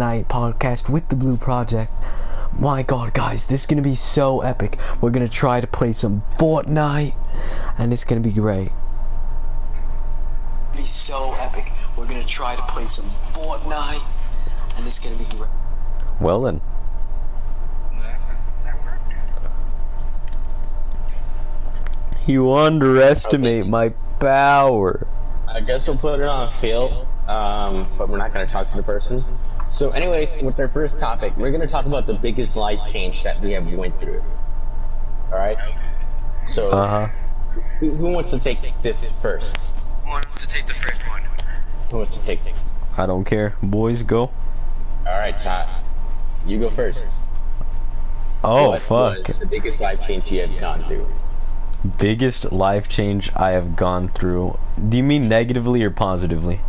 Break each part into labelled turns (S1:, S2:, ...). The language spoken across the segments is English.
S1: Fortnite podcast with the Blue Project. My god, guys, this is gonna be so epic. We're gonna try to play some Fortnite, and it's gonna be great. Be so epic. We're gonna try to play some Fortnite, and it's gonna be great. Well then.
S2: That worked.
S1: You underestimate my power.
S2: I guess we'll put it on fail, but we're not going to talk to the person. So anyways, with our first topic, we're going to talk about the biggest life change that we have went through. Alright? So, who wants to take this first?
S3: Who wants to take the first one?
S2: Who wants to take it?
S1: I don't care. Boys, go.
S2: Alright, Todd. You go first.
S1: Oh,
S2: what
S1: fuck.
S2: was the biggest life change you have gone through?
S1: Biggest life change I have gone through. Do you mean negatively or positively?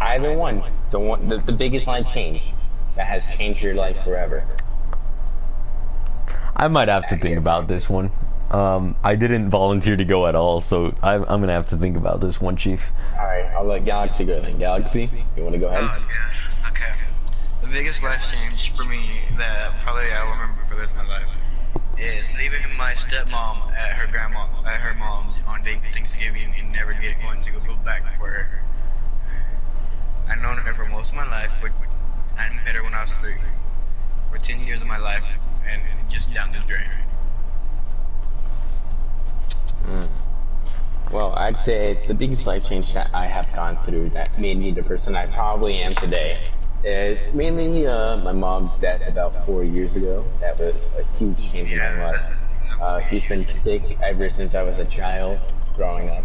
S2: Either one. The biggest life change that has changed your life forever.
S1: I might have to think about this one. I didn't volunteer to go at all, so I'm gonna have to think about this one, Chief.
S2: Alright, I'll let Galaxy go then. Galaxy, you wanna go ahead?
S3: Yeah, okay. The biggest life change for me that probably I'll remember for the rest of my life is leaving my stepmom at her mom's on Thanksgiving and never wanting to go back for her. I've known her for most of my life, but I met her when I was 3. For 10 years of my life, and just down the drain.
S2: Well, I'd say the biggest life change that I have gone through that made me the person I probably am today is mainly my mom's death about 4 years ago. That was a huge change in my life. She's been sick ever since I was a child growing up.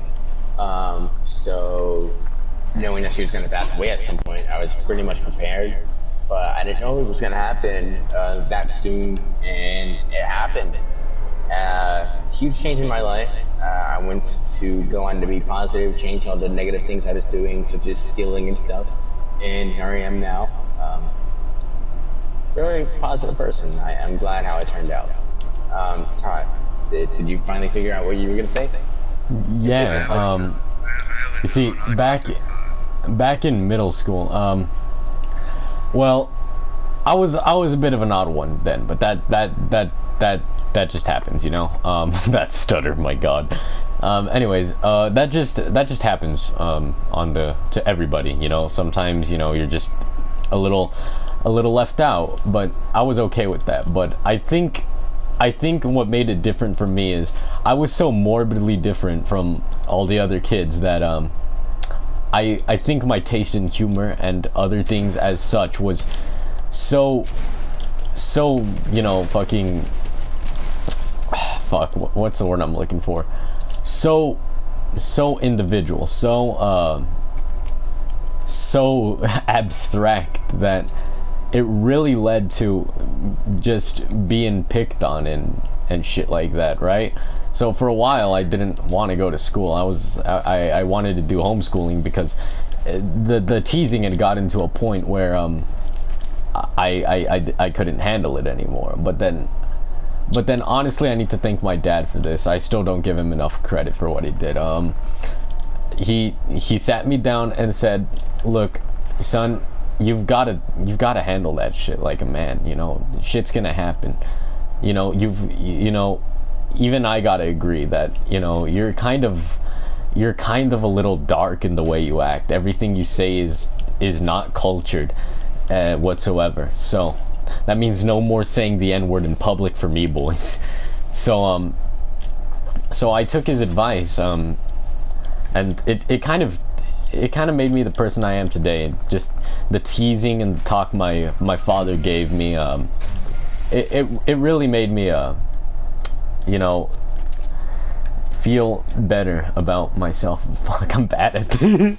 S2: So knowing that she was going to pass away at some point, I was pretty much prepared. But I didn't know it was going to happen that soon, and it happened. Huge change in my life. I went to go on to be positive, change all the negative things I was doing, such as stealing and stuff. And here I am now. Very positive person. I'm glad how it turned out. Todd, did you finally figure out what you were going to say?
S1: Yeah, you see, back in middle school, well, I was a bit of an odd one then, but that just happens, you know. That stutter, my god. Anyways, that just happens to everybody, you know. Sometimes, you know, you're just a little left out, but I was okay with that. But I think what made it different for me is I was so morbidly different from all the other kids that I think my taste in humor and other things as such was so you know, fucking fuck, what's the word I'm looking for? So individual, so abstract that it really led to just being picked on and shit like that, right? So for a while I didn't want to go to school. I wanted to do homeschooling because the teasing had gotten to a point where I couldn't handle it anymore. But then honestly, I need to thank my dad for this. I still don't give him enough credit for what he did. He sat me down and said, "Look, son, you've got to handle that shit like a man. You know, shit's gonna happen. You know, you know, even I gotta agree that, you know, you're kind of a little dark in the way you act. Everything you say is not cultured whatsoever. So." That means no more saying the N-word in public for me, boys. So I took his advice, and it kind of made me the person I am today. Just the teasing and the talk my father gave me, it really made me, you know, feel better about myself. Fuck, I'm bad at this.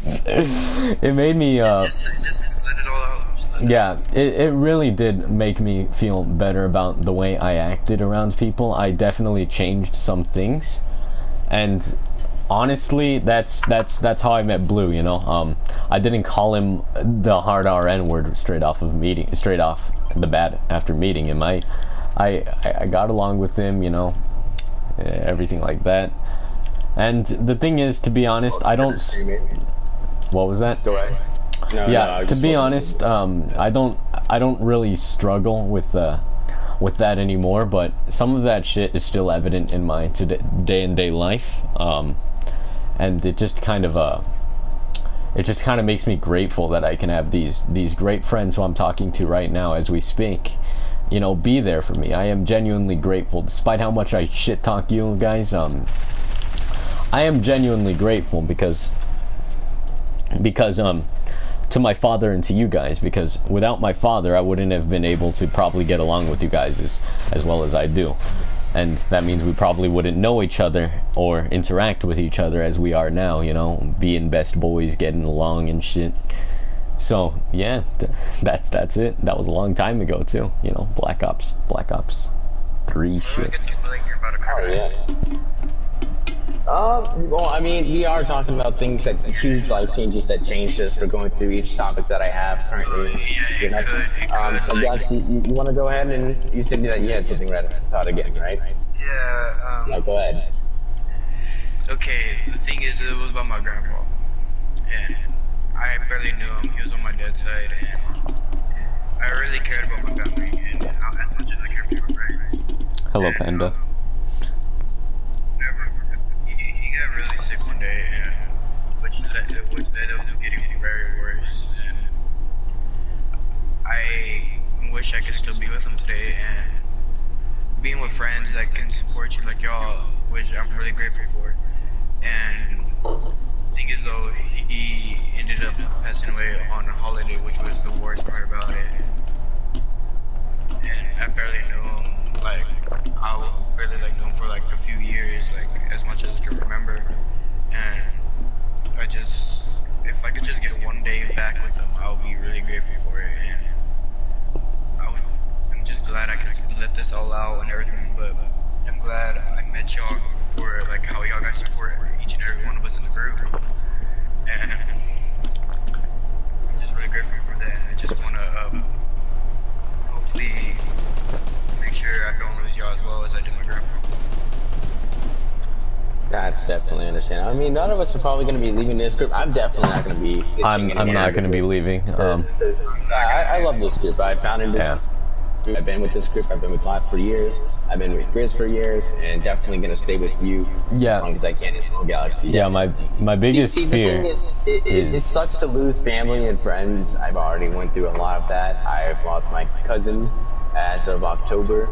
S1: It made me,
S3: Just let it all out.
S1: Yeah, it really did make me feel better about the way I acted around people. I definitely changed some things, and honestly, that's how I met Blue. You know, I didn't call him the hard R N-word straight off the bat after meeting him. I got along with him, you know, everything like that. And the thing is, to be honest, I don't. What was that?
S2: Go ahead. No,
S1: Yeah,
S2: no, I
S1: to
S2: just
S1: be
S2: wasn't
S1: honest,
S2: serious.
S1: I don't really struggle with that anymore, but some of that shit is still evident in my day and day life, and it just kind of makes me grateful that I can have these great friends who I'm talking to right now as we speak, you know, be there for me. I am genuinely grateful, despite how much I shit talk you guys. I am genuinely grateful because to my father and to you guys, because without my father I wouldn't have been able to probably get along with you guys as well as I do, and that means we probably wouldn't know each other or interact with each other as we are now, you know, being best boys, getting along and shit. So yeah, that's it. That was a long time ago too, you know. Black Ops 3 shit.
S3: Do you feel like you're about to
S2: Oh yeah. Well, I mean, we are talking about things that huge life changes that changed us. We're going through each topic that I have currently. You know? So Josh, you want to go ahead, and you said that you had something ready to start again, right?
S3: Yeah,
S2: Yeah, go ahead.
S3: okay, the thing is, it was about my grandpa. And I barely knew him. He was on my dad's side, and I really cared about my family, and as much as I care for my friends.
S1: Hello,
S3: And,
S1: Panda.
S3: he got really sick one day, and which led up to getting very worse. And I wish I could still be with him today, and being with friends that can support you like y'all, which I'm really grateful for. And the thing is though, he ended up passing away on a holiday, which was the worst part about it. And I barely knew him, like, I barely knew him for like a few years, like as much as I can remember. And if I could just get one day back with him, I would be really grateful for it. And I'm just glad I could let this all out and everything, but I'm glad I met y'all for like how y'all guys support each and every one of us in the group. And I'm just really grateful for that. I just want to hopefully make sure I don't lose y'all as well as I did my grandpa.
S2: That's definitely understandable. I mean, none of us are probably going to be leaving this group. I'm definitely not going to be.
S1: I'm not going to be leaving.
S2: I love this group. I founded this.
S1: Yeah.
S2: I've been with this group. I've been with Todd for years. I've been with Grizz for years, and definitely going to stay with you as long as I can in Small Galaxy.
S1: Yeah, my biggest
S2: see,
S1: fear
S2: the thing is, it sucks to lose family and friends. I've already went through a lot of that. I've lost my cousin as of October.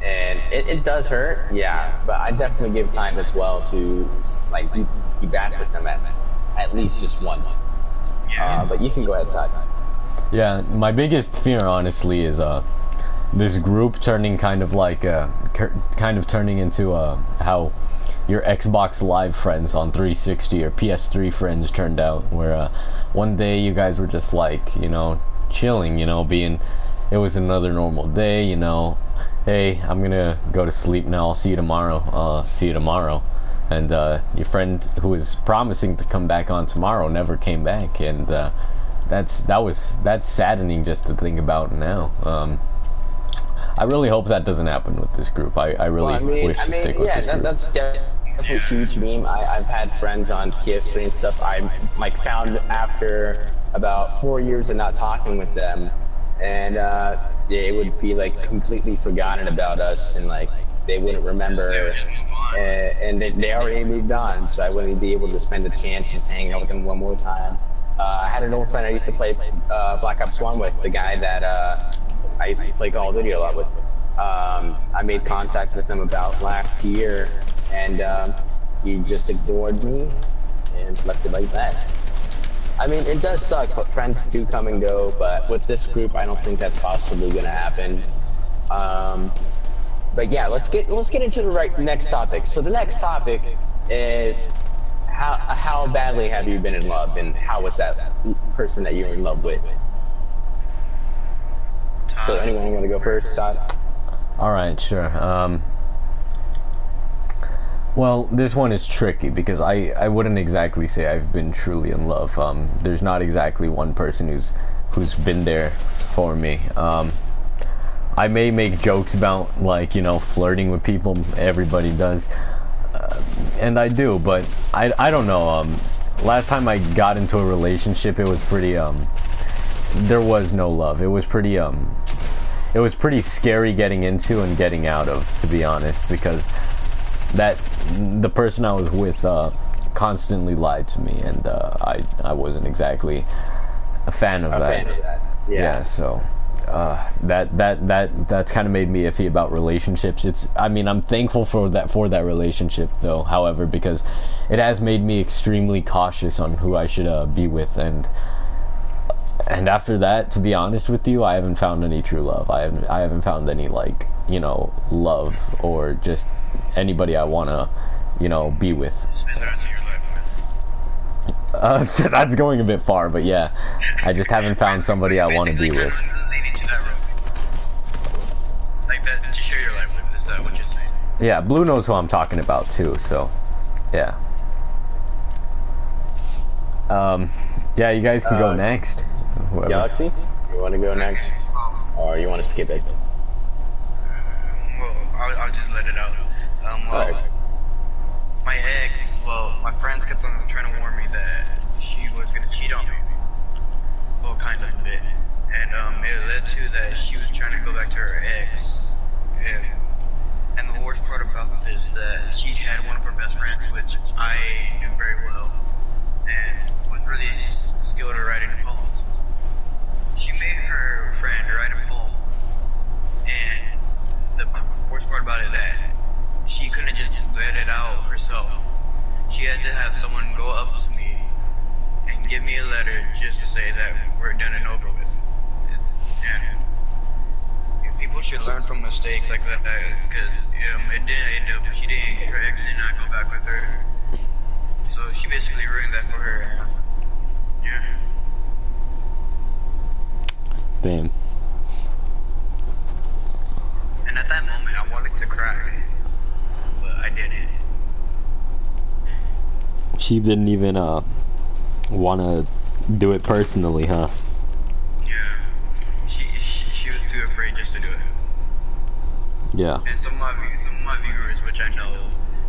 S2: And it does hurt, yeah, but I definitely give time as well to like be back with them at least just one. But you can go ahead, Todd.
S1: Yeah, my biggest fear, honestly, is this group turning kind of turning into how your Xbox Live friends on 360 or PS3 friends turned out, where one day you guys were just like, you know, chilling, you know, it was another normal day, you know. Hey, I'm gonna go to sleep now. I'll see you tomorrow. See you tomorrow. And your friend who was promising to come back on tomorrow never came back, and that's saddening just to think about now. I really hope that doesn't happen with this group. I really wish to stick with this group.
S2: That's definitely a huge meme. I've had friends on PS3 and stuff. I found after about 4 years of not talking with them, and it would be like completely forgotten about us, and like they wouldn't remember, and they already moved on, so I wouldn't be able to spend a chance just hanging out with them one more time. I had an old friend I used to play Black Ops 1 with, the guy that I used to play Call of Duty a lot with. I made contact with him about last year, and he just ignored me and left it like that. I mean, it does suck, but friends do come and go, but with this group, I don't think that's possibly gonna happen. But yeah, let's get into the next topic. So the next topic is how badly have you been in love, and how was that person that you were in love with? So anyone want to go first, Todd?
S1: All right, sure. Well, this one is tricky because I wouldn't exactly say I've been truly in love. There's not exactly one person who's been there for me. I may make jokes about, like, you know, flirting with people. Everybody does, and I do. But I don't know. last time I got into a relationship, it was pretty there was no love. It was pretty scary getting into and getting out of, to be honest, because the person I was with constantly lied to me, and I wasn't exactly a fan of that. Yeah, so that's kind of made me iffy about relationships. I mean, I'm thankful for that relationship though, however, because it has made me extremely cautious on who I should be with, and after that, to be honest with you, I haven't found any true love. I haven't found any, like, you know, love or just anybody I wanna, you know, be with.
S3: Spend the rest of your life with.
S1: So that's going a bit far, but yeah, I just haven't found somebody I want to be with.
S3: Leading to that road. Like that, to share your life with, is that what you're saying?
S1: Yeah, Blue knows who I'm talking about too, so yeah. Yeah, you guys can go next. Whoever.
S2: Galaxy, you want to go next, or you want to skip it?
S3: Well, I'll just let it out. Well,
S2: Alright.
S3: my ex, my friends kept on trying to warn me that she was gonna cheat on me. Well, kind of a bit. And it led to that she was trying to go back to her ex. And the worst part about this is that she had one of her best friends, which I knew very well, and was really skilled at writing poems. She made her friend write a poem, and the worst part about it is that she couldn't just let it out herself. She had to have someone go up to me and give me a letter just to say that we're done and over with. And people should learn from mistakes like that, because it didn't end up, her ex did not go back with her. So she basically ruined that for her. Yeah.
S1: Damn.
S3: And at that moment, I wanted to cry, but I didn't.
S1: She didn't even want to do it personally, huh?
S3: Yeah. She was too afraid just to do it.
S1: Yeah.
S3: And some of my viewers, which I know,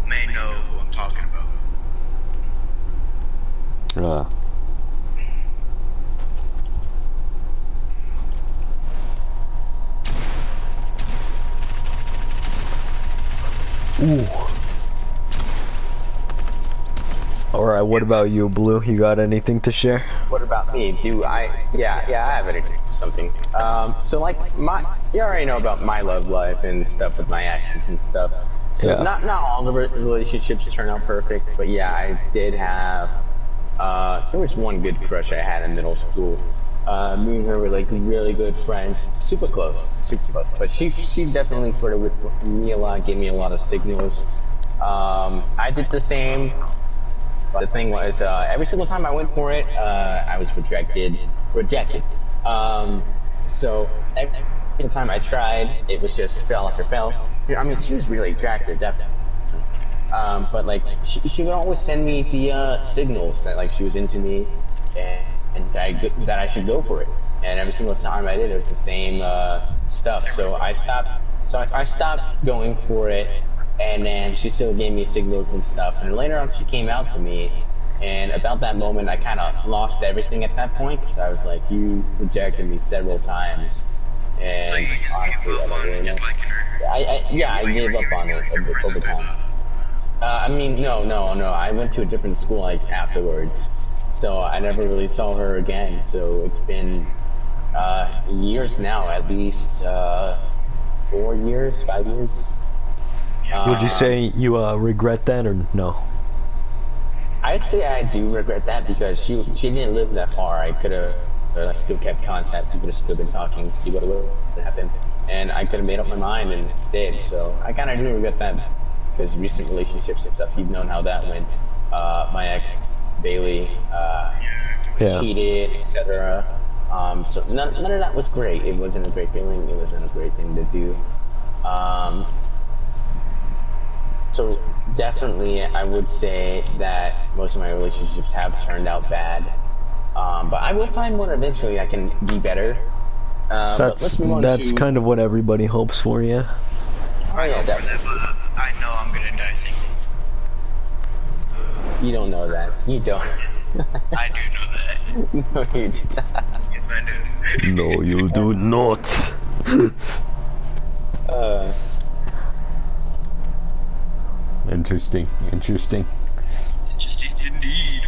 S3: may know who I'm talking about.
S1: Ooh. Alright, what about you, Blue? You got anything to share?
S2: What about me? Yeah, I have something. So like you already know about my love life and stuff with my exes and stuff. So
S1: Yeah.
S2: not all the relationships turn out perfect, but yeah, I did have. There was one good crush I had in middle school. Me and her were like really good friends, super close. But she definitely flirted with me a lot, gave me a lot of signals. I did the same. But the thing was, every single time I went for it, I was rejected. So every time I tried, it was just fail after fail. I mean, she was really attractive, definitely. But like, she would always send me the signals that like she was into me, and that I should go for it. And every single time I did, it was the same stuff. So I stopped going for it. And then she still gave me signals and stuff. And later on, she came out to me. And about that moment, I kind of lost everything at that point. Because I was like, you rejected me several times. And
S3: So you just
S2: honestly,
S3: gave up on
S2: really
S3: just liking her?
S2: I gave up on it over time. I mean, no. I went to a different school like afterwards. So I never really saw her again. So it's been years now, at least 4 years, 5 years.
S1: Would you say you regret that or no?
S2: I'd say I do regret that because she didn't live that far. I could have still kept contact. We could have still been talking, see what would happen, and I could have made up my mind and did. So I kind of do regret that because recent relationships and stuff. You've known how that went. My ex Bailey cheated, etc. So none of that was great. It wasn't a great feeling. It wasn't a great thing to do. So definitely, I would say that most of my relationships have turned out bad. But I will find one eventually that can be better. But let's move on
S1: That's
S2: to...
S1: kind of what everybody hopes for, yeah.
S2: Oh yeah, definitely.
S3: I know I'm gonna die single.
S2: You don't know that. You don't.
S3: I do know that.
S2: No, you do not.
S3: Yes, I do.
S1: No, you do not. Interesting.
S3: Interesting indeed.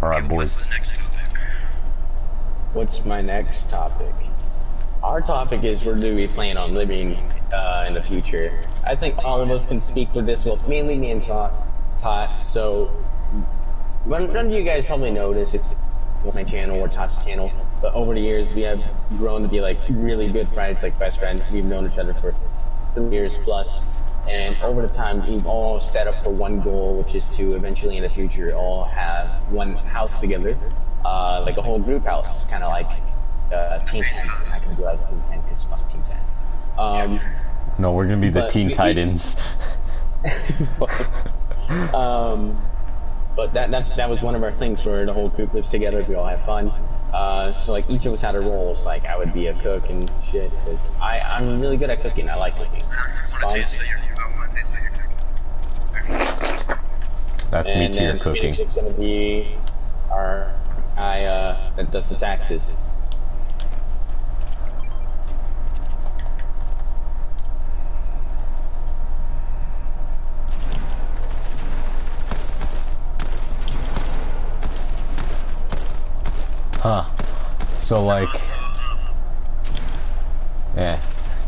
S1: Alright,
S3: Okay,
S1: boys.
S3: what's the next topic?
S2: What's my next topic? Our topic is where do we plan on living in the future? I think all of us can speak for this. Well, mainly me and Tot. So, none of you guys probably know this. It's my channel or Tot's channel. But over the years, we have grown to be like really good friends, like best friends. We've known each other for 3 years plus. And over the time, we've all set up for one goal, which is to eventually in the future all have one house together, like a whole group house, kind of like Team 10. It's not gonna be like Team 10 because fuck Team 10.
S1: No, we're gonna be the
S2: But
S1: Teen Titans.
S2: But that was one of our things where the whole group lives together. We all have fun. So like each of us had our roles. Like I would be a cook and shit because I'm really good at cooking. I like cooking. It's fun.
S1: That's me
S2: And
S1: to your
S2: then
S1: cooking.
S2: Phoenix is gonna be our guy that does the taxes.
S1: Huh. So like, yeah,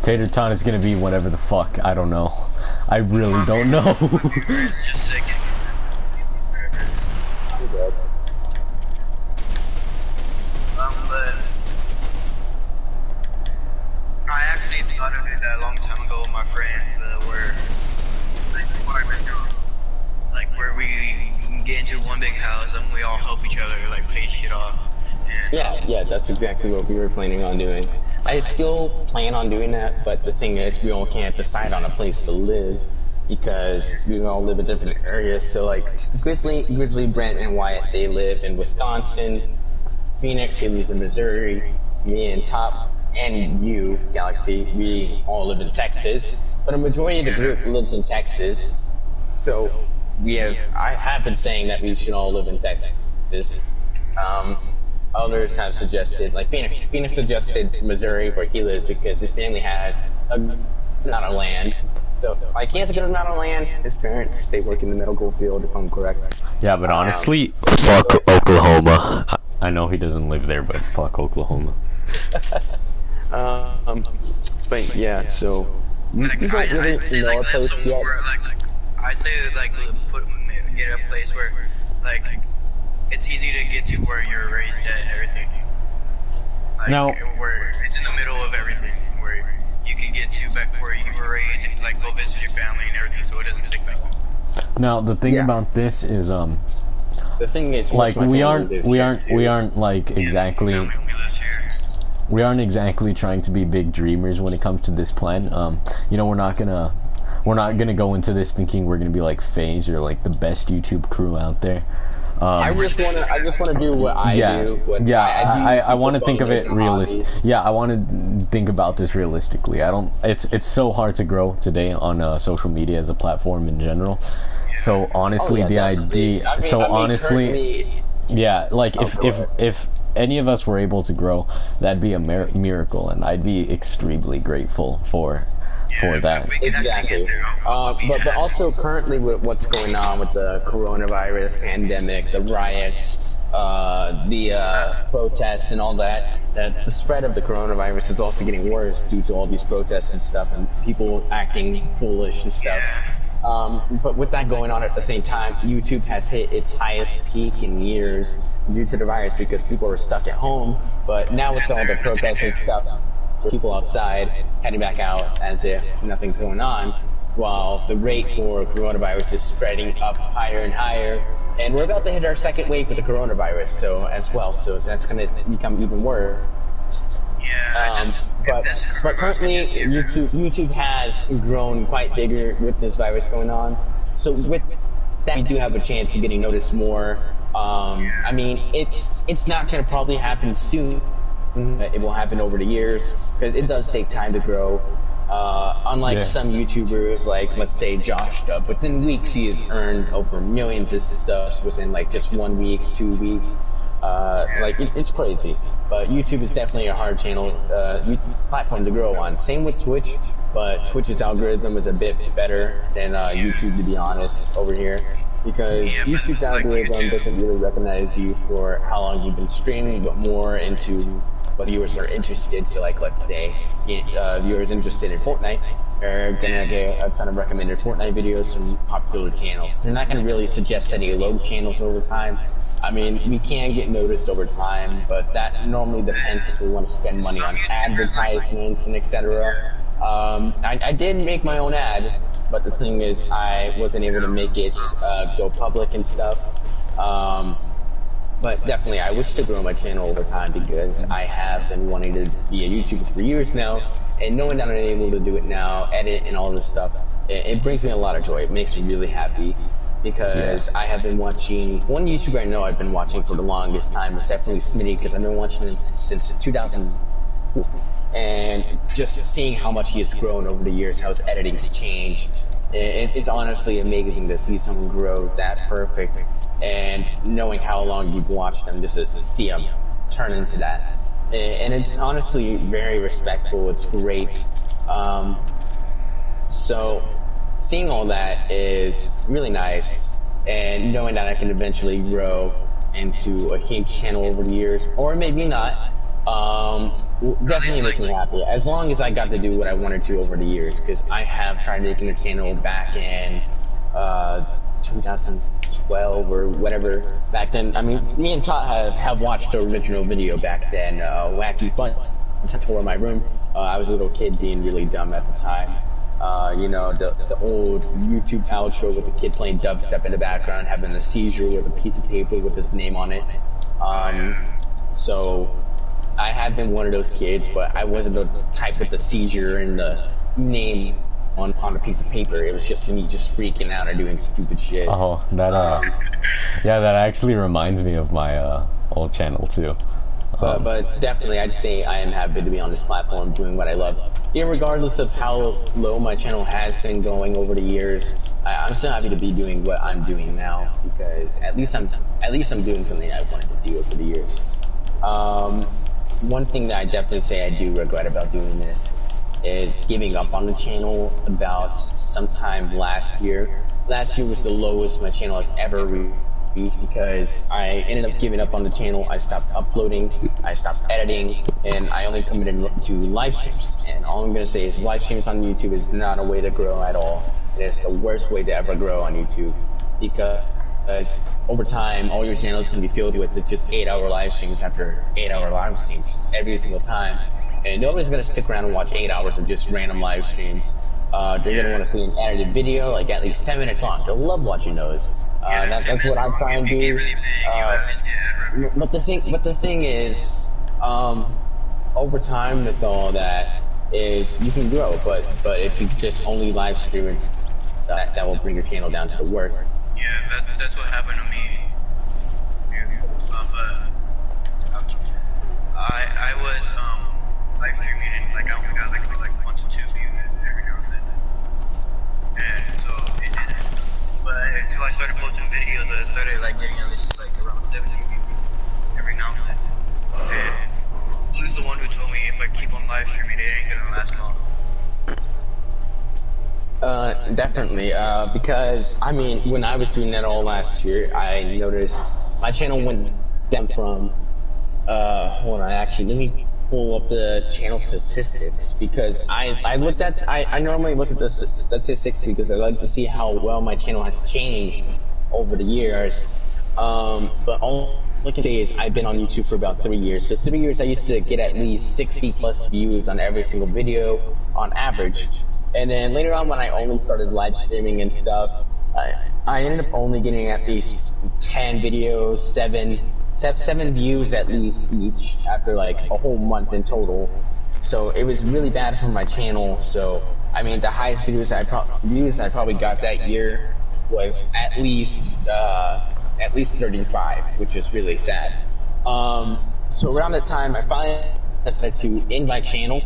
S1: Tater Tot is gonna be whatever the fuck. I don't know. I really don't know.
S3: It's just sick. But I actually thought of it a long time ago with my friends, where like where we get into one big house and we all help each other, like pay shit off. And,
S2: Yeah, that's exactly what we were planning on doing. I still plan on doing that, but the thing is, we all can't decide on a place to live because we all live in different areas. So like Grizzly, Brent, and Wyatt, they live in Wisconsin. Phoenix, he lives in Missouri. Me and Top and you, Galaxy, we all live in Texas. But a majority of the group lives in Texas. So I have been saying that we should all live in Texas. Others have suggested, like Phoenix suggested Missouri where he lives because his family has a good amount of land. So, like, he has a good amount of land. His parents, they work in the medical field, if I'm correct.
S1: Yeah, but honestly, fuck Oklahoma. I know he doesn't live there, but fuck Oklahoma.
S2: But yeah, so we
S3: like,
S2: don't really
S3: I'd say
S2: know
S3: like
S2: our
S3: live
S2: place yet.
S3: somewhere I say like get a place where like it's easy to get to where you're raised at and everything. Like,
S1: Now-
S3: where it's in the middle of everything, where you can get to back where you were raised and like go visit your family and everything, so it doesn't take that long.
S1: Now the thing
S2: Yeah.
S1: about this is
S2: The thing is,
S1: like
S2: most of my
S1: we
S2: family
S1: aren't
S2: lives
S1: we
S2: here,
S1: aren't
S2: too.
S1: we aren't like exactly
S3: Family only lives here.
S1: we aren't exactly trying to be big dreamers when it comes to this plan. You know, we're not gonna go into this thinking we're gonna be like FaZe or like the best YouTube crew out there.
S2: I just wanna do what I do. What
S1: Yeah,
S2: I
S1: I want to think of it
S2: realistic.
S1: Yeah, I want to think about this realistically. It's so hard to grow today on social media as a platform in general. So honestly, the idea. Honestly, yeah, like if any of us were able to grow, that'd be a miracle, and I'd be extremely grateful for that.
S3: If we can actually
S2: Exactly.
S3: get there, I'll be
S2: But
S3: happy.
S2: also currently with what's going on with the coronavirus pandemic, the riots, the protests and all that, the spread of the coronavirus is also getting worse due to all these protests and stuff and people acting foolish and stuff. But with that going on at the same time, YouTube has hit its highest peak in years due to the virus because people are stuck at home. But now with all the protests and stuff, people outside heading back out as if nothing's going on, while the rate for coronavirus is spreading up higher and higher. And we're about to hit our second wave with the coronavirus, so that's going to become even worse.
S3: Yeah,
S2: But currently, YouTube has grown quite bigger with this virus going on. So with that, we do have a chance of getting noticed more. I mean, it's not going to probably happen soon. It will happen over the years because it does take time to grow. Unlike some YouTubers, like let's say Josh Dub, within weeks he has earned over millions of stuff within like just 1 week, 2 weeks. Like it's crazy. But YouTube is definitely a hard platform to grow on. Same with Twitch, but Twitch's algorithm is a bit better than YouTube, to be honest, over here. Because YouTube's algorithm doesn't really recognize you for how long you've been streaming, but more into what viewers are interested. So like, let's say viewers interested in Fortnite are gonna get a ton of recommended Fortnite videos from popular channels. They're not gonna really suggest any low channels over time. I mean, we can get noticed over time, but that normally depends if we want to spend money on advertisements and etc. I did make my own ad, but the thing is, I wasn't able to make it go public and stuff. But definitely, I wish to grow my channel over time because I have been wanting to be a YouTuber for years now, and knowing that I'm able to do it now, edit and all this stuff, it brings me a lot of joy. It makes me really happy. Because I have been watching, one YouTuber I know I've been watching for the longest time is definitely Smitty, because I've been watching him since 2004. And just seeing how much he has grown over the years, how his editing's changed, it's honestly amazing to see someone grow that perfect, and knowing how long you've watched him, just to see him turn into that. And it's honestly very respectful, it's great. So seeing all that is really nice, and knowing that I can eventually grow into a huge channel over the years, or maybe not, definitely makes me happy, as long as I got to do what I wanted to over the years, because I have tried making a channel back in 2012 or whatever, back then. I mean, me and Todd have watched the original video back then, Wacky Fun Tour my room. I was a little kid being really dumb at the time. You know, the old YouTube outro with the kid playing dubstep in the background, having a seizure with a piece of paper with his name on it. So I have been one of those kids, but I wasn't the type with the seizure and the name on a piece of paper. It was just me just freaking out or doing stupid shit.
S1: Oh, that yeah, that actually reminds me of my old channel too.
S2: But definitely, I'd say I am happy to be on this platform doing what I love. Irregardless of how low my channel has been going over the years, I'm still happy to be doing what I'm doing now, because at least I'm doing something I wanted to do over the years. One thing that I definitely say I do regret about doing this is giving up on the channel about sometime last year. Last year was the lowest my channel has ever reached, because I ended up giving up on the channel. I stopped uploading, I stopped editing, and I only committed to live streams. And all I'm gonna say is live streams on YouTube is not a way to grow at all. It is the worst way to ever grow on YouTube, because over time, all your channels can be filled with just 8-hour live streams after 8-hour live streams just every single time. And nobody's gonna stick around and watch 8 hours of just random live streams. They're gonna want to see an edited video, like at least 10 minutes long. They'll love watching those. That's what I'm trying to do. But the thing is, over time with all that, is you can grow. But if you just only live stream, that will bring your channel down to the worst.
S3: Yeah, that's what happened to me. I was live streaming, and like I only got like 1 to 2 views every now and then. And so it didn't. But until I started posting videos, I started like getting at least like around 70 views every now and then. And Blue's the one who told me if I keep on live streaming, it ain't gonna last long.
S2: Definitely, because, I mean, when I was doing that all last year, I noticed my channel went down from, hold on, actually, let me pull up the channel statistics, because I normally look at the statistics because I like to see how well my channel has changed over the years, but all I can say is I've been on YouTube for about 3 years. So 3 years I used to get at least 60 plus views on every single video on average. And then later on, when I only started live streaming and stuff, I ended up only getting at least 10 videos, 7 views at least each after like a whole month in total. So it was really bad for my channel. So I mean, the highest views I probably got that year was at least 35, which is really sad. So around that time, I finally decided to end my channel.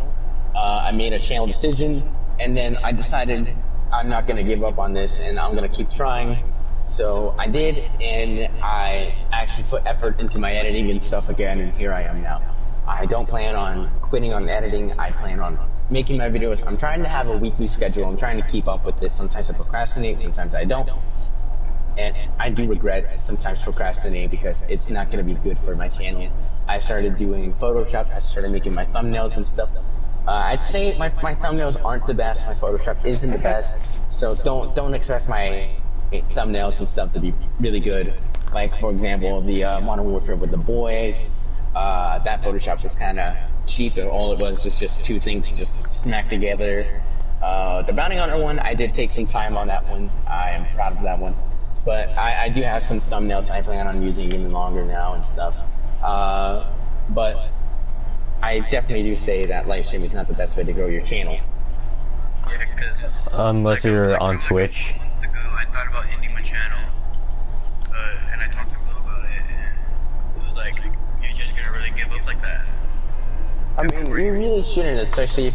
S2: I made a channel decision, and then I decided I'm not going to give up on this, and I'm going to keep trying. So I did, and I actually put effort into my editing and stuff again, and here I am now. I don't plan on quitting on editing. I plan on making my videos. I'm trying to have a weekly schedule. I'm trying to keep up with this. Sometimes I procrastinate, sometimes I don't. And I do regret sometimes procrastinating because it's not going to be good for my channel. I started doing Photoshop. I started making my thumbnails and stuff. I'd say my thumbnails aren't the best. My Photoshop isn't the best. So don't expect my thumbnails and stuff to be really good. Like, for example, the Modern Warfare with the boys. That Photoshop was kind of cheap, and all it was just two things just smacked together. The Bounty Hunter one, I did take some time on that one. I am proud of that one. But I do have some thumbnails I plan on using even longer now and stuff. But I definitely do say that live stream is not the best way to grow your channel.
S3: Yeah, because
S1: Unless you're on Twitch.
S3: A month ago, I thought about ending my channel, and I talked to Blue about it, and Blue was like, "You're just gonna really give up like that?"
S2: I mean, you really shouldn't, especially if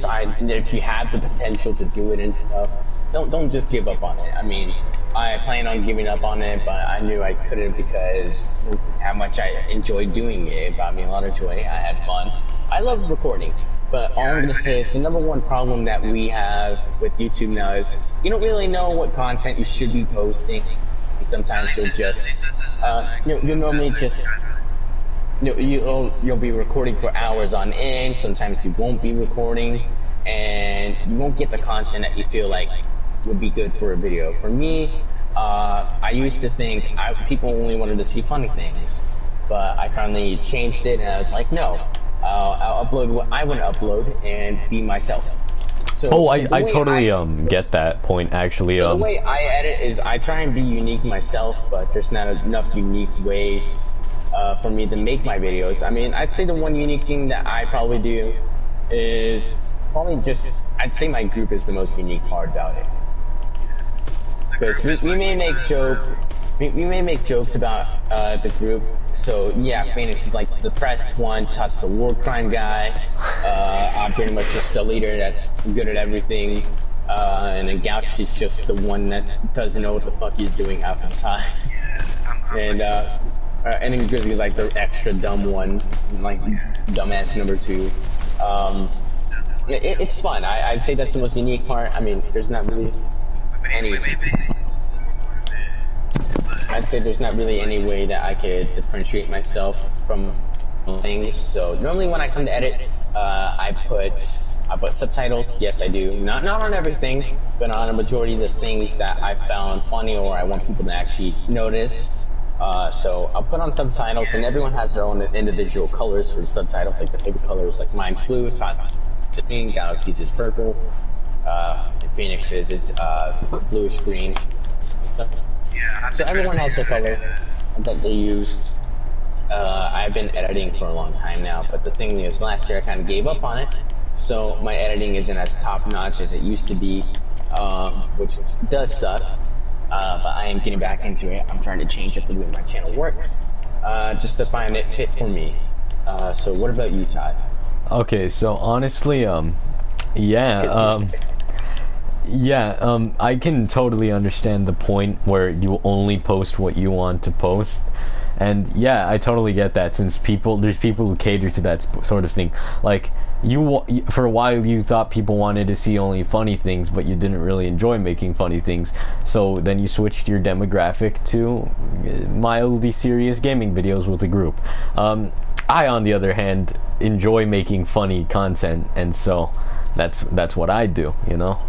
S2: you have the potential to do it and stuff. Don't just give up on it. I mean, I planned on giving up on it, but I knew I couldn't because how much I enjoyed doing it. It brought me a lot of joy. I had fun. I love recording. But all I'm gonna say is the number one problem that we have with YouTube now is you don't really know what content you should be posting. Sometimes you'll just, you'll normally just, you'll be recording for hours on end. Sometimes you won't be recording, and you won't get the content that you feel like would be good for a video. For me, I used to think people only wanted to see funny things, but I finally changed it, and I was like, no. I'll upload what I want to upload and be myself. So,
S1: I totally get that point actually.
S2: The way I edit is I try and be unique myself, but there's not enough unique ways for me to make my videos. I mean, I'd say the one unique thing that I probably do is probably just, I'd say my group is the most unique part about it. Because we may make jokes about the group. So yeah, Phoenix is like the depressed one, Tut's the war crime guy. I'm pretty much just the leader that's good at everything. And then Galaxy's just the one that doesn't know what the fuck he's doing half the time. And then Grizzly's like the extra dumb one, like dumbass number 2. It's fun. I'd say that's the most unique part. I mean, there's not really any. I'd say there's not really any way that I could differentiate myself from things. So normally when I come to edit, I put subtitles. Yes, I do. Not on everything, but on a majority of the things that I found funny or I want people to actually notice. So I'll put on subtitles, and everyone has their own individual colors for the subtitles. Like the favorite colors, like mine's blue, it's hot to pink, Galaxy's is purple, Phoenix's is bluish green. So everyone has their color that they use. I've been editing for a long time now, but the thing is, last year I kind of gave up on it, so my editing isn't as top-notch as it used to be, which does suck, but I am getting back into it. I'm trying to change up the way my channel works, just to find it fit for me. So what about you, Todd?
S1: Okay, so honestly, I can totally understand the point where you only post what you want to post, and yeah, I totally get that, since there's people who cater to that sort of thing. Like, for a while you thought people wanted to see only funny things, but you didn't really enjoy making funny things, so then you switched your demographic to mildly serious gaming videos with a group. I, on the other hand, enjoy making funny content, and so that's what I do, you know.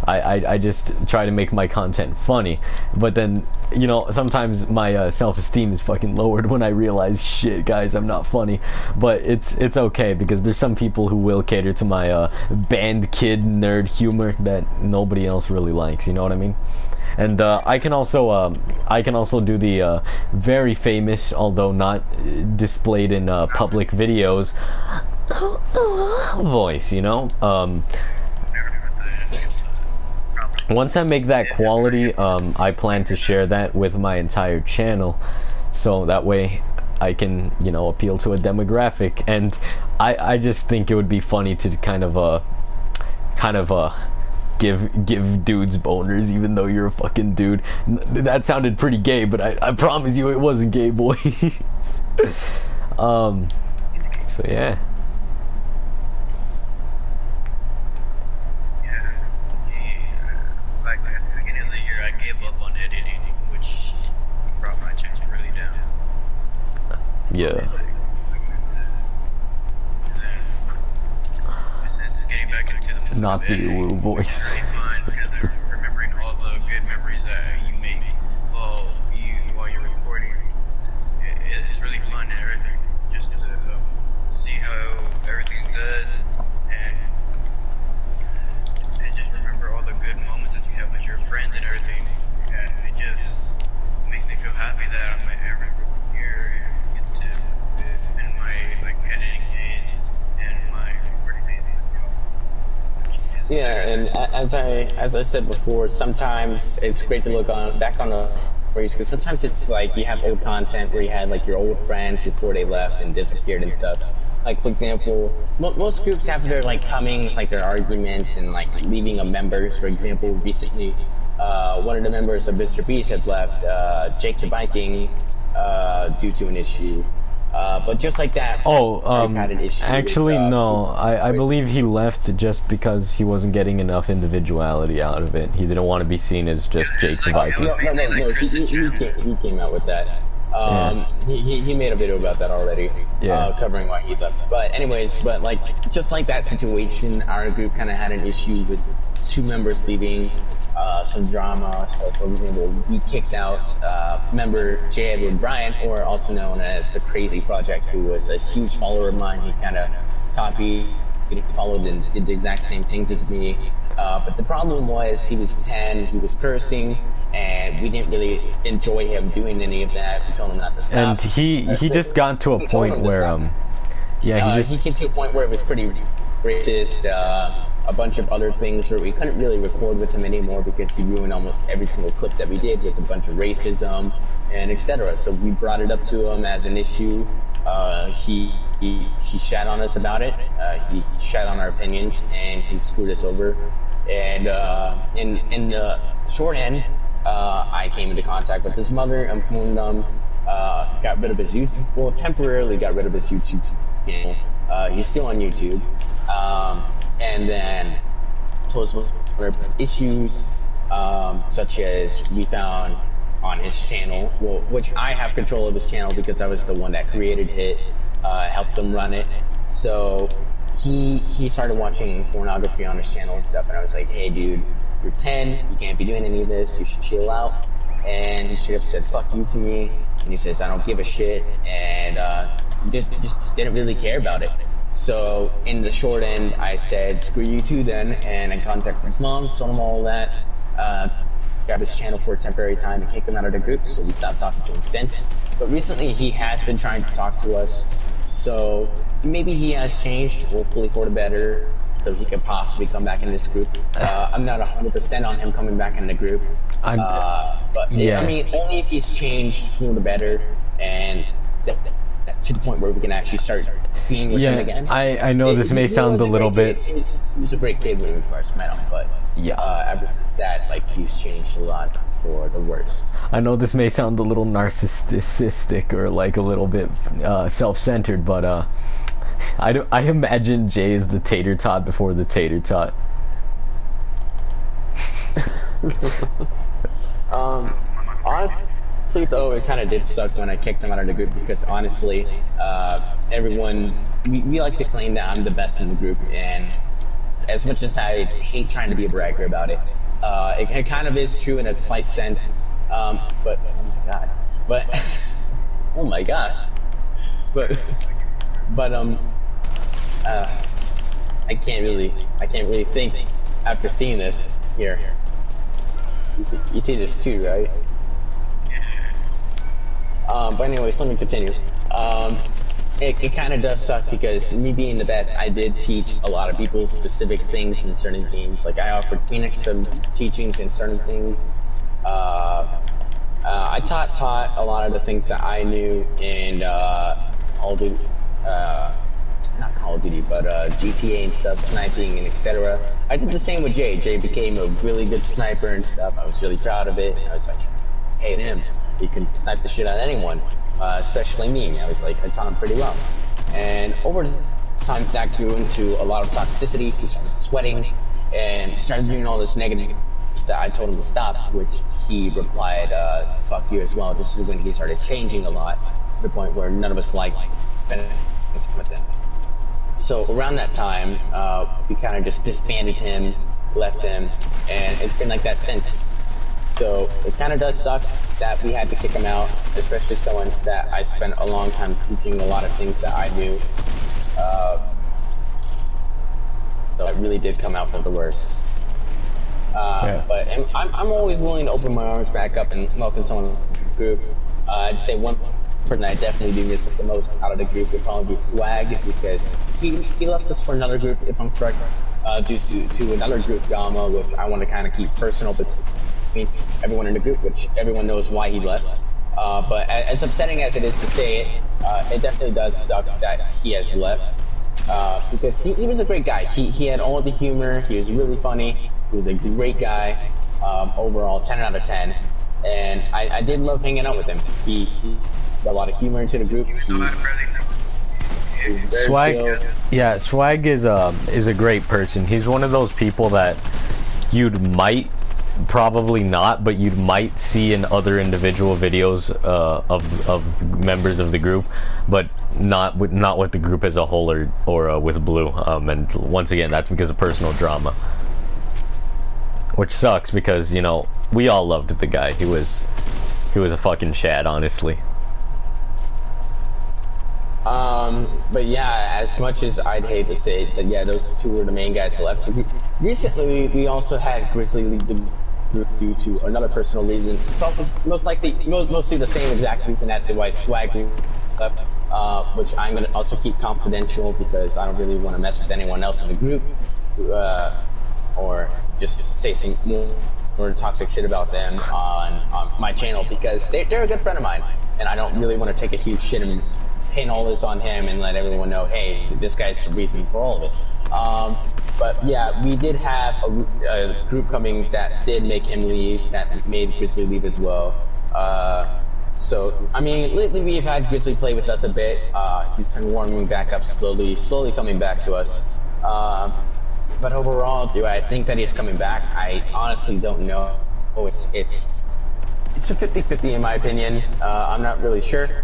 S1: I just try to make my content funny, but then, you know, sometimes my self-esteem is fucking lowered when I realize, shit, guys, I'm not funny. But it's okay, because there's some people who will cater to my band kid nerd humor that nobody else really likes, you know what I mean? And I can also do the very famous, although not displayed in public videos, voice, you know. Once I make that quality, I plan to share that with my entire channel, so that way I can, you know, appeal to a demographic. And I just think it would be funny to kind of kind of give dudes boners even though you're a fucking dude. That sounded pretty gay, but I promise you it wasn't gay, boy. So yeah.
S3: Like at the beginning of the year, I gave up on editing, which brought my channel really down.
S1: Yeah.
S3: Since getting back into the
S1: Not the woo voice.
S3: It's really fun because they're remembering all the good memories that you make while you're recording. It's really fun and everything. Just to see how everything does and just remember all the good moments that you have with your friends and everything. And it just makes me feel happy that I'm every here and get to spend my editing days and my recording days.
S2: Yeah, and as I said before, sometimes it's great to look back on the memories, because sometimes it's like you have old content where you had like your old friends before they left and disappeared and stuff. Like, for example, most groups have their like comings, like their arguments and like leaving of members. For example, recently, one of the members of Mr. Beast had left, Jake the Viking, due to an issue. But just like that, had an issue
S1: actually
S2: with,
S1: no, I believe he left just because he wasn't getting enough individuality out of it. He didn't want to be seen as just Jake the Viking.
S2: No, he came out with that. He made a video about that already, covering why he left. But anyways, like just like that situation, our group kind of had an issue with 2 members leaving, some drama. So for example, we kicked out member J. Edward Bryant, or also known as the Crazy Project, who was a huge follower of mine. He kind of copied, followed, and did the exact same things as me. But the problem was he was 10, he was cursing, and we didn't really enjoy him doing any of that. We told him not to stop.
S1: And he just got to a point where
S2: he came to a point where it was pretty racist, a bunch of other things where we couldn't really record with him anymore because he ruined almost every single clip that we did with a bunch of racism and etc. So we brought it up to him as an issue. He shat on us about it. He shat on our opinions, and he screwed us over. And in the short end, I came into contact with his mother, informed them, got rid of his YouTube. Well, temporarily got rid of his YouTube channel. He's still on YouTube. And then closed with issues, such as we found on his channel, which I have control of his channel because I was the one that created it, helped him run it. So he started watching pornography on his channel and stuff, and I was like, hey dude, you're 10, you can't be doing any of this, you should chill out. And he straight up said fuck you to me, and he says I don't give a shit, and just didn't really care about it. So in the short end, I said screw you too then, and I contacted his mom, told him all that, grabbed his channel for a temporary time and kicked him out of the group, so we stopped talking to him since. But recently he has been trying to talk to us, so maybe he has changed, hopefully for the better, so he could possibly come back in this group. I'm not 100% on him coming back in the group, but yeah. I mean, only if he's changed for the better, and to the point where we can actually start being with him again.
S1: I know this may sound a little bit...
S2: He was a great kid when we first met him, but ever since that, like, he's changed a lot for the worse.
S1: I know this may sound a little narcissistic or like a little bit self-centered, but I imagine Jay is the tater tot before the tater tot.
S2: Honestly, though, it kind of did suck when I kicked him out of the group, because honestly, everyone, we like to claim that I'm the best in the group, and as much as I hate trying to be a bragger about it, it kind of is true in a slight sense, but, oh my god, but, I can't really think after seeing this here. You see this too, right? But anyways, let me continue. It kind of does suck, because me being the best, I did teach a lot of people specific things in certain games. Like, I offered Phoenix some teachings in certain things. I taught a lot of the things that I knew in not Call of of Duty, but GTA and stuff, sniping and etc. I did the same with Jay. Jay became a really good sniper and stuff. I was really proud of it. I was like, hey, him, he can snipe the shit out of anyone, especially me. I was like, I taught him pretty well. And over time, that grew into a lot of toxicity. He started sweating and started doing all this negative that I told him to stop, which he replied, fuck you as well. This is when he started changing a lot, to the point where none of us liked spending time with him. So around that time, we kind of just disbanded him, left him, and it's been like that since. So it kind of does suck that we had to kick him out, especially someone that I spent a long time teaching a lot of things that I knew. So it really did come out for the worst. But I'm always willing to open my arms back up and welcome someone to the group. I'd say one person I definitely do miss the most out of the group would probably be Swag, because he left us for another group, if I'm correct, due to another group drama, which I want to kind of keep personal between everyone in the group, which everyone knows why he left. But as upsetting as it is to say it, it definitely does suck that he has left. Because he was a great guy. He had all the humor, he was really funny, he was a great guy, overall 10 out of 10, and I did love hanging out with him. He got a lot of humor into the group.
S1: Swag,
S2: chill.
S1: yeah, Swag is a great person. He's one of those people that might probably not, but you might see in other individual videos of members of the group, but not with the group as a whole or with Blue. And once again, that's because of personal drama, which sucks because, you know, we all loved the guy. He was a fucking Chad, honestly.
S2: But yeah, as much as I'd hate to say it, but yeah, those two were the main guys left. Recently, we also had Grizzly leave the group due to another personal reason. Mostly the same exact reason as to why Swag left, which I'm gonna also keep confidential because I don't really want to mess with anyone else in the group, or just say some more toxic shit about them on my channel, because they're a good friend of mine, and I don't really want to take a huge shit and pin all this on him and let everyone know, hey, this guy's the reason for all of it. But yeah, we did have a group coming that did make him leave, that made Grizzly leave as well. So, I mean, lately we've had Grizzly play with us a bit. He's been warming back up slowly coming back to us. But overall, do I think that he's coming back? I honestly don't know. It's a 50-50 in my opinion. I'm not really sure.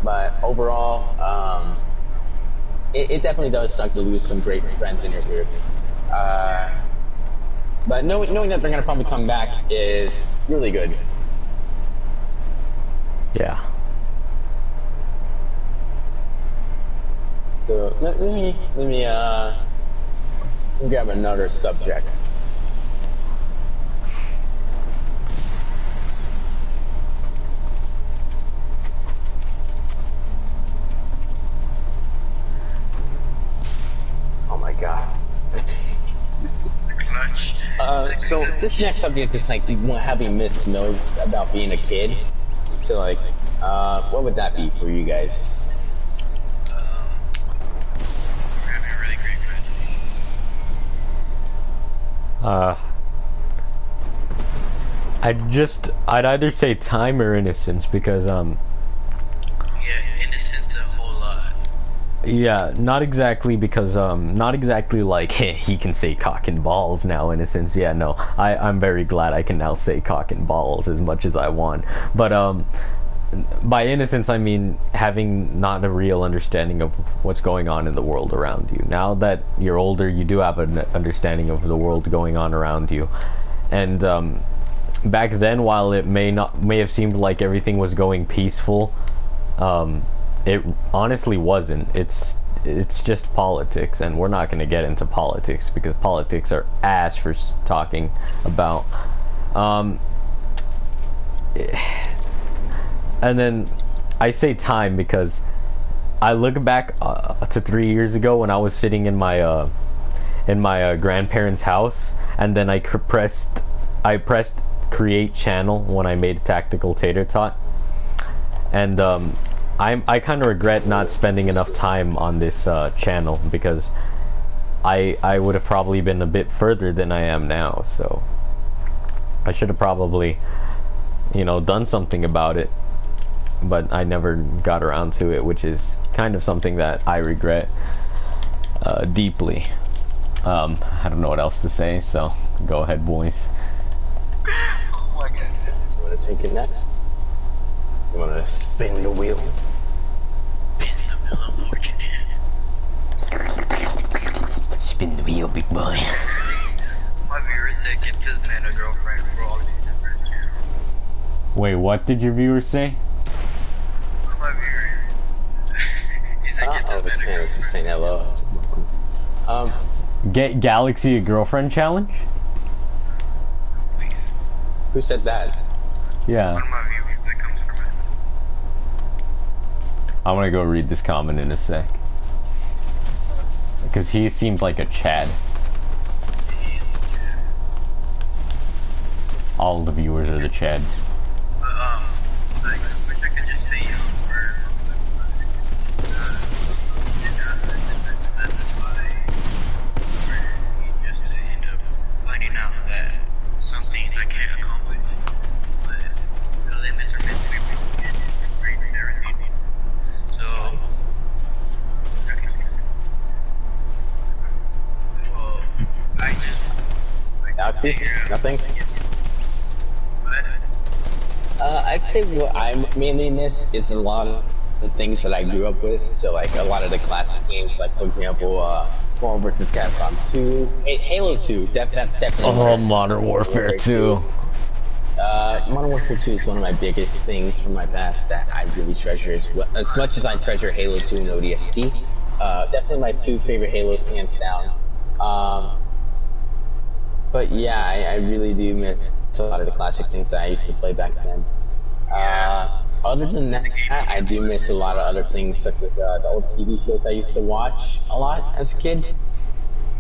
S2: But overall, it definitely does suck to lose some great friends in your group. But knowing that they're going to probably come back is really good.
S1: Yeah.
S2: So let me grab another subject. Oh my god. So this next subject is like having missed notes about being a kid. So like, what would that be for you guys?
S3: We're having a really great friend.
S1: I'd either say time or innocence, because
S3: Yeah, innocence a whole lot.
S1: yeah, not exactly, because not exactly like, hey, he can say cock and balls now, innocence. Yeah, no, I'm very glad I can now say cock and balls as much as I want. But by innocence I mean having not a real understanding of what's going on in the world around you. Now that you're older, you do have an understanding of the world going on around you, and back then, while it may have seemed like everything was going peaceful, it honestly wasn't. It's just politics, and we're not going to get into politics because politics are ass for talking about. And then I say time because I look back to 3 years ago when I was sitting in my grandparents' house, and then I pressed create channel when I made Tactical Tater Tot, and I kind of regret not spending enough time on this channel because I would have probably been a bit further than I am now. So I should have probably, you know, done something about it, but I never got around to it, which is kind of something that I regret deeply. I don't know what else to say, so go ahead, boys.
S3: Oh my god.
S2: So you want to take it next? You want to spin the wheel?
S3: Spin the wheel of fortune.
S1: Spin the wheel, big boy.
S3: My viewers said get this man a girlfriend for all these different channels.
S1: Wait, what did your viewers say?
S3: One of my viewers. He said get
S2: I was
S3: this man a
S2: just
S3: girlfriend.
S2: saying hello.
S1: Get Galaxy a girlfriend challenge?
S3: Please.
S2: Who said that?
S1: Yeah.
S3: One of my viewers that comes from it.
S1: I want to go read this comment in a sec. Because he seems like a Chad. All the viewers are the Chads.
S3: I wish I could just say just to end up finding out that something I can't accomplish, but the limits are meant to be broken and restrained and everything. So, well, I just
S2: Galaxy? Nothing? I'd say what I'm mainly in this is a lot of the things that I grew up with. So like a lot of the classic games, like for example, Marvel vs. Capcom 2, Halo 2. That's definitely.
S1: Oh, Modern Warfare 2.
S2: Modern Warfare 2 is one of my biggest things from my past that I really treasure. As much as I treasure Halo 2 and ODST, definitely my two favorite Halos hands down. But yeah, I really do miss a lot of the classic things that I used to play back then. Other than that, I do miss a lot of other things, such as the old TV shows I used to watch a lot as a kid.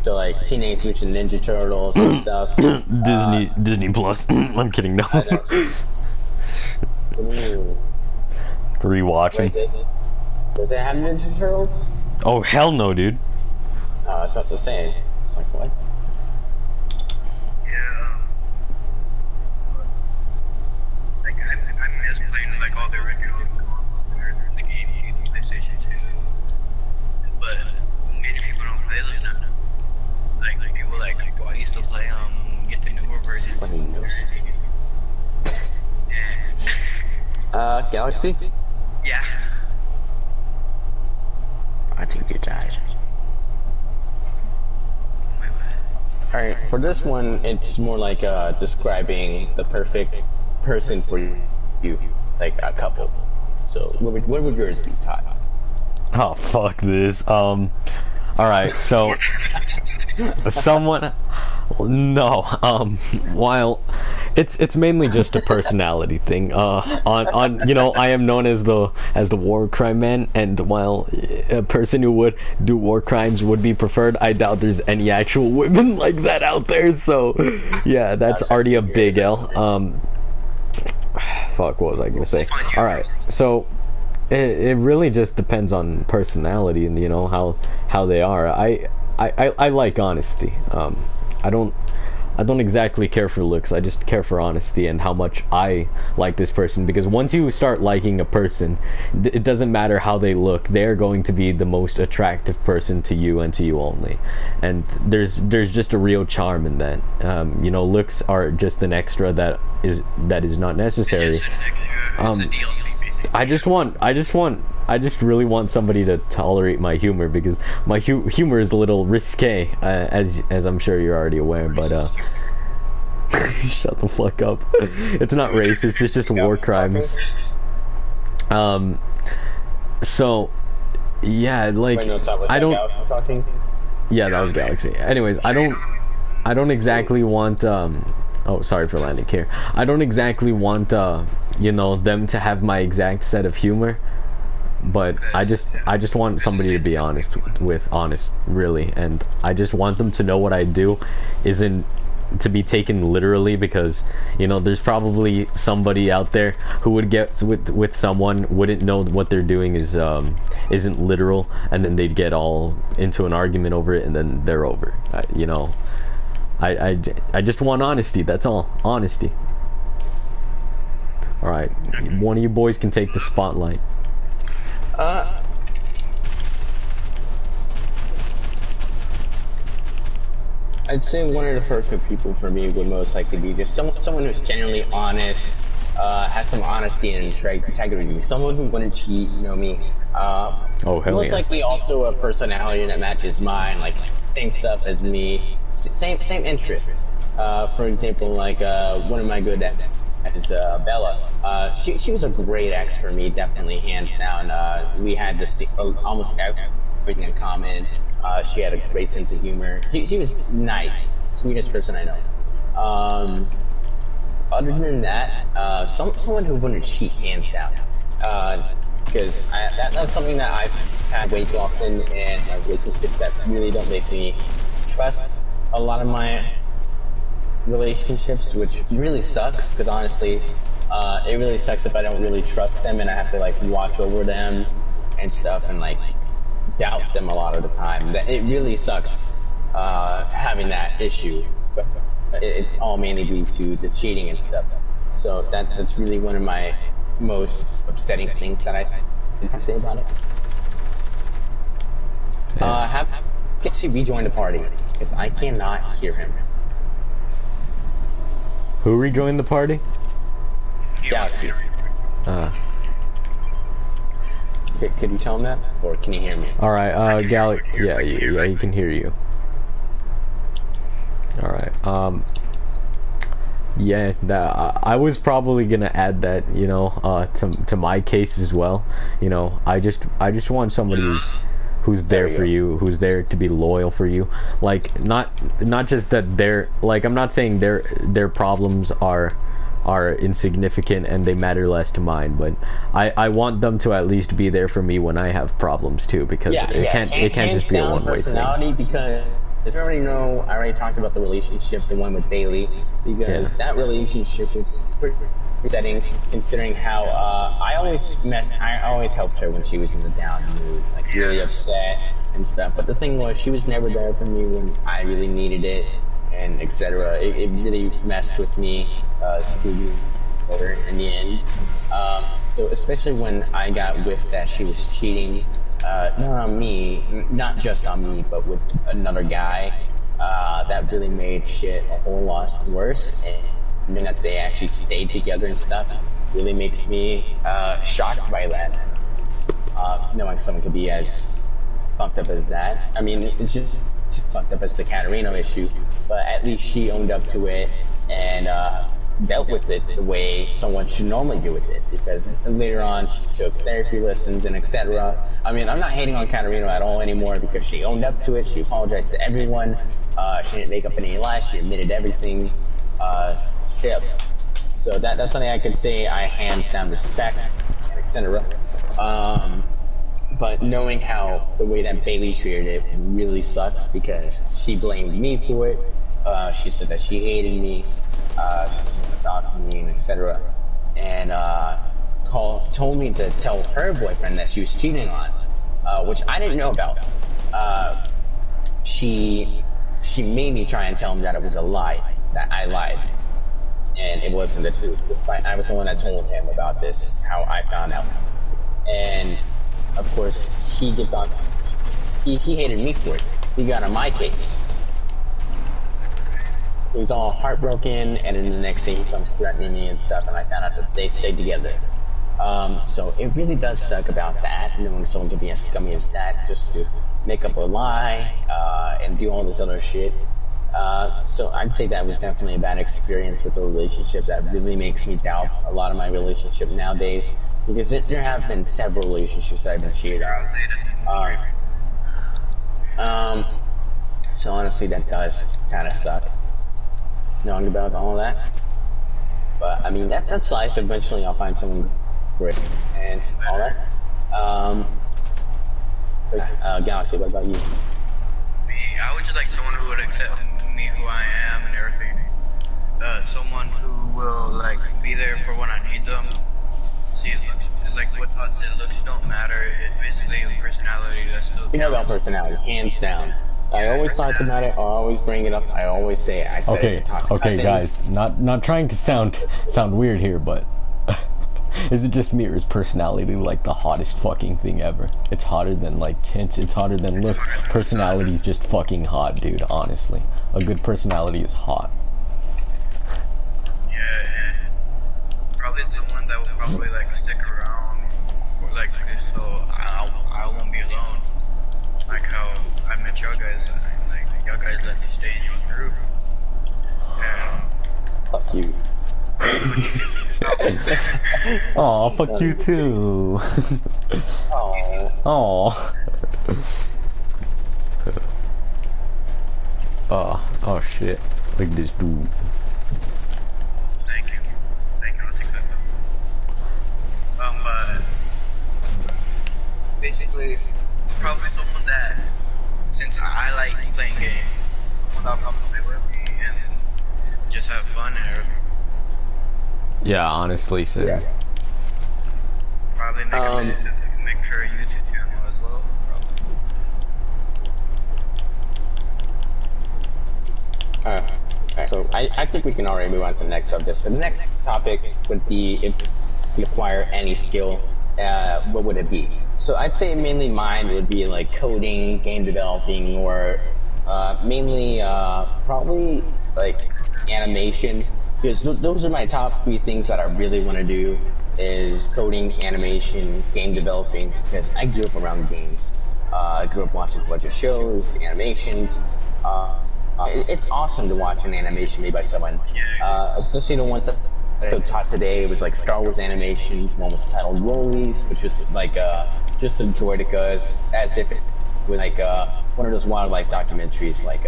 S2: So like Teenage Mutant Ninja Turtles and stuff.
S1: Disney Plus. I'm kidding, no. Rewatching.
S2: Does it have Ninja Turtles?
S1: Oh, hell no, dude.
S2: Oh, I was about to say. It's like, what?
S3: Like I miss playing like all the original consoles, the GameCube, the PlayStation 2. But many people don't play those now. Like people like, well, I used to play get the newer version. And
S2: Galaxy?
S3: yeah.
S2: I think you died. Alright, for this one, it's more like describing the perfect person for you, like a couple. So, what would yours be, Todd?
S1: Oh, fuck this. Alright, so someone no, while it's mainly just a personality thing. On you know, I am known as the war crime man, and while a person who would do war crimes would be preferred, I doubt there's any actual women like that out there. So yeah, that's already a big L. Fuck, what was I gonna say? Alright, so it really just depends on personality and, you know, how they are. I like honesty. I don't exactly care for looks. I just care for honesty and how much I like this person, because once you start liking a person, it doesn't matter how they look, they're going to be the most attractive person to you and to you only. And there's just a real charm in that. You know, looks are just an extra that is not necessary.
S3: It's just an extra, it's a DLC basically.
S1: I just really want somebody to tolerate my humor, because my humor is a little risque, as I'm sure you're already aware, but shut the fuck up. It's not racist, it's just war crimes. So yeah, like,
S2: Wait, no, Todd, was
S1: I
S2: that
S1: don't
S2: Galaxy talking?
S1: yeah, that was Galaxy. Anyways, I don't exactly want oh, sorry for landing here. I don't exactly want you know, them to have my exact set of humor, but I just want somebody to be honest with honest, really, and I just want them to know what I do isn't to be taken literally, because you know there's probably somebody out there who would get with someone, wouldn't know what they're doing is isn't literal, and then they'd get all into an argument over it, and then they're over. You know, I just want honesty. That's all. Honesty. All right, one of you boys can take the spotlight.
S2: I'd say one of the perfect people for me would most likely be just someone who's genuinely honest, has some honesty and integrity. Someone who wouldn't cheat, you know me.
S1: Oh, hell
S2: most
S1: yeah.
S2: likely also a personality that matches mine, like same stuff as me, same interests. For example, like one of my good is Bella. She was a great ex for me, definitely hands down. We had this almost everything in common. She had a great sense of humor. She was nice, sweetest person I know. Other than that, someone who wouldn't cheat, hands down. Because that's something that I've had way too often in my relationships that really don't make me trust a lot of my relationships, which really sucks, because honestly, it really sucks if I don't really trust them and I have to like watch over them and stuff and like doubt them a lot of the time. That it really sucks having that issue, but it's all mainly due to the cheating and stuff. So that's really one of my most upsetting things that I can say about it. Get to rejoin the party, because I cannot hear him.
S1: Who rejoined the party?
S2: Galaxy. Could you tell him that, or can you hear me?
S1: All right, Galaxy. Yeah, he can hear you. All right. Yeah, I was probably gonna add that, you know, to my case as well. You know, I just want somebody who's there for you, who's there to be loyal for you. Like, not just that they're like, I'm not saying their problems are insignificant and they matter less to mine, but I want them to at least be there for me when I have problems too, because it can't just be a one-way thing.
S2: Because I already talked about the relationship, the one with Bailey, because that relationship is pretty upsetting, considering how I always helped her when she was in the down mood, like really upset and stuff. But the thing was, she was never there for me when I really needed it, and etc. It really messed with me, screwed me over in the end. So especially when I got whiffed that she was cheating, not on me, not just on me, but with another guy, that really made shit a whole lot worse. And then that they actually stayed together and stuff really makes me shocked by that. Knowing someone could be as fucked up as that. I mean, it's just fucked up as the Caterino issue, but at least she owned up to it and dealt with it the way someone should normally do with it, because later on she took therapy lessons and etc. I mean, I'm not hating on Caterino at all anymore, because she owned up to it, she apologized to everyone, she didn't make up any lies, she admitted everything, so that's something I could say I hands down respect, etc. But knowing how the way that Bailey treated it really sucks, because she blamed me for it. She said that she hated me, she didn't want to talk to me, and etc. And told me to tell her boyfriend that she was cheating on, which I didn't know about. She made me try and tell him that it was a lie, that I lied, and it wasn't the truth. Despite I was the one that told him about this, how I found out, and of course he gets on. He hated me for it. He got on my case. He was all heartbroken, and then the next day he comes threatening me and stuff, and I found out that they stayed together. So it really does suck about that, knowing someone could be as scummy as that, just to make up a lie, and do all this other shit. So I'd say that was definitely a bad experience with a relationship that really makes me doubt a lot of my relationships nowadays, because there have been several relationships that I've been cheated on. So honestly, that does kind of suck, knowing about all that. But I mean, that's life. Eventually I'll find someone great and all that. Galaxy, what about you?
S3: I would just like someone who would accept me who I am and everything. Someone who will like be there for when I need them. See, looks, like what Todd said, looks don't matter. It's basically a personality that still counts.
S2: You know about personality, hands down. I always talk about it. I always bring it up. I always say it. I said it to Todd's
S1: okay,
S2: cousins.
S1: guys. Not trying to sound weird here, but is it just me or is personality like the hottest fucking thing ever? It's hotter than like tints. It's hotter than looks. Personality is just fucking hot, dude. Honestly, a good personality is hot.
S3: Yeah, and probably someone that will probably like stick around, for, like so I won't be alone. Like how I met y'all guys, like y'all guys let me stay in your group. And
S2: Fuck you.
S1: Aw, fuck you too. Aw. Oh shit. Look at this dude.
S3: Thank you. I'll take that. But basically, probably someone that, since I like playing games, someone that'll come play with me and just have fun and everything.
S1: Yeah, honestly, so.
S2: Yeah.
S3: Probably make her YouTube channel as well. Probably.
S2: Alright, so I think we can already move on to the next subject. So the next topic would be if you acquire any skill, what would it be? So I'd say mainly mine would be like coding, game developing, or mainly probably like animation. Because those are my top 3 things that I really want to do, is coding, animation, game developing, because I grew up around games. I grew up watching a bunch of shows, animations. It's awesome to watch an animation made by someone, especially the ones that I taught today. It was like Star Wars animations. One was titled Rollies, which was like just a Droideka, as if it was like one of those wildlife documentaries, like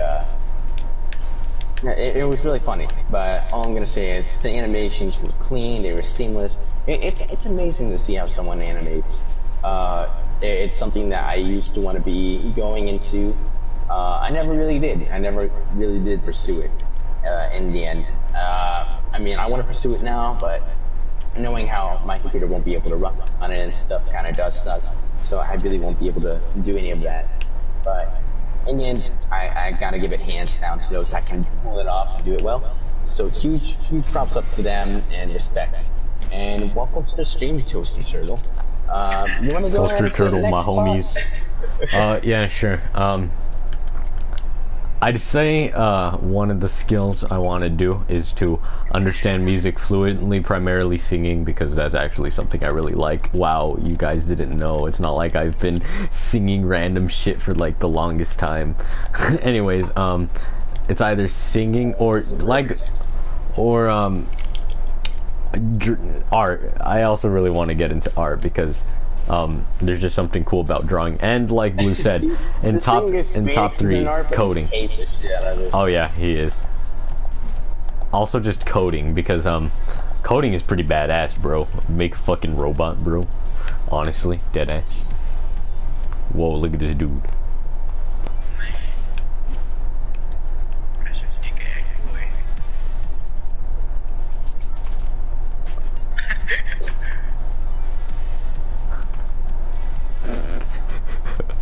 S2: it was really funny, but all I'm gonna say is the animations were clean, they were seamless. It's amazing to see how someone animates. It's something that I used to want to be going into. I never really did. I never really did pursue it in the end. I mean, I want to pursue it now, but knowing how my computer won't be able to run on it and stuff kind of does suck. So I really won't be able to do any of that. But in the end, I gotta give it hands down to those that can pull it off and do it well. So huge props up to them and respect. And welcome to the stream, Toaster Turtle. You wanna go
S1: Toaster Turtle, my homies. Yeah, sure. I'd say one of the skills I want to do is to understand music fluently, primarily singing, because that's actually something I really like. Wow, you guys didn't know. It's not like I've been singing random shit for like the longest time. Anyways, it's either singing or art. I also really want to get into art because there's just something cool about drawing, and like Blue said, in top 3, coding. Oh yeah, he is. Also just coding, because coding is pretty badass, bro. Make a fucking robot, bro. Honestly, deadass. Whoa, look at this dude.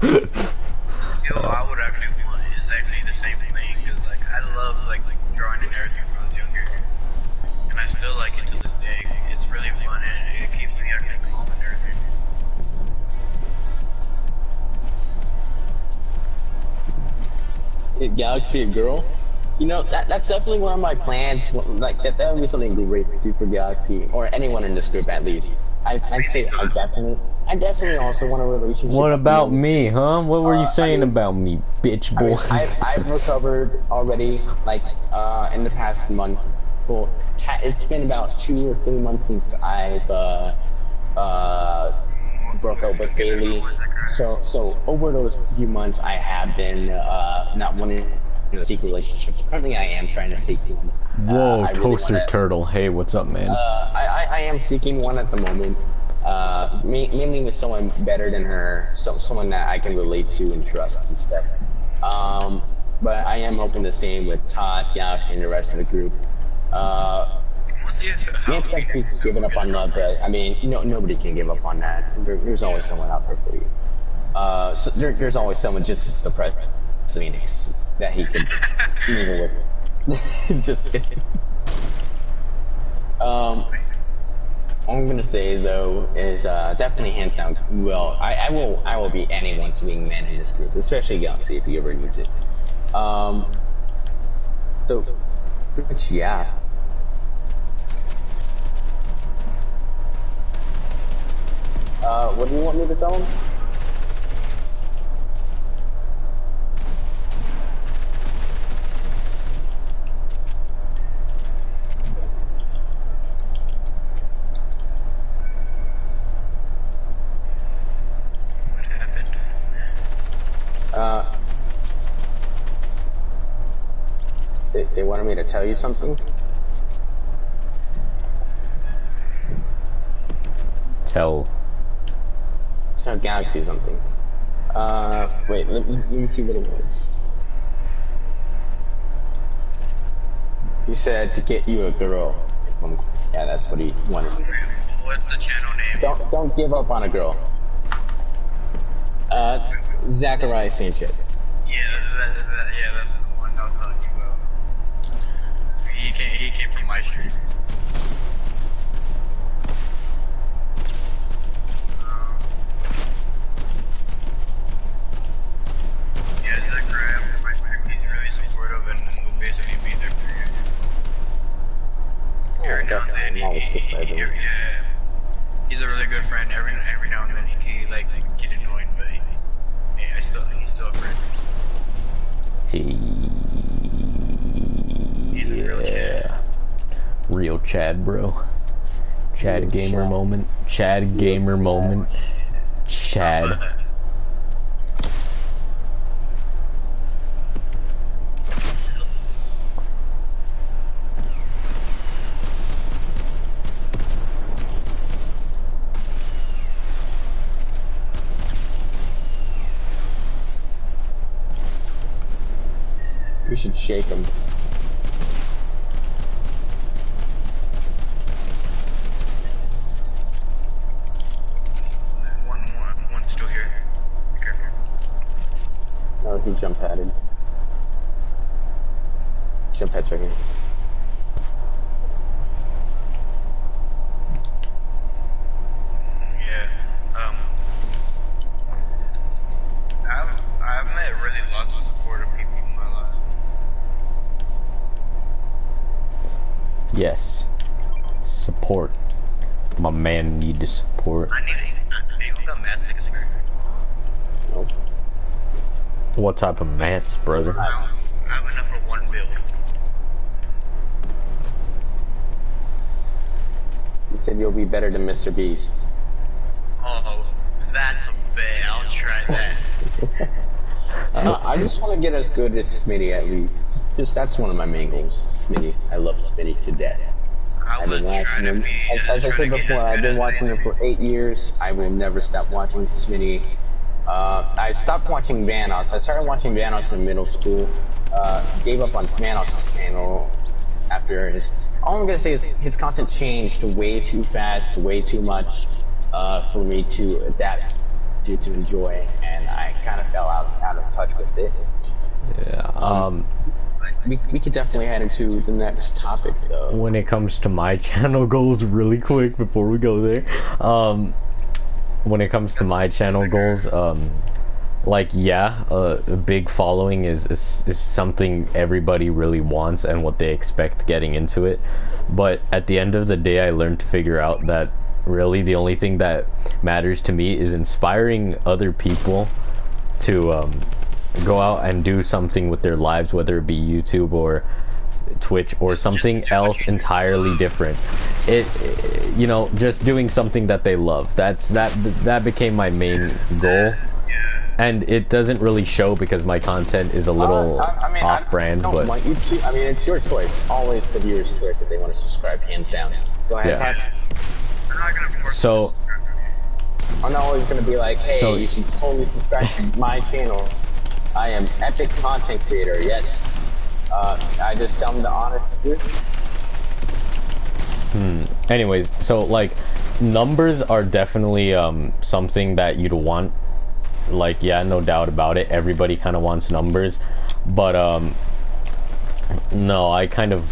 S3: Skill I would actually want is actually the same thing, because like I love like drawing and everything when I was younger, and I still like it to this day. It's really fun and it keeps me actually calm and everything.
S2: Galaxy a girl? You know, that's definitely one of my plans. Like that would be something great to do for Galaxy, or anyone in this group at least. I'd say I definitely also want a relationship.
S1: What about me, huh? What were you saying about me, bitch boy?
S2: I've recovered already, like, in the past month. It's been about 2 or 3 months since I've, broke up with Bailey. So over those few months, I have been, not wanting to seek relationships. Currently, I am trying to seek one.
S1: Whoa, Toaster Turtle. Hey, what's up, man?
S2: I am seeking one at the moment. Mainly with someone better than her, someone that I can relate to and trust and stuff. but I am hoping the same with Todd, Galaxy, and the rest of the group. Can't expect he's giving up on love, but I mean, nobody can give up on that. There's always someone out there for you. So there's always someone just as depressed as Phoenix that he could mingle with. Just kidding. All I'm gonna say though is definitely hands down. Well, I will be anyone's wingman in this group, especially Galaxy if he ever needs it. So, which yeah. What do you want me to tell him?
S3: What happened?
S2: They wanted me to tell you something?
S1: Tell
S2: Galaxy something. Wait, let me see what it was. He said to get you a girl. Yeah, that's what he wanted.
S3: What's the channel name?
S2: Don't give up on a girl. Zachariah Sanchez.
S3: Yeah, that's the one I was talking about. He came from my stream. He's really supportive and will basically be there for you. Every now and then, he's a really good friend. Every now and then he can like get annoying, but he's still a friend. He's a real Chad.
S1: Real Chad, bro. Chad real gamer Chad. Moment. Chad real gamer Chad. Moment. Chad.
S2: We should shake him.
S3: One's still here. Be careful.
S2: No, he jump padded. Jump pads right here.
S3: I've met really lots of supportive people in my life.
S1: Yes. Support. My man need to support.
S3: Anyone got mats like a cigarette?
S2: Nope.
S1: What type of mats, brother?
S3: I have enough for one bill.
S2: You said you'll be better than Mr. Beast.
S3: Oh, that's a bet. I'll try that.
S2: I just want to get as good as Smitty at least. Just that's one of my main goals. Smitty. I love Smitty to death. I've been watching him. As I said before, I've been watching him for 8 years. I will never stop watching Smitty. I stopped watching Vanos. I started watching Vanos in middle school. Gave up on Vanos' channel after his. All I'm gonna say is his content changed way too fast, way too much for me to adapt to enjoy, and I kind of fell out of touch with it.
S1: Yeah.
S2: We could definitely head into the next topic though.
S1: When it comes to my channel goals, really quick before we go there, when it comes to my channel goals, like yeah, a big following is something everybody really wants and what they expect getting into it. But at the end of the day, I learned to figure out that really the only thing that matters to me is inspiring other people to go out and do something with their lives, whether it be YouTube or Twitch or something else entirely different. You know, just doing something that they love. That became my main goal. And it doesn't really show because my content is a little off-brand, but
S2: want you to, I mean, it's your choice. Always the viewer's choice if they want to subscribe, hands down. Go ahead,
S1: yeah.
S2: Todd.
S3: I'm not gonna force
S1: So
S2: I'm not always gonna be like, hey,
S1: So-
S2: you should totally subscribe to my channel. I am epic content creator. Yes. I just tell them the honest truth.
S1: Anyways, so like numbers are definitely something that you'd want. Like, yeah, no doubt about it. Everybody kind of wants numbers, but no, I kind of,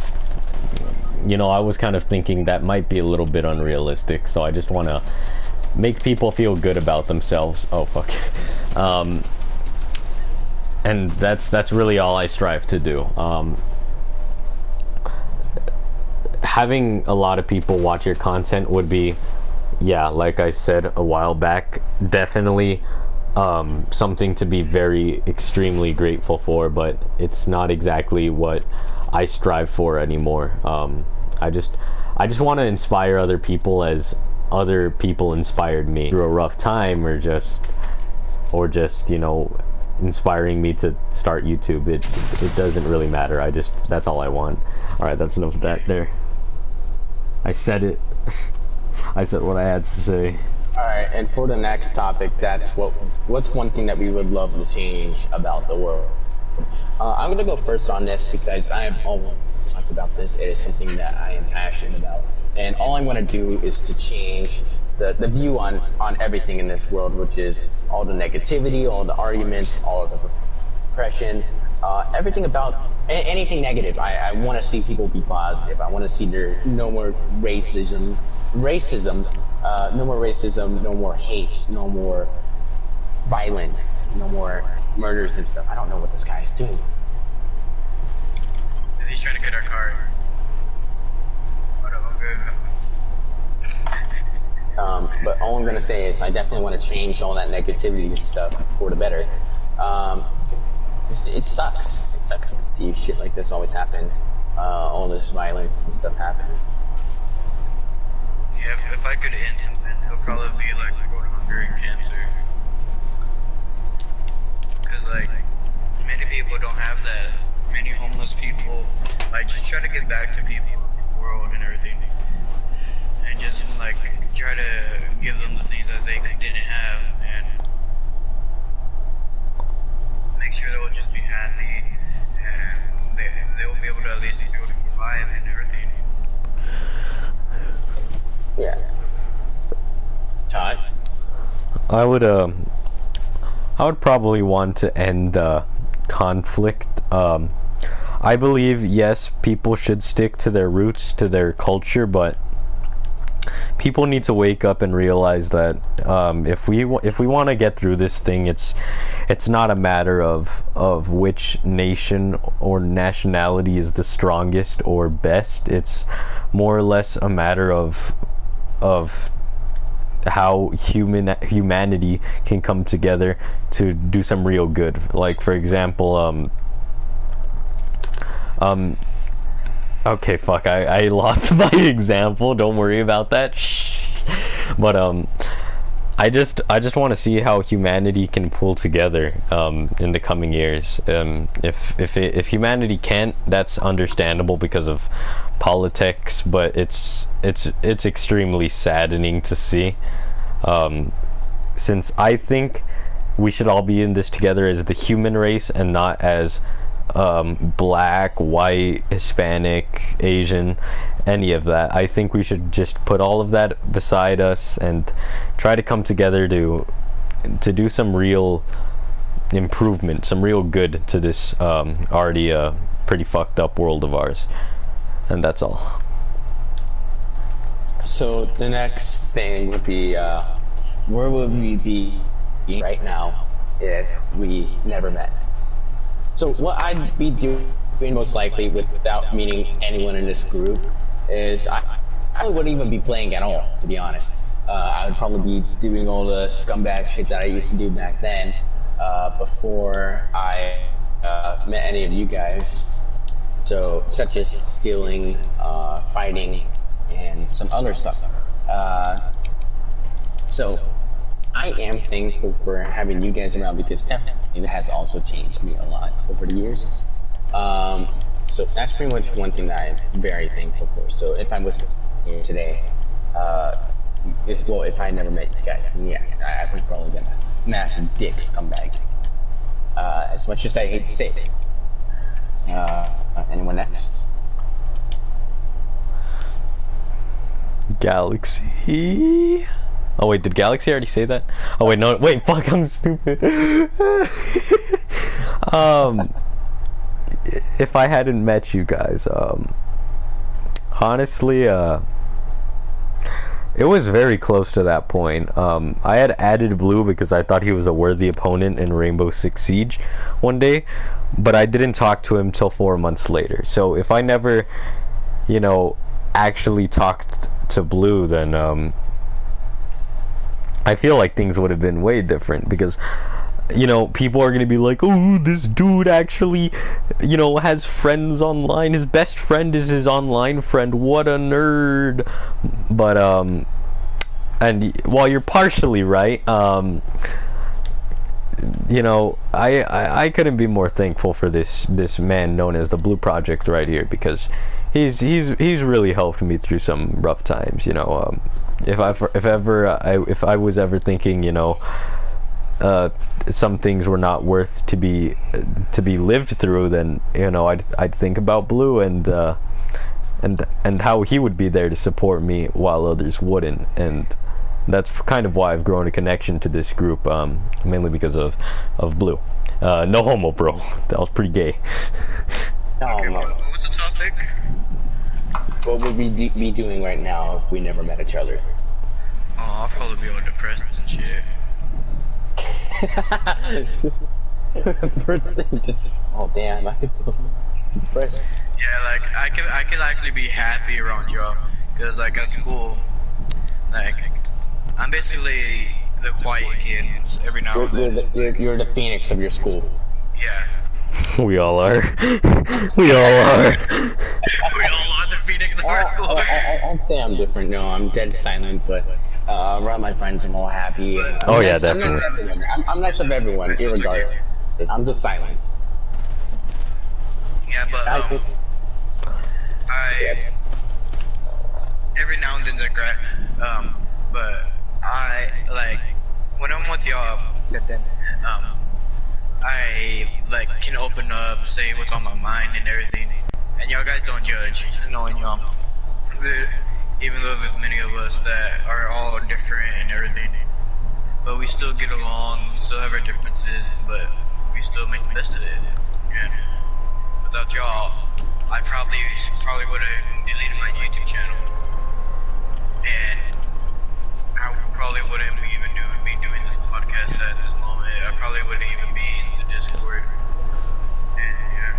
S1: you know, I was kind of thinking that might be a little bit unrealistic. So I just want to make people feel good about themselves. Oh fuck. And that's really all I strive to do. Having a lot of people watch your content would be, yeah, like I said a while back, definitely something to be very extremely grateful for, but it's not exactly what I strive for anymore. I just want to inspire other people as other people inspired me through a rough time, or just you know, inspiring me to start YouTube. It doesn't really matter. That's all I want. All right, that's enough of that there. I said it. I said what I had to say.
S2: Alright, and for the next topic, what's one thing that we would love to change about the world? I'm gonna go first on this because I have always talked about this. It is something that I am passionate about. And all I'm gonna do is to change the view on everything in this world, which is all the negativity, all the arguments, all of the repression, everything about anything negative. I want to see people be positive. I want to see there no more racism, no more racism, no more hate, no more violence, no more murders and stuff. I don't know what this guy is doing.
S3: He's trying to get our cards.
S2: But all I'm gonna say is I definitely want to change all that negativity and stuff for the better. It sucks. It sucks to see shit like this always happen. All this violence and stuff happen.
S3: Yeah, if I could end something, it would probably be like world hunger and cancer. Because like, many people don't have that. Many homeless people, like, just try to give back to people in the world and everything. And just like, try to give them the things that they didn't have, and make sure they will just be happy, and they will be able to at least be able to survive and everything.
S2: Yeah. Todd?
S1: I would probably want to end conflict. I believe, yes, people should stick to their roots, to their culture, but people need to wake up and realize that if we want to get through this thing, it's not a matter of which nation or nationality is the strongest or best. It's more or less a matter of how humanity can come together to do some real good. Like, for example, okay, fuck, I lost my example, don't worry about that. Shh. But I just want to see how humanity can pull together in the coming years. If humanity can't, that's understandable because of politics, but it's extremely saddening to see, since I think we should all be in this together as the human race and not as black, white, Hispanic, Asian, any of that. I think we should just put all of that beside us and try to come together to do some real improvement, some real good to this already pretty fucked up world of ours. And that's all.
S2: So the next thing would be, where would we be right now if we never met? So what I'd be doing most likely without meeting anyone in this group is I wouldn't even be playing at all, to be honest. I would probably be doing all the scumbag shit that I used to do back then, before I met any of you guys. So, such as stealing, fighting, and some other stuff. So, I am thankful for having you guys around because definitely it has also changed me a lot over the years. So that's pretty much one thing that I'm very thankful for. So if I was here today, if I never met you guys, then yeah, I would probably get a massive dick scumbag. As much as I hate to say it. Anyone next?
S1: Galaxy. Oh wait, did Galaxy already say that? Oh wait, no, wait, fuck, I'm stupid. If I hadn't met you guys, honestly, it was very close to that point. I had added Blue because I thought he was a worthy opponent in Rainbow Six Siege one day, but I didn't talk to him till 4 months later. So if I never, you know, actually talked to Blue, then I feel like things would have been way different, because you know, people are gonna be like, oh, this dude actually, you know, has friends online, his best friend is his online friend, what a nerd. But and while you're partially right, you know, I couldn't be more thankful for this man known as the Blue Project right here, because he's really helped me through some rough times, you know. If I was ever thinking, you know, some things were not worth to be lived through, then, you know, I'd think about Blue and how he would be there to support me while others wouldn't. And that's kind of why I've grown a connection to this group, mainly because of Blue. No homo, bro. That was pretty gay.
S3: Okay, what was the topic?
S2: What would we be doing right now if we never met each other?
S3: Oh, I'll probably be all depressed and shit.
S2: First thing, just, oh damn, I feel depressed.
S3: Yeah, like I can actually be happy around y'all, cause like at school, like I'm basically the quiet kid every now and then.
S2: You're the phoenix of your school.
S3: Yeah.
S1: We all are. We all are.
S3: We all are the phoenix of our school.
S2: I'd say I'm different. No, I'm dead silent, but around my friends I'm all happy.
S1: Oh yeah, definitely.
S2: I'm nice of everyone, irregardless. I'm just silent.
S3: Yeah, but I every now and then I cry. But I like when I'm with y'all. I like can open up, say what's on my mind and everything, and y'all guys don't judge, knowing y'all. Even though there's many of us that are all different and everything, but we still get along. We still have our differences, but we still make the best of it. And without y'all, I probably would have deleted my YouTube channel, and I probably wouldn't be even doing this podcast at this moment. I probably wouldn't even be in the Discord. And, yeah.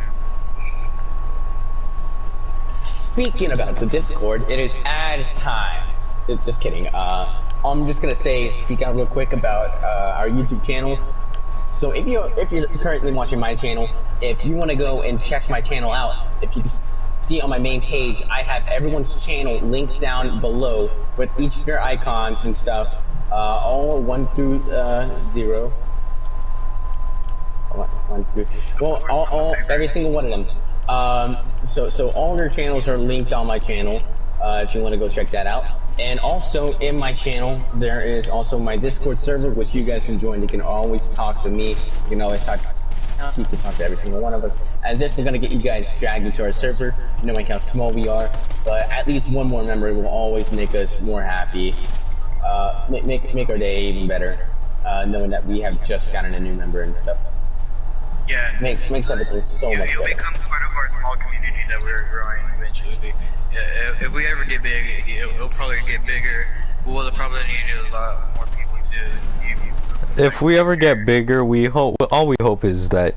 S2: Speaking about the Discord, it is ad time. Just kidding. I'm just gonna speak out real quick about our YouTube channels. So if you're currently watching my channel, if you want to go and check my channel out, if you see on my main page, I have everyone's channel linked down below with each of their icons and stuff. All 1 through 0. 1 through. Well, all every single one of them. So all their channels are linked on my channel. If you want to go check that out. And also in my channel, there is also my Discord server, which you guys can join. You can always talk to me. You can always talk. You can talk to every single one of us, as if we're gonna get you guys dragged into our server, knowing how small we are. But at least one more member will always make us more happy. Make our day even better, knowing that we have just gotten a new member and stuff.
S3: Yeah.
S2: Makes everything so much
S3: You'll
S2: better.
S3: become part of our small community that we're growing eventually. If we ever get big, it'll probably get bigger. We'll probably need a lot more people to.
S1: If we ever get bigger, all we hope is that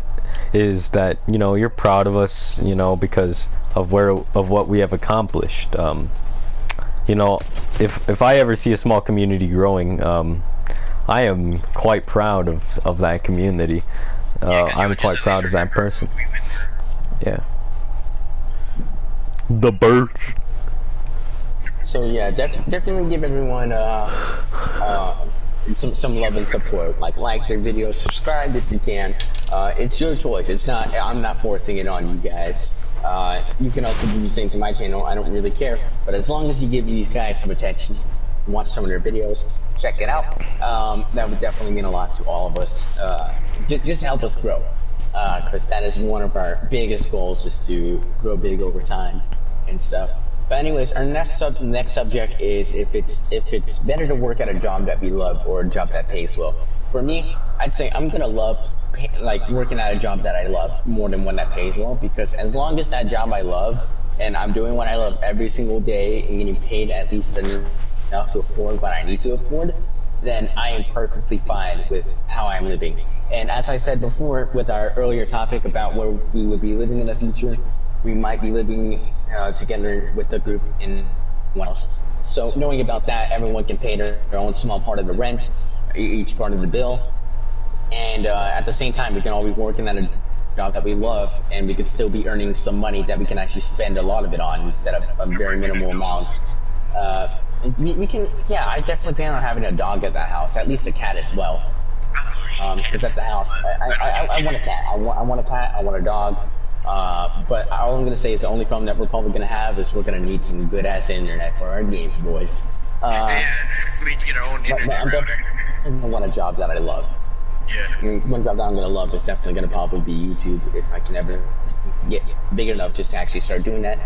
S1: you know, you're proud of us, you know, because of what we have accomplished. You know, if I ever see a small community growing, I am quite proud of that community. I'm quite proud of that person. Yeah. The birch.
S2: So yeah, definitely give everyone some love and support. Like their videos, subscribe if you can. It's your choice. It's not. I'm not forcing it on you guys. You can also do the same to my channel. I don't really care. But as long as you give these guys some attention, watch some of their videos, check it out. That would definitely mean a lot to all of us. Just help us grow, because that is one of our biggest goals, is to grow big over time and stuff. But anyways, our next subject is if it's better to work at a job that we love or a job that pays well. For me, I'd say I'm gonna love working at a job that I love more than one that pays well, because as long as that job I love and I'm doing what I love every single day and getting paid at least enough to afford what I need to afford, then I am perfectly fine with how I'm living. And as I said before with our earlier topic about where we would be living in the future, we might be living together with the group in one else. So knowing about that, everyone can pay their own small part of the rent, each part of the bill, and at the same time we can all be working at a job that we love, and we could still be earning some money that we can actually spend a lot of it on instead of a very minimal amount. We can, yeah, I definitely plan on having a dog at that house, at least a cat as well. Because at the house, I want a cat. I want a cat. I want a dog. But all I'm gonna say is the only problem that we're probably gonna have is we're gonna need some good ass internet for our games, boys.
S3: Yeah, we need to get our own internet router.
S2: I want a job that I love.
S3: Yeah.
S2: One job that I'm gonna love is definitely gonna probably be YouTube, if I can ever get big enough just to actually start doing that.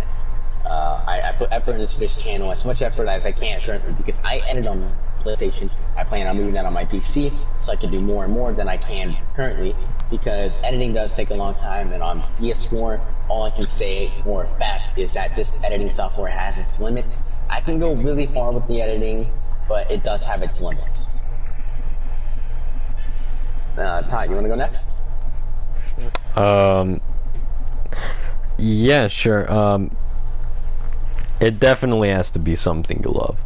S2: I put effort in this channel, as much effort as I can currently, because I edit on PlayStation. I plan on moving that on my PC so I can do more and more than I can currently, because editing does take a long time, and on PS4, all I can say for a fact is that this editing software has its limits. I can go really far with the editing, but it does have its limits. Todd, you want to go next?
S1: Yeah, sure. It definitely has to be something you love.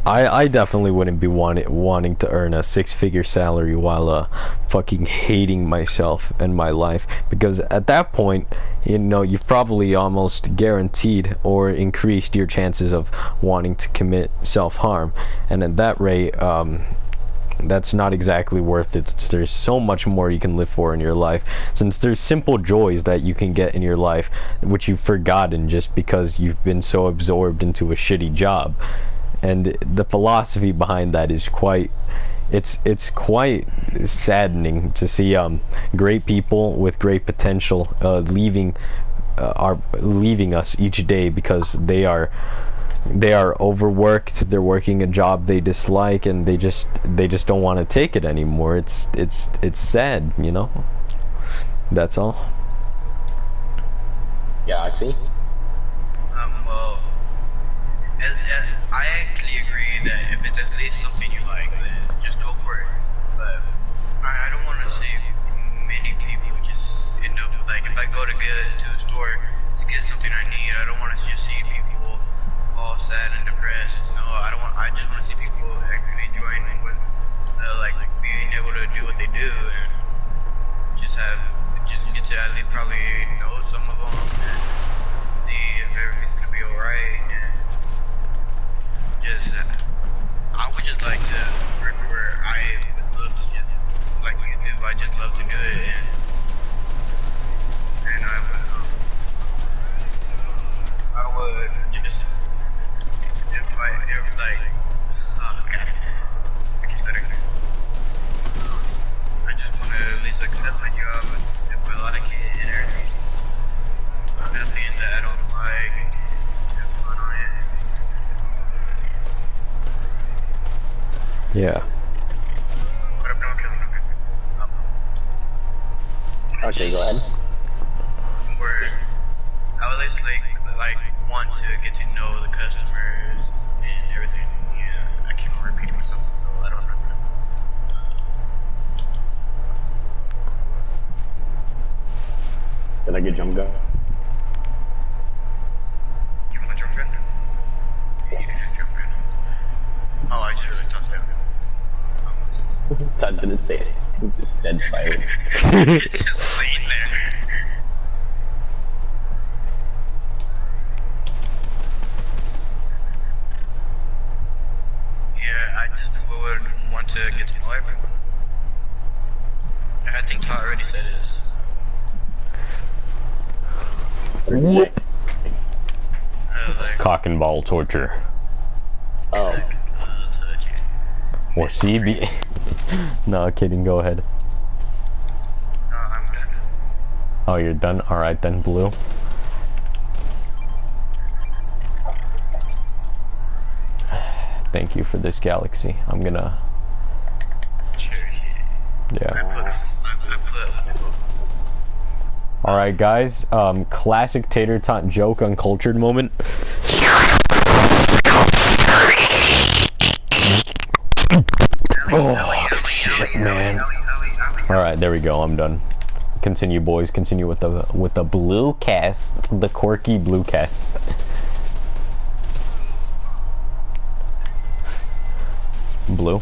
S1: I definitely wouldn't be wanting to earn a six-figure salary while fucking hating myself and my life, because at that point, you know, you've probably almost guaranteed or increased your chances of wanting to commit self-harm, and at that rate, that's not exactly worth it. There's so much more you can live for in your life, since there's simple joys that you can get in your life which you've forgotten just because you've been so absorbed into a shitty job. And the philosophy behind that is quite saddening to see great people with great potential leaving us each day because they are overworked, they're working a job they dislike, and they just don't want to take it anymore. It's sad, you know. That's all.
S2: Yeah, I see.
S3: Well, I actually agree that if it's at least something you like, then just go for it. But I don't want to see many people just end up, like, if I go to a store to get something I need, I don't want to just see people all sad and depressed. No, I just want to see people actually enjoying with, like being able to do what they do, and just get to at least probably know some of them and see if everything's gonna be alright. I would just like to work where I would love to just, like YouTube, I just love to do it, and I would just, I just want to at least accept my job if I like it and everything. Nothing that I don't like, have fun on it.
S1: Yeah.
S3: But I'm not killing
S2: Okay, go ahead.
S3: Where I would at least like want to get to know the customers and everything. Yeah, I keep repeating myself, so I don't know.
S2: Did I get jump gun?
S3: You want a drum gun? Yeah, drum gun. Oh, I just realized tossed down.
S2: Todd didn't say it. He's just dead silent.
S3: It's just laying there. Yeah, I just would want to get to know everyone. I think Todd already said this.
S2: What?
S3: Like,
S1: cock and ball torture.
S2: Oh.
S1: Or CB. No, kidding, go ahead.
S3: I'm done.
S1: Oh, you're done? Alright then, Blue. Thank you for this galaxy. I'm gonna... Yeah. Alright guys, classic tater tot joke uncultured moment. Oh, good shit, man. Alright, there we go, I'm done. Continue, boys, continue with the Bluecast, the quirky Bluecast. Blue?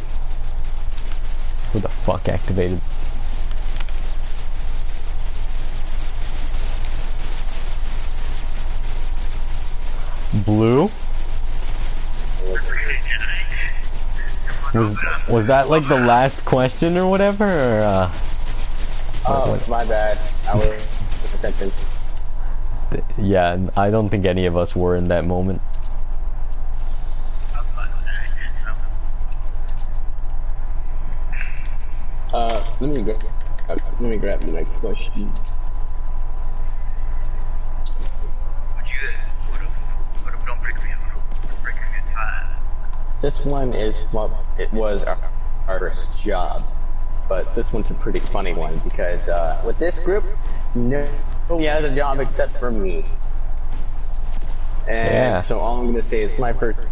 S1: Who the fuck activated? Blue? Was that like the last question or whatever? Or,
S2: oh, my bad. I was attention.
S1: Yeah, I don't think any of us were in that moment.
S2: Let me grab the next question. This one is what it was our first job, but this one's a pretty funny one because with this group, nobody has a job except for me. And so all I'm gonna say is my first.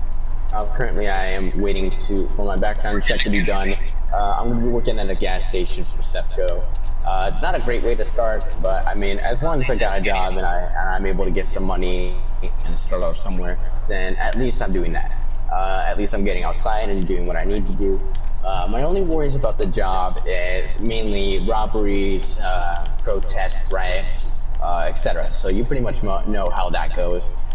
S2: Currently, I am waiting for my background check to be done. I'm gonna be working at a gas station for Sepco. It's not a great way to start, but I mean, as long as I got a job and I'm able to get some money and start off somewhere, then at least I'm doing that. At least I'm getting outside and doing what I need to do. My only worries about the job is mainly robberies, protests, riots, etc. So you pretty much know how that goes.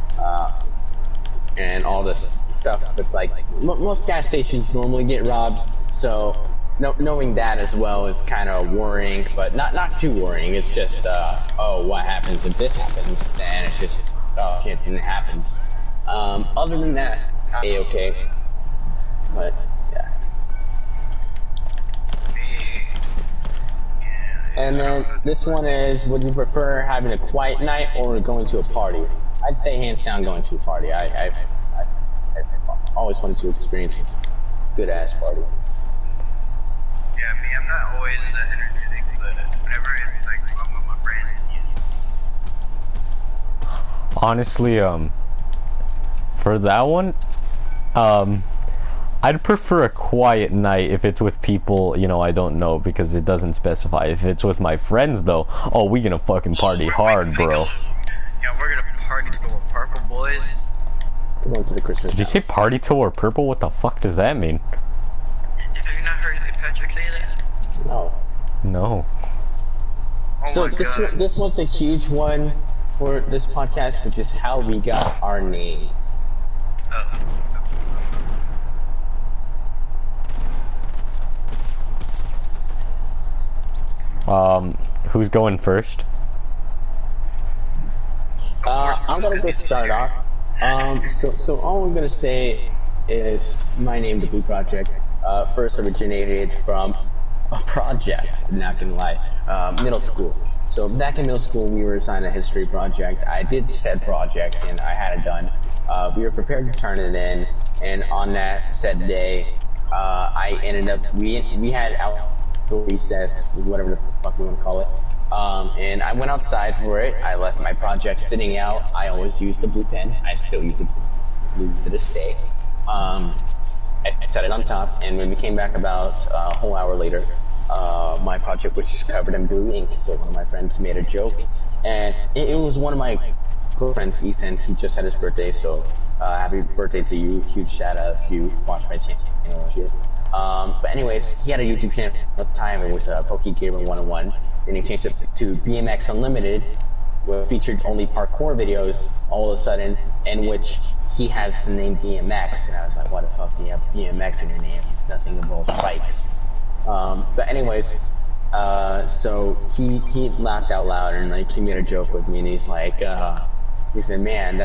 S2: And all this stuff with like most gas stations normally get robbed, so knowing that as well is kind of worrying, but not too worrying. It's just oh, what happens if this happens? And it's just oh shit, and it happens. Other than that, okay. But yeah. And then this one is: would you prefer having a quiet night or going to a party? I'd say hands down going to a party. I always wanted to experience a good ass party.
S3: Yeah, me, I'm not always that energetic, but whenever it's like I'm with my friends,
S1: honestly, for that one, I'd prefer a quiet night if it's with people, you know, I don't know, because it doesn't specify. If it's with my friends, though, oh, we gonna fucking party hard, bro.
S3: Yeah, we're gonna party till we're purple, boys.
S2: We're going to the Christmas
S1: Did you say party till we're purple? What the fuck does that mean?
S3: Have you not heard Patrick say that?
S2: No.
S1: No.
S3: Oh
S2: So
S3: my
S2: this was a huge one for this podcast, which is how we got our names.
S1: Who's going first?
S2: I'm gonna just start off. So all I'm gonna say is my name, the Blue Project, first originated from a project, not gonna lie, middle school. So back in middle school, we were assigned a history project. I did said project, and I had it done. We were prepared to turn it in, and on that said day, I ended up, we had outdoor recess, whatever the fuck we want to call it. And I went outside for it. I left my project sitting out. I always used the blue pen. I still use the blue to this day. I set it on top, and when we came back about a whole hour later, my project was just covered in blue ink. So one of my friends made a joke, and it was one of my close friends, Ethan. He just had his birthday, so happy birthday to you. Huge shout out if you watch my channel this year. But anyways, he had a YouTube channel at the time. It was Poke Gamer 101. And he changed it to BMX Unlimited, which featured only parkour videos all of a sudden, in which he has the name BMX, and I was like, why the fuck do you have BMX in your name? Nothing involves bikes. But anyways, so he laughed out loud, and like he made a joke with me, and he's like, he said, man,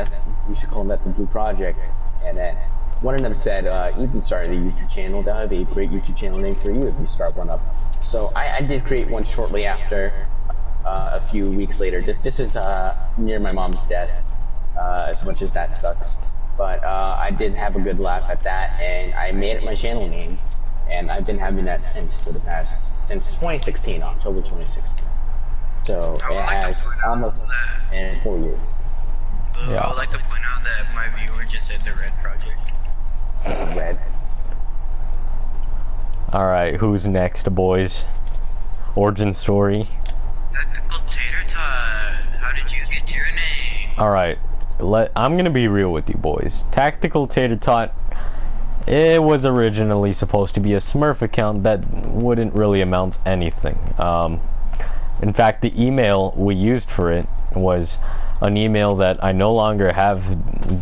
S2: we should call that the Blue Project. And then one of them said, you can start a YouTube channel. That would be a great YouTube channel name for you if you start one up. So I did create one shortly after, a few weeks later. This is near my mom's death, as much as that sucks. But I did have a good laugh at that, and I made it my channel name. And I've been having that since since 2016, October 2016. So it has almost 4 years.
S3: Yeah. I would like to point out that my viewer just said the Red Project.
S2: Red.
S1: Alright, who's next, boys? Origin story.
S3: Tactical Tater Tot, how did you get your name?
S1: Alright, I'm gonna be real with you, boys. Tactical Tater Tot, it was originally supposed to be a Smurf account that wouldn't really amount to anything. In fact, the email we used for it was an email that I no longer have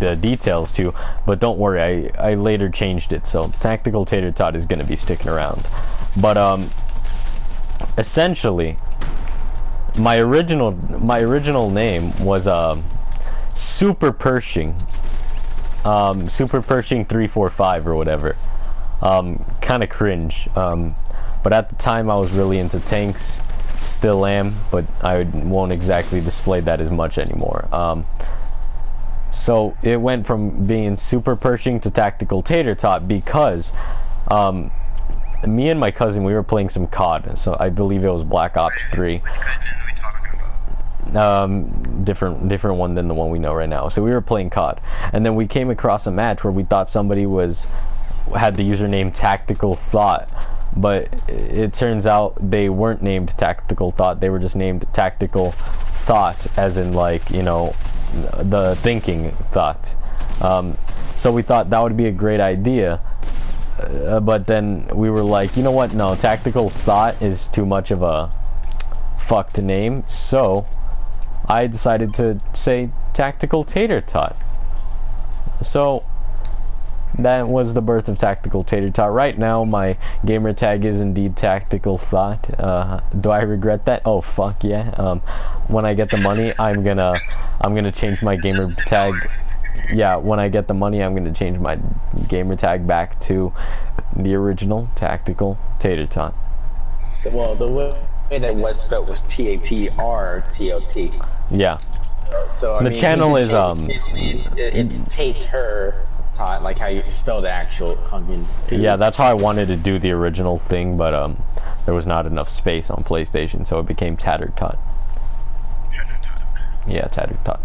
S1: the details to, but don't worry, I later changed it, so Tactical Tater Tot is gonna be sticking around. But essentially, my original name was Super Pershing. Super Pershing 345 or whatever. Kind of cringe. But at the time I was really into tanks. Still am, but I won't exactly display that as much anymore. So it went from being Super Pershing to Tactical Tater Tot because me and my cousin, we were playing some COD. So I believe it was Black Ops 3.
S3: Which cousin are we talking about?
S1: Different one than the one we know right now. So we were playing COD, and then we came across a match where we thought somebody had the username Tactical Thought, but it turns out they weren't named Tactical Thought. They were just named Tactical Thought, as in, like, you know, the thinking thought. So we thought that would be a great idea, but then we were like, you know what? No, Tactical Thought is too much of a fucked name. So I decided to say Tactical Tater Tot. So that was the birth of Tactical Tater Tot. Right now, my gamer tag is indeed Tactical Thought. Do I regret that? Oh fuck yeah. When I get the money, I'm gonna change my gamer tag. Yeah, when I get the money, I'm gonna change my gamer tag back to the original Tactical Tater Tot.
S2: Well, the way that was spelled was T-A-T-R-T-O-T.
S1: Yeah.
S2: So
S1: the channel is
S2: it's Tater Tot, like how you spell the actual Hungarian.
S1: Yeah, that's how I wanted to do the original thing, but there was not enough space on PlayStation, so it became Tater Tot. Yeah, Tater Tot.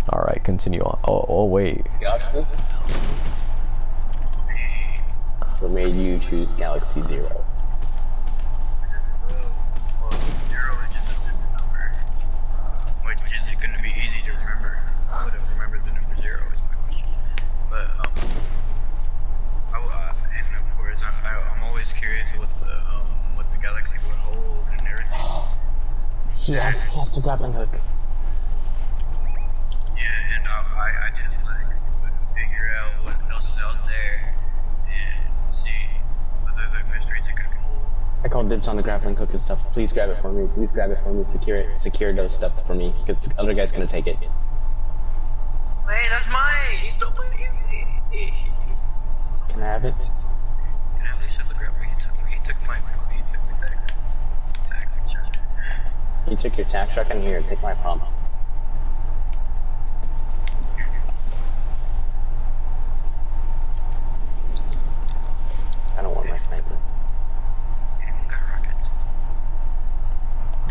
S1: All right, continue on. Oh wait.
S2: Galaxy? What made you choose Galaxy 0?
S3: Well, 0 is just a simple number, which is going to be easy to remember. I would have remembered the number 0 is my question. But, and of course, I'm always curious what the Galaxy would hold and everything.
S2: He has the grappling hook.
S3: Yeah, and I just, like, would figure out what else is out there and see what other mysteries it could hold.
S2: I called dibs on the grappling hook and stuff. Please grab it for me. Please grab it for me. Secure it. Secure those stuff for me, because the other guy's gonna take it.
S3: Wait, that's mine! He's still playing it!
S2: Can I have it?
S3: Can I at least have the grab? He took my tag. Sure.
S2: You took your tack truck in here and take my pump. I don't want my sniper.
S3: Anyone got rockets?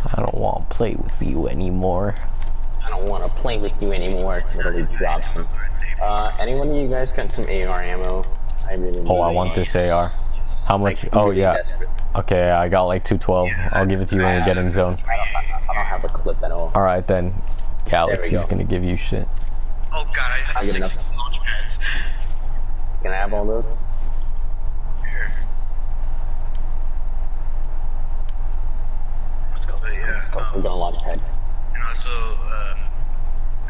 S1: I don't want to play with you anymore.
S2: I don't want to play with you anymore. Literally drops him. Anyone of you guys got some AR ammo? I really need
S1: I want this AR. How much?
S2: Like,
S1: Oh
S2: really
S1: yeah.
S2: desperate.
S1: Okay, I got like 212. I'll give it to you when we get in zone.
S2: I don't have a clip at all.
S1: Alright then. Galaxy's gonna give you shit.
S3: Oh god, I have
S2: I'll get
S3: 6
S2: enough.
S3: launch pads.
S2: Can I have all those?
S3: Here.
S2: Let's go. Let's go. Let's go. We're going launch pad.
S3: And also,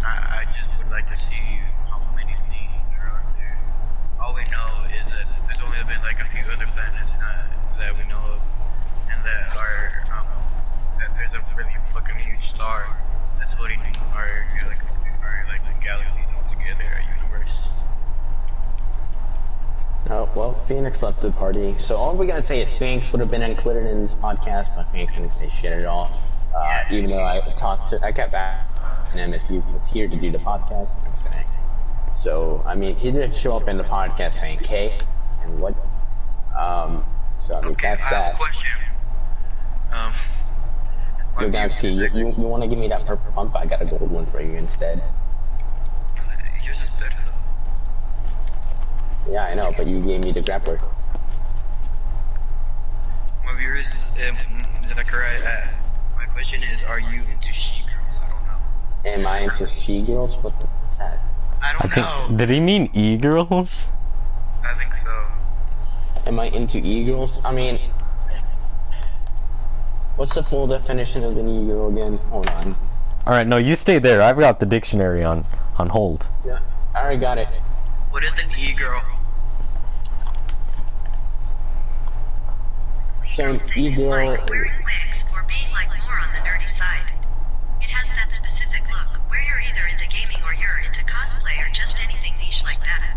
S3: I just would like to see how many things are out there. All we know is that there's only been like a few other planets that we know of, and that are that there's a really fucking huge star putting our galaxies all together, our universe.
S2: Oh, well, Phoenix left the party. So all we're gonna say is Phoenix would have been included in this podcast, but Phoenix didn't say shit at all. Even though I kept asking him if he was here to do the podcast. I'm saying. So I mean, he did show up in the podcast saying K and what. So I mean,
S3: Okay,
S2: that's
S3: I have
S2: that.
S3: a question.
S2: Yo, Galaxy, you want to give me that purple pump? I got a gold one for you instead.
S3: Yours is better though.
S2: Yeah, I know, but you gave me the grappler.
S3: My viewers, Zachariah asked. My question is, are you into she-girls? I don't know.
S2: Am I into she-girls? What's that?
S3: I don't know.
S1: Did he mean e-girls?
S3: I think so.
S2: Am I into e-girls? I mean, what's the full definition of an e-girl again? Hold on.
S1: Alright, no, you stay there. I've got the dictionary on hold.
S2: Yeah, I already got it.
S3: What is an e-girl?
S2: So an e-girl...
S4: Like wearing wigs or being like more on the nerdy side. It has that specific look where you're either into gaming or you're into cosplay or just anything niche like that.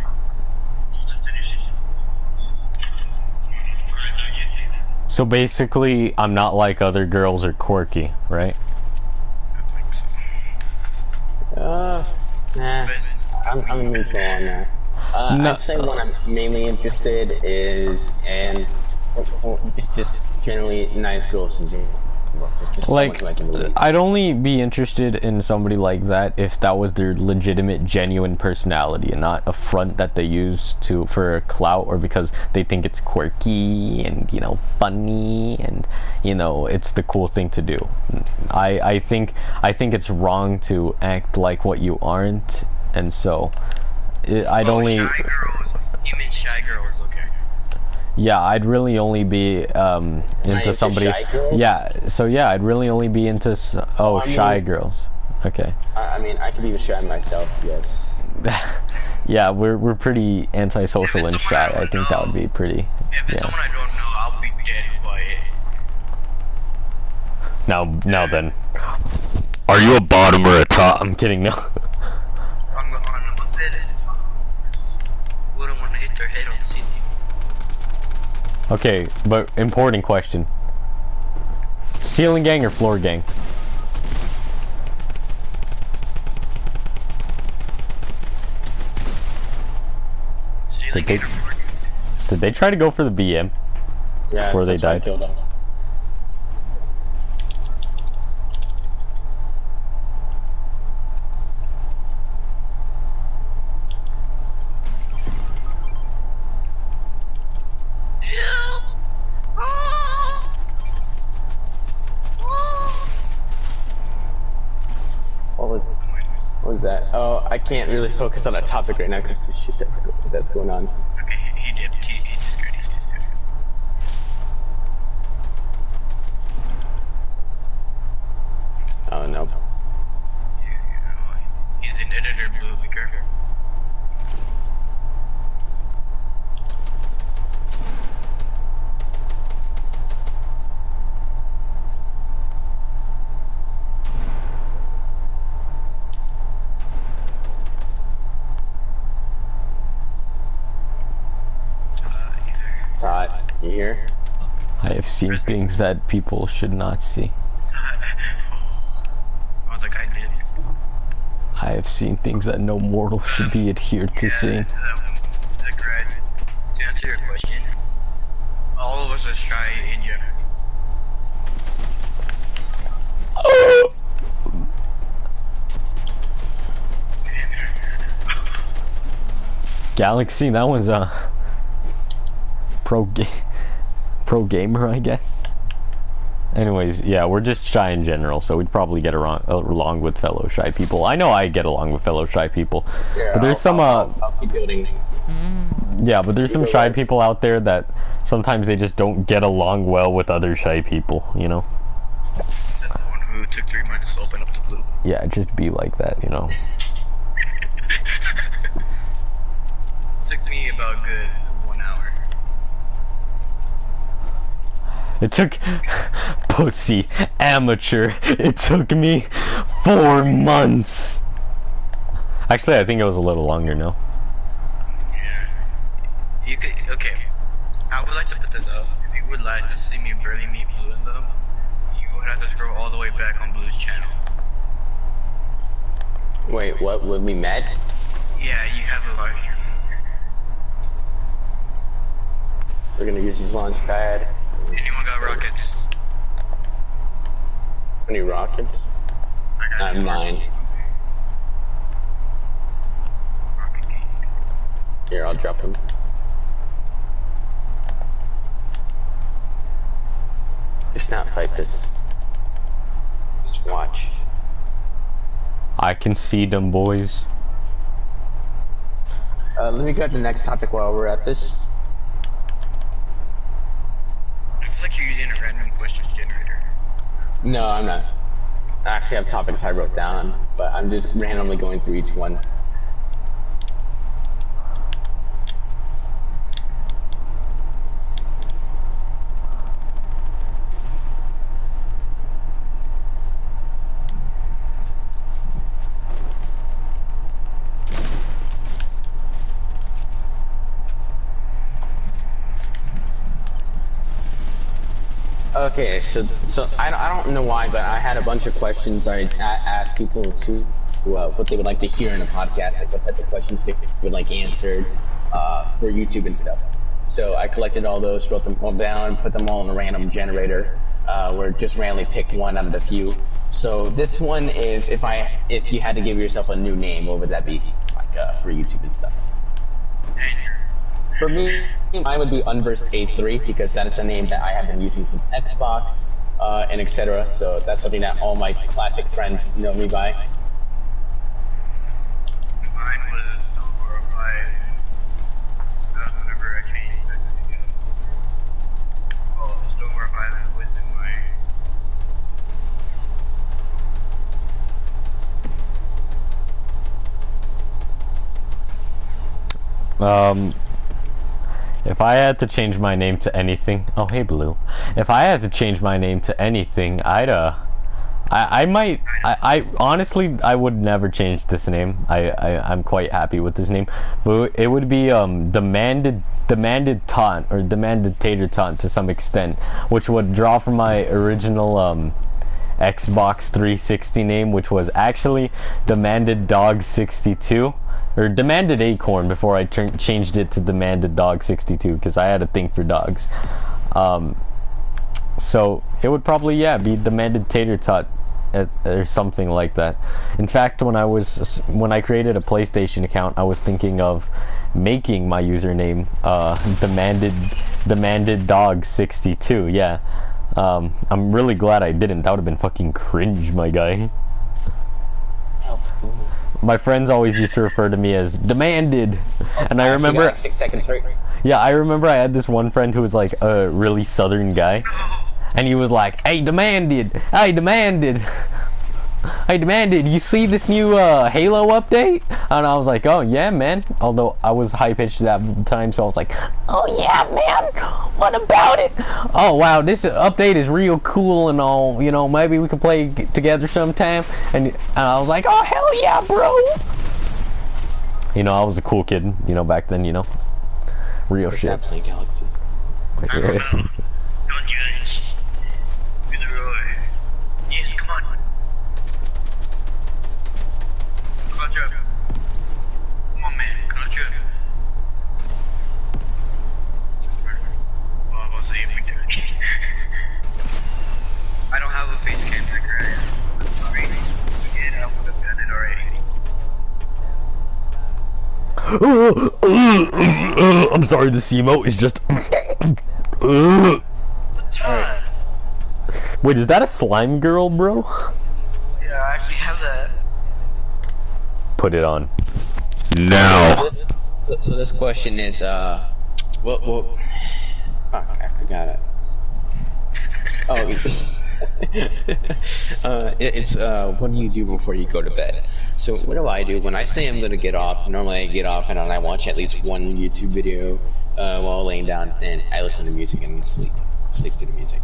S1: So basically, I'm not like other girls or quirky, right?
S3: I think so.
S2: Nah. I'm neutral on that.
S1: No.
S2: I'd say what I'm mainly interested is in it's just generally nice girls in general. Just
S1: Like,
S2: someone who I can relate to.
S1: I'd only be interested in somebody like that if that was their legitimate, genuine personality and not a front that they use for clout or because they think it's quirky and, you know, funny and, you know, it's the cool thing to do. I think it's wrong to act like what you aren't, and so I'd only...
S3: Shy girls. You mean shy girls, okay.
S1: Yeah, I'd really only be into somebody.
S2: Shy girls?
S1: Yeah, so yeah, I'd really only be into shy girls. Okay.
S2: I mean, I could be shy myself, yes.
S1: Yeah, we're pretty antisocial and shy. I think that would be pretty.
S3: If it's
S1: Yeah.
S3: someone I don't know, I'll be dead quiet.
S1: Now then, are you a bottom or a top? I'm kidding. No.
S3: On the bed at the top. Wouldn't want to hit their head on the ceiling.
S1: Okay, but important question: ceiling gang or floor gang?
S3: Ceiling gang or floor gang?
S1: Did they try to go for the BM
S2: Yeah,
S1: before they
S2: that's why I
S1: died?
S2: killed him. What was that? Oh, I can't really focus on that topic right now because the shit that's going on.
S3: Okay, he did. He's just good. He's just good.
S2: Oh no.
S3: He's an editor, Blue. Be careful.
S2: Todd, you here?
S1: I have seen things that people should not see.
S3: I was like, I did.
S1: I have seen things that no mortal should be adhered to seeing.
S3: Zachariah, to answer your question, all of us are shy in general.
S1: Galaxy, that was a pro gamer, I guess. Anyways, yeah, we're just shy in general, so we'd probably get along with fellow shy people. I know I get along with fellow shy people,
S2: Yeah,
S1: but there's
S2: I'll keep building.
S1: yeah, but there's some shy people out there that sometimes they just don't get along well with other shy people, you know?
S3: Is this the one who took 3 minutes to open up the blue?
S1: Yeah, just be like that, you know?
S3: Took me about good 1 hour.
S1: It took pussy amateur. It took me 4 months. Actually, I think it was a little longer now.
S3: Yeah. You could. Okay. I would like to put this up. If you would like to see me barely meet Blue in them, you would have to scroll all the way back on Blue's channel.
S2: Wait, what? When we met?
S3: Yeah, you have a live stream.
S2: We're gonna use his launch pad.
S3: Anyone got rockets?
S2: Any rockets?
S3: I got
S2: 9.
S3: Rocket game.
S2: Here, I'll drop him. Just not fight this. Just watch.
S1: I can see them boys.
S2: Let me grab the next topic while we're at this.
S3: I feel like you're using a random question generator.
S2: No, I'm not. I actually have topics I wrote down, but I'm just randomly going through each one. Okay, so I don't know why, but I had a bunch of questions I asked people to what they would like to hear in a podcast, like what type of questions they would like answered for YouTube and stuff. So I collected all those, wrote them all down, put them all in a random generator, where just randomly pick one out of the few. So this one is if you had to give yourself a new name, what would that be? Like for YouTube and stuff. For me, mine would be Unversed A3 because that is a name that I have been using since Xbox and etc. So that's something that all my classic friends know me by.
S3: Mine was still 4 or 5. That was whenever I changed it to the Oh, still 4 or 5 has always been my.
S1: If I had to change my name to anything, oh hey Blue. If I had to change my name to anything, I might, honestly, I would never change this name. I'm quite happy with this name, but it would be demanded taunt or demanded tater taunt to some extent, which would draw from my original Xbox 360 name, which was actually Demanded Dog 62. Or Demanded Acorn before I changed it to Demanded Dog 62 because I had a thing for dogs. So it would probably be Demanded Tater Tot or something like that. In fact, when I created a PlayStation account, I was thinking of making my username Demanded Dog 62. Yeah. I'm really glad I didn't. That would have been fucking cringe, my guy. My friends always used to refer to me as Demanded, and I remember
S2: like 6 seconds, right?
S1: Yeah, I remember I had this one friend who was like a really southern guy, and he was like, "Hey, Demanded! Hey, Demanded! Hey, Demanded! You see this new Halo update?" And I was like, "Oh yeah, man." Although I was high pitched at that time, so I was like, "Oh yeah, man! What about it? Oh wow, this update is real cool and all. You know, maybe we could play together sometime." And I was like, "Oh hell yeah, bro!" You know, I was a cool kid. You know, back then. You know, real shit.
S2: That playing galaxies.
S3: I don't know. Don't judge. Be the Roy. Yes, come on. Clutch up. Come on, man. Clutch up. Well, I'll say if we do. I don't have a face cam trigger. I'm sorry. We did. I would have done it already.
S1: I'm sorry, the emote is just. Wait, is that a slime girl, bro?
S3: Yeah, I actually have that.
S1: Put it on. Now.
S2: So this question is, fuck, I forgot it. Oh, it's what do you do before you go to bed? So what do I do when I say I'm gonna get off? Normally I get off and I watch at least one YouTube video while laying down, and I listen to music and sleep. sleep to the music.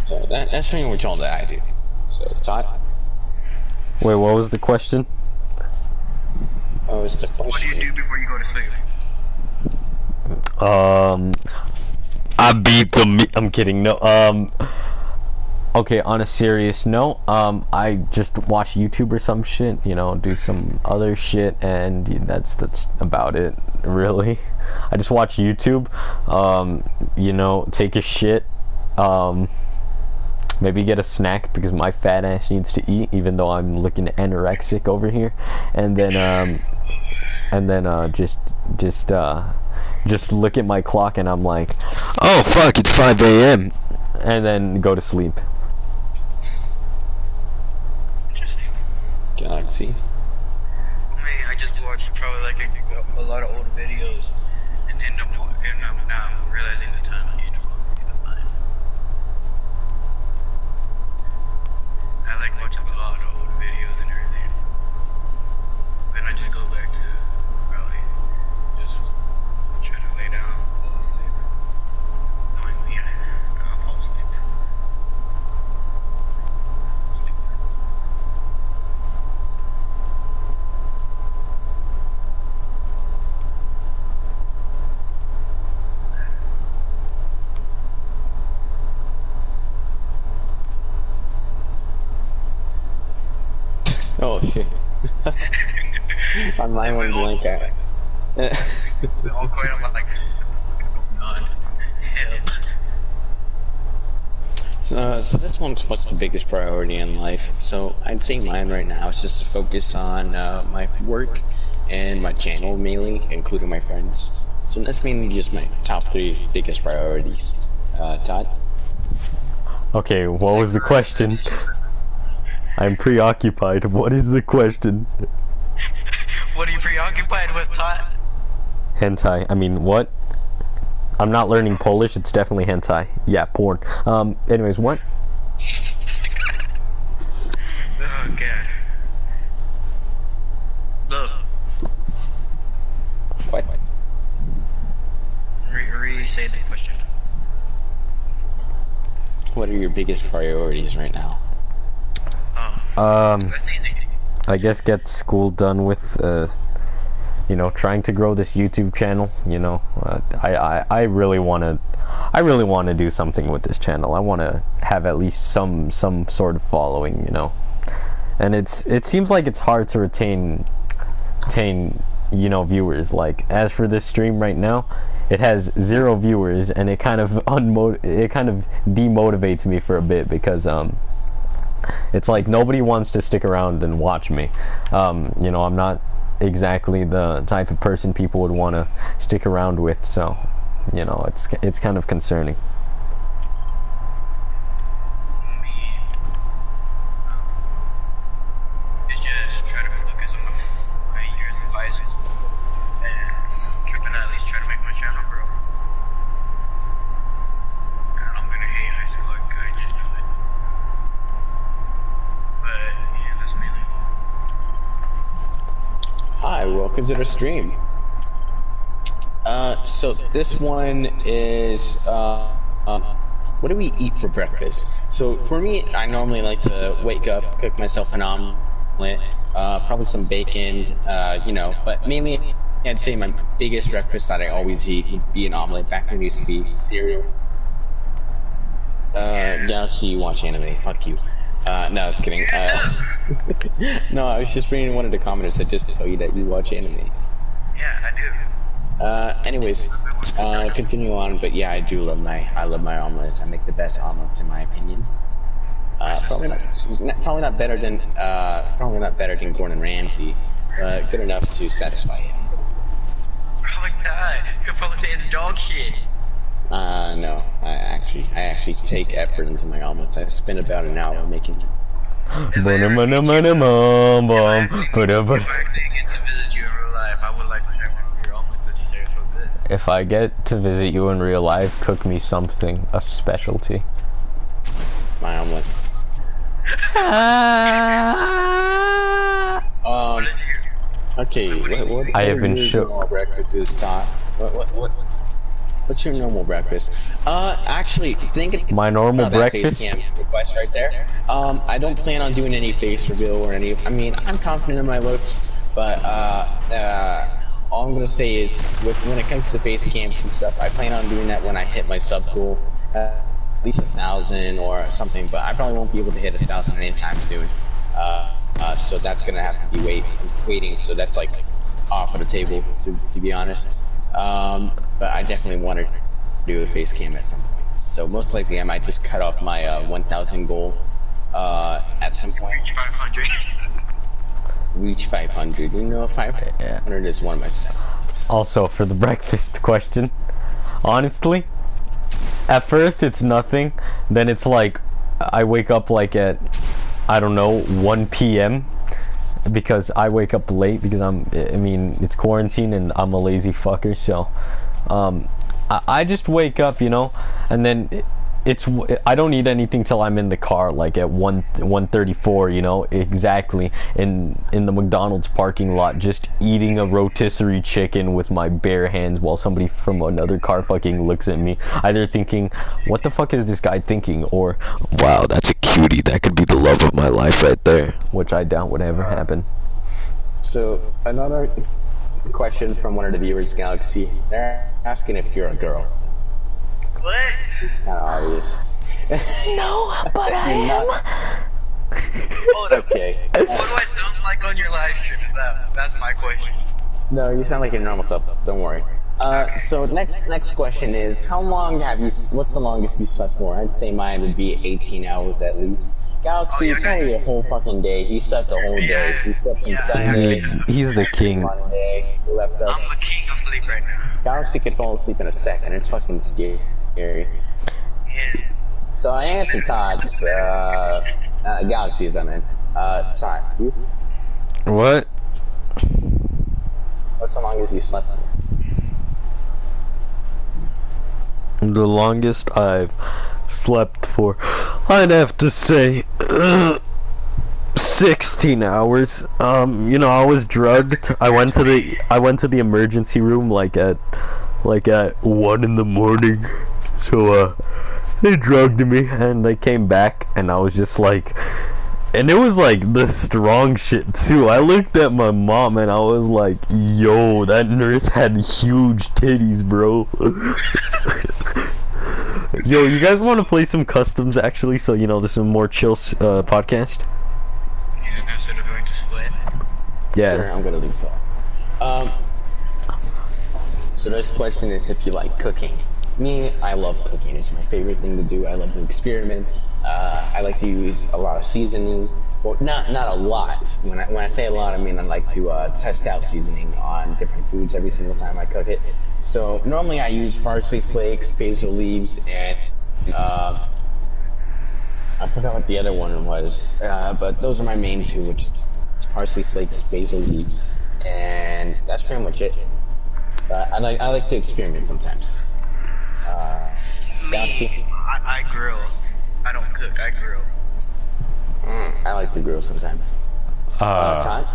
S2: So that's pretty much all that I do. So Todd.
S1: Wait, what was the question?
S2: Oh, it's the
S3: What do you do before you go to sleep?
S1: I beat the I'm kidding. No. Okay, on a serious note, I just watch YouTube or some shit, you know, do some other shit, and that's about it, really. I just watch YouTube, you know, take a shit, maybe get a snack because my fat ass needs to eat, even though I'm looking anorexic over here, and then just look at my clock and I'm like, oh fuck, it's 5 a.m. and then go to sleep.
S2: Galaxy.
S3: Man, I just watched probably like a lot of old videos and end up now realizing the time I end up going to the 5. I like watching a lot of old videos and everything. Then I just go back to probably just try to lay down, fall asleep. Knowing me, I'll fall asleep.
S2: Oh shit. My mind went blank out.
S3: We all quite I'm like, what the fuck is going on? Help.
S2: So this one's what's the biggest priority in life. So I'd say mine right now is just to focus on my work and my channel mainly, including my friends. So that's mainly just my top 3 biggest priorities. Todd?
S1: Okay, what was the question? I'm preoccupied. What is the question?
S3: What are you preoccupied with, Todd?
S1: Hentai. I mean, what? I'm not learning Polish. It's definitely hentai. Yeah, porn. Anyways, what?
S3: Oh god. Look.
S2: What?
S3: Re-say the question.
S2: What are your biggest priorities right now?
S3: That's easy.
S1: I guess get school done with, you know, trying to grow this YouTube channel. You know, I really want to do something with this channel. I want to have at least some sort of following, you know. And it seems like it's hard to retain, you know, viewers. Like, as for this stream right now, it has 0 viewers, and it kind of demotivates me for a bit because it's like nobody wants to stick around and watch me. You know, I'm not exactly the type of person people would want to stick around with, so you know, it's kind of concerning.
S3: It's just try to focus on my yearly advices and tripping at least try to make my channel grow. God, I'm gonna hate high school. I just know it. But yeah, that's mainly all.
S2: Hi, welcome to the stream. So this one is, what do we eat for breakfast? So for me, I normally like to wake up, cook myself an omelet, probably some bacon, you know, but mainly I'd say my biggest breakfast that I always eat would be an omelet. Back when it used to be cereal. Galaxy, you watch anime, fuck you. No, I was kidding. No, I was just reading one of the commenters that just tell you that you watch anime.
S3: Yeah, I do.
S2: Anyways, continue on, but yeah, I love my omelets. I make the best omelets in my opinion. Probably not better than Gordon Ramsay, but good enough to satisfy him.
S3: Probably not. He'll probably say it's dog shit.
S2: No, I actually take effort into my omelets. I spend about an hour making them.
S3: If I actually get to visit you in real life, I would like to try one of your omelets that you say are so good.
S1: If I get to visit you in real life, cook me something, a specialty.
S2: My omelet.
S3: What is your...
S2: Okay, what
S1: I have been shook.
S2: Breakfast is Todd. What? What's your normal breakfast? Actually, thinking
S1: My normal
S2: about that
S1: breakfast?
S2: face cam request right there. I don't plan on doing any face reveal or any. I mean, I'm confident in my looks, but all I'm gonna say is, when it comes to face cams and stuff, I plan on doing that when I hit my sub goal, at least 1,000 or something. But I probably won't be able to hit 1,000 anytime soon. So that's gonna have to be waiting. So that's like off of the table, to be honest. But I definitely want to do a face cam at some point. So most likely I might just cut off my 1,000 goal at some point.
S3: Reach 500.
S2: Reach 500. You know, 500 is one of my sets.
S1: Also, for the breakfast question, honestly, at first it's nothing. Then it's like, I wake up like at, I don't know, 1 p.m. because I wake up late because I mean, it's quarantine and I'm a lazy fucker, so I just wake up, you know, and then I don't eat anything till I'm in the car, like at 1:34, you know, exactly, in the McDonald's parking lot, just eating a rotisserie chicken with my bare hands while somebody from another car fucking looks at me, either thinking, what the fuck is this guy thinking, or, wow, that's a cutie, that could be the love of my life right there, which I doubt would ever happen.
S2: So another question from one of the viewers, Galaxy. They're asking if you're a girl.
S3: What?
S2: Kind of obvious.
S1: No, but I am.
S3: Hold up.
S2: Okay.
S3: What do I sound like on your live stream? That's my question.
S2: No, you sound like your normal self. Don't worry. So next question is, how long what's the longest you slept for? I'd say mine would be 18 hours at least. Galaxy, probably a whole fucking day. He slept the whole day. He slept from Sunday.
S1: He's the king.
S2: Monday. He left
S3: I'm
S2: us.
S3: the king of sleep right now.
S2: Galaxy could fall asleep in a second. It's fucking scary.
S3: Yeah.
S2: So I answered Todd's, Galaxy's, I mean. Todd, you?
S1: What?
S2: What's the longest you slept for?
S1: The longest I've slept for, I'd have to say 16 hours. You know, I was drugged. I went to the emergency room like at 1 in the morning. So they drugged me and they came back and I was just like, and it was like the strong shit too. I looked at my mom and I was like, yo, that nurse had huge titties, bro. Yo, you guys want to play some customs actually, so you know this is a more chill podcast?
S3: Yeah, instead of going to split.
S1: Yeah.
S2: Sure, I'm gonna leave that. So this question is if you like cooking. Me, I love cooking. It's my favorite thing to do. I love to experiment. I like to use a lot of seasoning. Well, not a lot. When I say a lot, I mean I like to test out seasoning on different foods every single time I cook it. So normally I use parsley flakes, basil leaves, and I forgot what the other one was. But those are my main two, which is parsley flakes, basil leaves, and that's pretty much it. I like to experiment sometimes.
S3: I grill. I don't cook, I grill.
S2: I like to grill sometimes. Todd?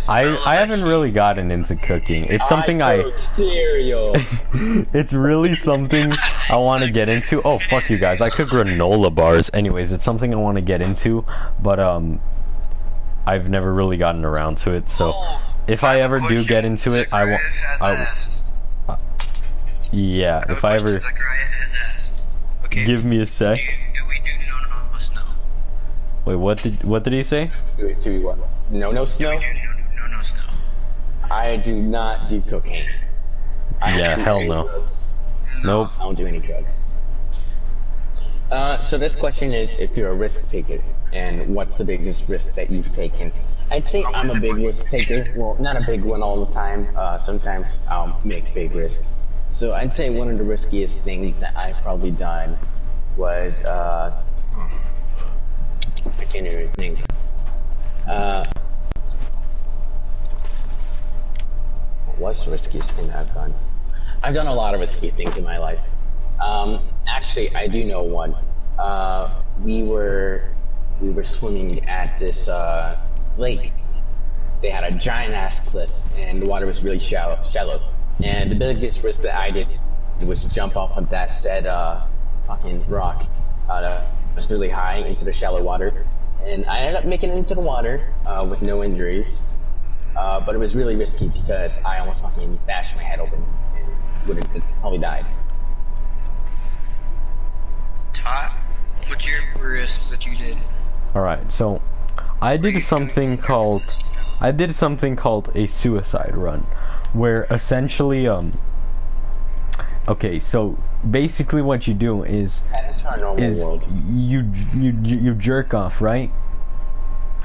S1: I haven't really gotten into cooking. It's something
S2: cook cereal.
S1: it's really something I want to get into. Oh, fuck you guys. I cook granola bars. Anyways, it's something I want to get into, but I've never really gotten around to it. So if I ever do get into it, I want. Yeah, if I ever.
S3: Okay.
S1: Give me a sec.
S3: Do we do no snow?
S1: Wait, what did he say?
S2: Do we what? No snow?
S3: Do no snow?
S2: I do not do cocaine.
S1: Yeah, hell no. Nope.
S2: I don't do any drugs. So this question is if you're a risk taker, and what's the biggest risk that you've taken? I'd say I'm a big risk taker. Well, not a big one all the time. Sometimes I'll make big risks. So I'd say one of the riskiest things that I've probably done was, I can't even think. What's the riskiest thing I've done? I've done a lot of risky things in my life. Actually, I do know one. We were swimming at this lake. They had a giant ass cliff, and the water was really shallow. And the biggest risk that I did was jump off of that said fucking rock. It was really high into the shallow water, and I ended up making it into the water with no injuries. But it was really risky because I almost fucking bashed my head open and would have probably died.
S3: Todd, what's your risk that you did?
S1: Alright, so I did something called a suicide run, where essentially okay, so basically what you do is
S2: That's our normal world.
S1: you jerk off, right?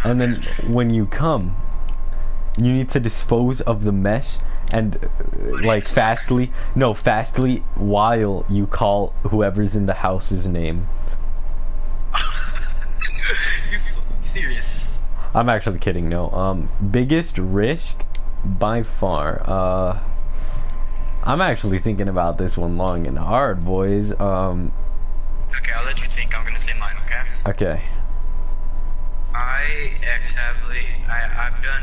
S1: And then when you come, you need to dispose of the mesh and like fastly while you call whoever's in the house's name.
S3: You serious?
S1: I'm actually kidding, no. Biggest risk by far. I'm actually thinking about this one long and hard, boys.
S3: Okay, I'll let you think. I'm gonna say mine, okay?
S1: Okay.
S3: I've done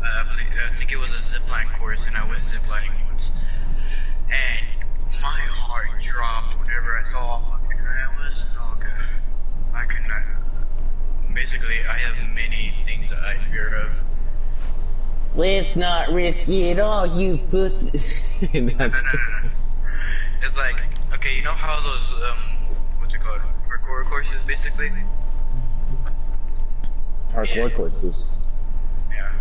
S3: I think it was a zipline course, and I went ziplining once. And my heart dropped whenever I saw how fucking high I was. Oh god. I could not. Basically, I have many things that I fear of.
S2: Let's not risk it all, you pussy. That's
S3: No. It's like, okay, you know how those, what's it called? Parkour courses, basically?
S2: parkour courses.
S3: Yeah.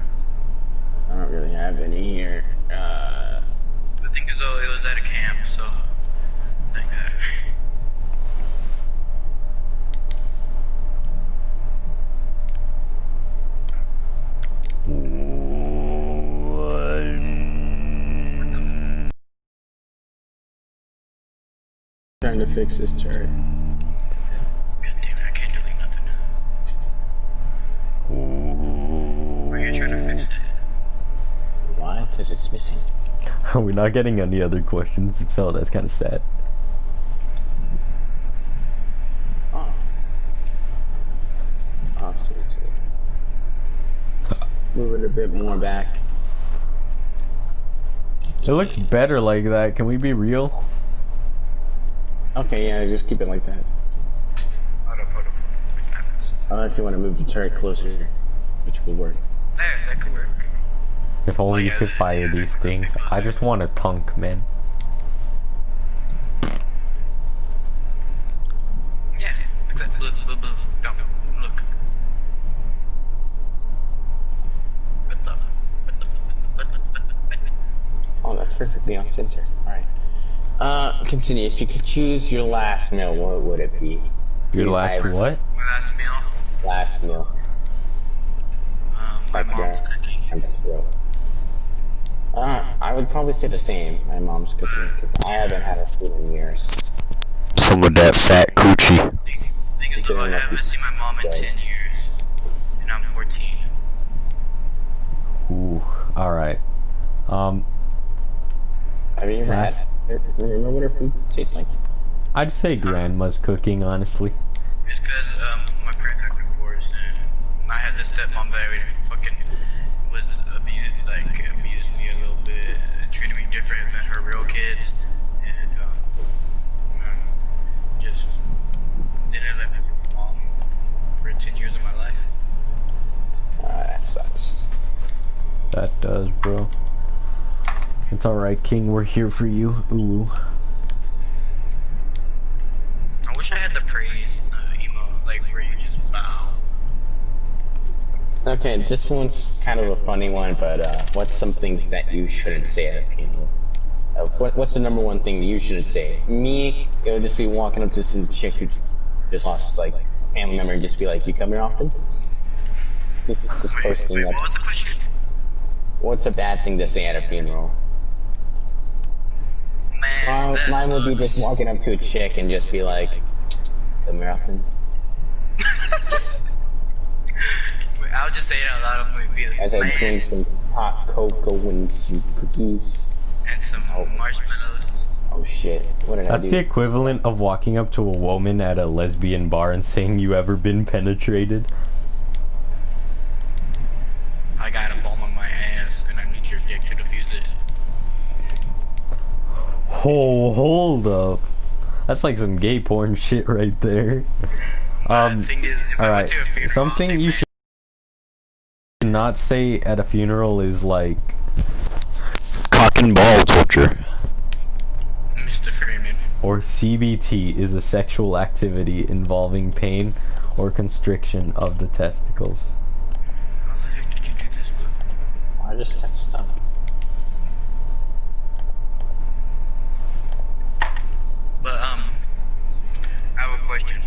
S2: I don't really have any here.
S3: The thing is, though, it was at a camp, so thank God.
S2: Trying to fix this chart.
S3: God damn it, I can't delete nothing. Why are you trying to fix it?
S2: Why? Because it's missing.
S1: We're not getting any other questions, so that's kind of sad.
S2: Oh. Offset. Move it a bit more back.
S1: It looks better like that. Can we be real?
S2: Okay, yeah, just keep it like that.
S3: Hold up.
S2: Unless you want to move the turret closer, which will work.
S3: There, that could work.
S1: If only you
S3: yeah,
S1: could fire
S3: yeah,
S1: these things. I just want a tunk, man.
S3: Yeah, exactly. Look. Don't look.
S2: Oh, that's perfectly on center. Alright. Continue. If you could choose your last meal, what would it be?
S1: Your last what?
S3: My last meal.
S2: Last meal.
S3: My mom's cooking.
S2: I'm just broke. I would probably say the same. My mom's cooking, because I haven't had her food in years.
S1: Some of that fat coochie.
S3: Thing is, though, I haven't seen my mom in 10 years, and I'm 14.
S1: Ooh, alright.
S2: Have you ever had? Remember what her food tastes like?
S1: I'd say grandma's cooking, honestly.
S3: It's because my parents are divorced, and I had this stepmom that really fucking was abused me a little bit, treated me different than her real kids, and just didn't let me see my mom for 10 years of my life.
S2: That sucks.
S1: That does, bro. It's alright, King. We're here for you. Ooh.
S3: I wish I had the praise emo, like where you just bow.
S2: Okay, this one's kind of a funny one, but what's some things that you shouldn't say at a funeral? What's the number one thing that you shouldn't say? Me, it would just be walking up to some chick who just lost like a family member and just be like, "You come here often?" Just posting
S3: Wait,
S2: up.
S3: what was the question?
S2: What's a bad thing to say at a funeral?
S3: Man, that
S2: Mine would be
S3: sucks.
S2: just walking up to a chick and just be like, "Come here often?"
S3: I'll just say it out loud. I'm gonna be like,
S2: As I
S3: man,
S2: drink some hot cocoa and some cookies.
S3: and some marshmallows.
S2: Oh shit! What did I
S1: That's
S2: do?
S1: the equivalent of walking up to a woman at a lesbian bar and saying, "You ever been penetrated?"
S3: I got a bomb on my ass, and I need your dick to defuse it.
S1: Oh, hold up. That's like some gay porn shit right there.
S3: Thing is, if I went
S1: Alright,
S3: to a funeral, I'll
S1: something
S3: say
S1: you
S3: man.
S1: should not say at a funeral is like
S5: Cock and ball torture.
S3: Mr. Freeman.
S1: or CBT is a sexual activity involving pain or constriction of the testicles.
S3: How the heck did you do this, bro?
S2: I just got stuck.
S3: But, I have a question.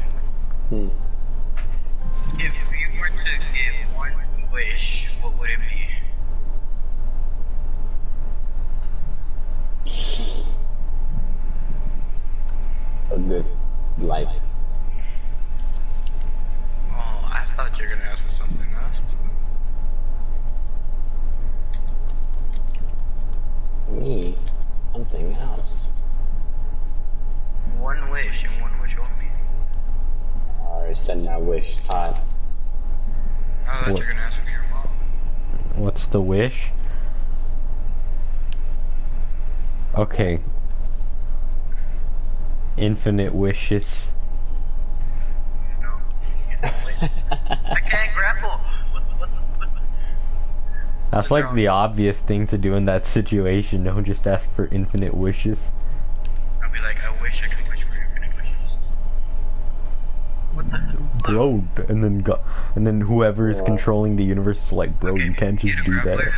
S3: If you were to get one wish, what would it be?
S2: A good life.
S3: Oh, I thought you were gonna ask for something else.
S2: Me, something else.
S3: One wish and one wish only.
S2: I already said my wish, Todd.
S3: I thought you were gonna ask for your mom.
S1: What's the wish? Okay. Infinite wishes.
S3: No. I can't grapple. What?
S1: That's like the obvious thing to do in that situation. Don't just ask for infinite wishes.
S3: I'll be like, I wish I could wish for infinite wishes. What the?
S1: Bro, and then whoever is controlling the universe is like, bro,
S3: Okay,
S1: you can't just
S3: get a
S1: do
S3: grappler.
S1: that.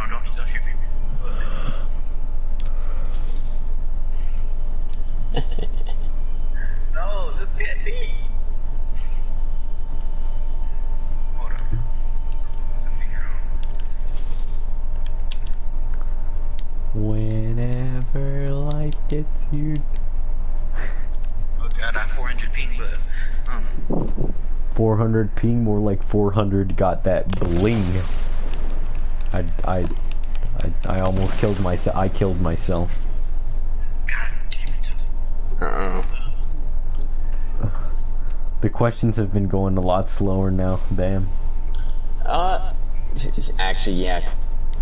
S3: No, don't shoot me. Look. No, this can't be. Hold on. Something wrong.
S1: Whenever life gets you.
S3: Oh god, I have 400 ping, but
S1: 400 ping, more like 400 got that bling. I almost killed myself. I killed myself.
S3: god damn it.
S2: Uh-oh.
S1: The questions have been going a lot slower now. Damn.
S2: Actually, yeah.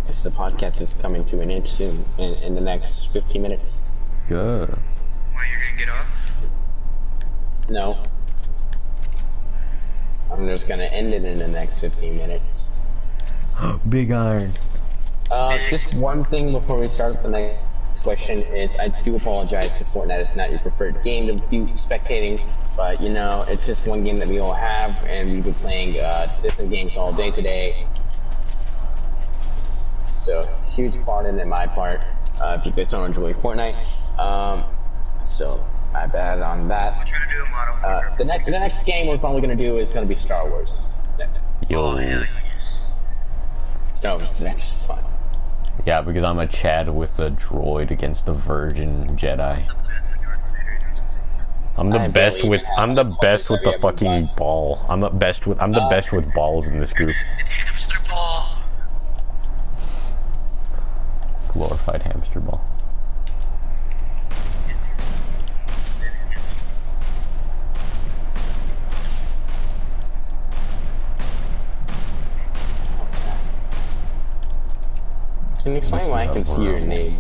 S2: Because the podcast is coming to an end soon, in the next 15 minutes.
S1: Good.
S3: Why, you're gonna get off?
S2: No. I'm just gonna end it in the next 15 minutes.
S1: Big iron.
S2: Just one thing before we start the next question is I do apologize if Fortnite is not your preferred game to be spectating, but you know, it's just one game that we all have, and we've been playing different games all day today. So, huge pardon in my part, if you guys don't enjoy Fortnite. So, I bet on that.
S3: I'm trying to do a model.
S2: The next game we're probably gonna do is gonna be Star Wars.
S1: Yo.
S3: Oh, hell yes.
S2: Star Wars is actually fun.
S1: Yeah, because I'm a Chad with a droid against the Virgin Jedi. I'm the
S2: I
S1: best
S2: barely
S1: with
S2: even have
S1: I'm the
S2: my
S1: best with the
S2: balls
S1: fucking
S2: every
S1: ball. I'm the best with balls in this group.
S3: It's hamster ball.
S1: Glorified hamster ball.
S2: Can you explain why I can see your name?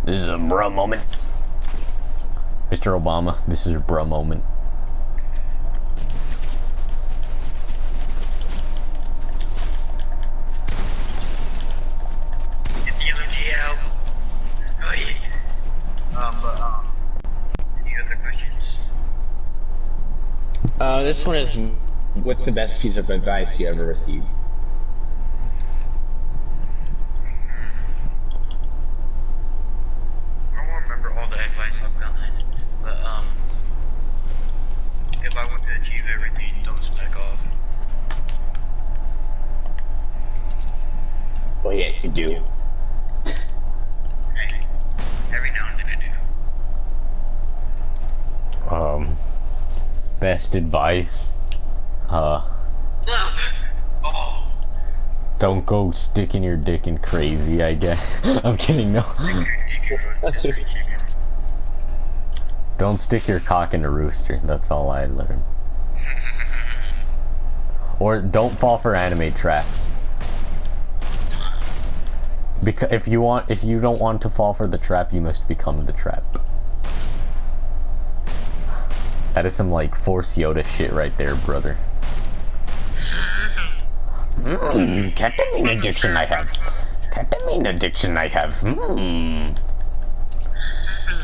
S1: This is a bruh moment. Mr. Obama, this is a bruh moment.
S3: It's UMG out. Oh yeah. Any other questions?
S2: This one is, what's the best piece of advice you ever received?
S3: I don't remember all the advice I've gotten, but if I want to achieve everything, don't slack off.
S2: Well, yeah, you do.
S3: Hey, every now and then I do.
S1: Best advice.
S3: Oh,
S1: Don't go sticking your dick in crazy, I guess. I'm kidding, no.
S3: rotisserie chicken.
S1: Don't stick your cock in a rooster. That's all I learned. Or don't fall for anime traps. Because if you don't want to fall for the trap, you must become the trap. That is some like Force Yoda shit right there, brother. Ketamine addiction I have. Ketamine addiction I have.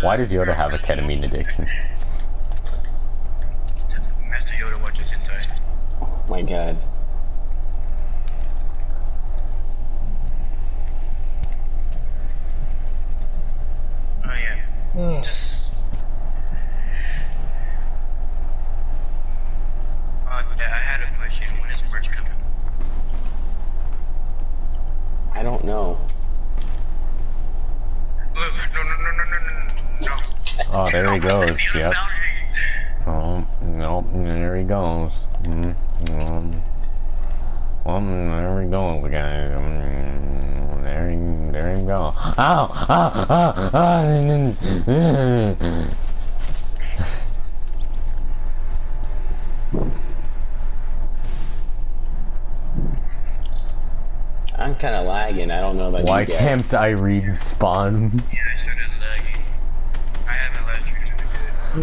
S1: Why does Yoda have a ketamine addiction?
S3: Master Yoda watches hentai.
S2: Oh my god.
S3: Oh yeah. Just. Yeah, I had a question. When is merch coming?
S2: I don't know.
S3: No.
S1: Oh, there he goes. Yep. Oh, no, there he goes. Well, there he goes, guys. There he goes. Ow! Ow! Ow! Ow!
S2: I'm kind of lagging. I don't know about
S1: Why
S2: you guys.
S1: can't I respawn?
S3: Yeah, I started lagging. I haven't lagged really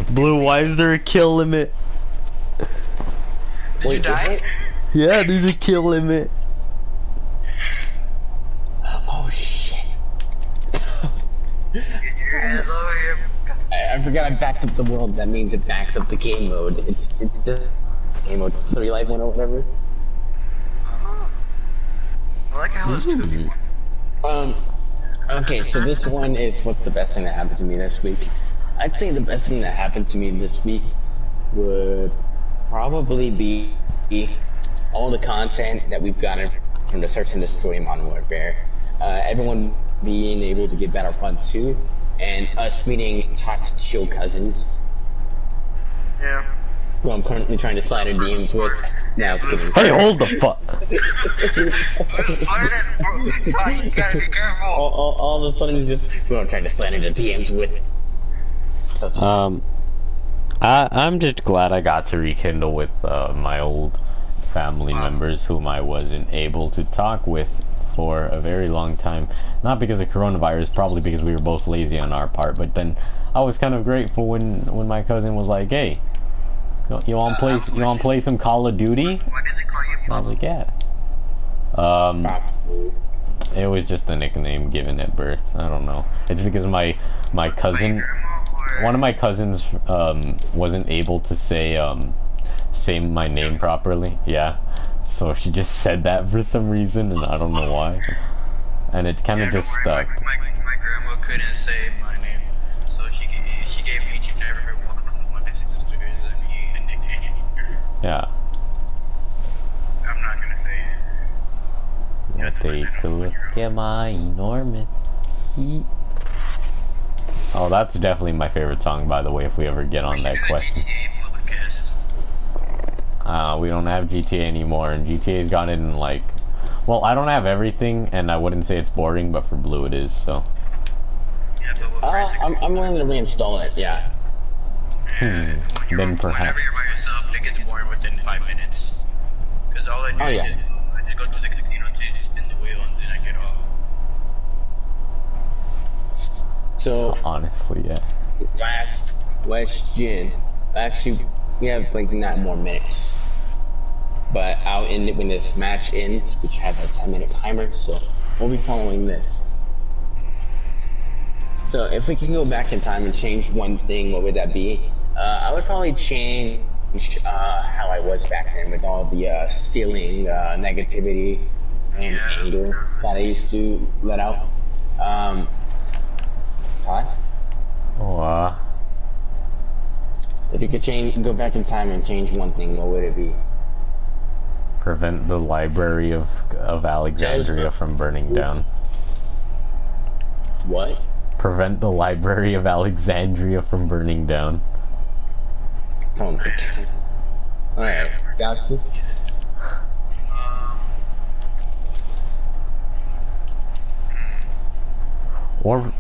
S3: good.
S1: Blue, why is there a kill limit?
S3: Did you die?
S1: Yeah, there's a kill limit.
S2: Oh shit.
S3: Get your ass over here.
S2: I forgot I backed up the world. That means it backed up the game mode. It's just game mode 3 life 1 or whatever.
S3: I like how it's 2v1.
S2: Okay, so this one is what's the best thing that happened to me this week. I'd say the best thing that happened to me this week would probably be all the content that we've gotten from the Search and Destroy Modern Warfare. Everyone being able to get Battlefront 2, and us meeting Tox Chill Cousins,
S3: Yeah.
S2: who I'm currently trying to slide in DMs with. Now it's kidding.
S1: Hey, hold the fuck.
S3: Let's fight it, bro. You gotta be careful.
S2: All of a sudden, just who I'm trying to slide into DMs with.
S1: I'm just glad I got to rekindle with my old family members whom I wasn't able to talk with for a very long time. Not because of coronavirus, probably because we were both lazy on our part, but then I was kind of grateful when my cousin was like, hey, you want to play some Call of Duty?
S3: Why did they call you
S1: I was
S3: Pablo?
S1: like, yeah. It was just a nickname given at birth. I don't know. It's because my cousin, one of my cousins, wasn't able to say my name properly. Yeah, so she just said that for some reason, and I don't know why. And it kind of just stuck.
S3: My grandma couldn't say my name, so she gave each and every one of my sisters a nickname.
S1: Yeah.
S3: I'm not gonna say it.
S1: Take a look at my enormous heat. Oh, that's definitely my favorite song, by the way, if we ever get on that question. We don't have GTA anymore, and GTA's got it in, like... Well, I don't have everything, and I wouldn't say it's boring, but for Blue it is, so...
S3: Yeah, but
S2: I'm willing to reinstall it, yeah.
S1: Then perhaps.
S3: Whenever you're by yourself, it gets boring within 5 minutes. Because all I do is I just go to the casino to spin the wheel, and then I get off.
S2: So,
S1: Honestly, yeah.
S2: last question. Actually, we have like 9 more minutes. But I'll end it when this match ends, which has a 10-minute timer, so we'll be following this. So if we can go back in time and change one thing, what would that be? I would probably change how I was back then with all the stealing, negativity, and anger that I used to let out. Todd?
S1: Oh,
S2: If you could go back in time and change one thing, what would it be?
S1: prevent the library of Alexandria from burning down.
S2: What?
S1: Prevent the library of Alexandria from burning down.
S2: Oh my god. Alright, that's it.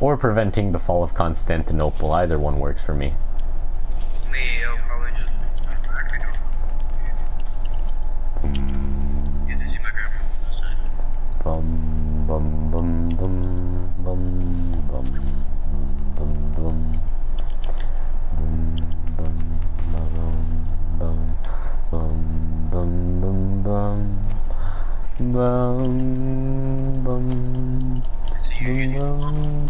S1: Or preventing the fall of Constantinople. Either one works for me.
S3: Me, I'll probably just actually don't. Get to see my grandma.
S1: Bum bum bum bum.
S3: See you using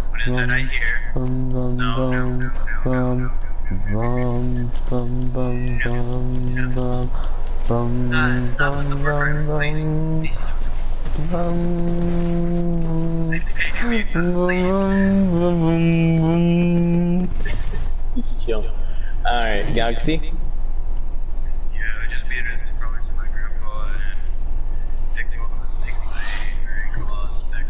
S3: what is that I hear? No. Stop with the word, please. Please don't.
S2: He's chill. Alright, Galaxy.
S3: Yeah, I just made it probably to my grandpa and fix all the mistakes I caused back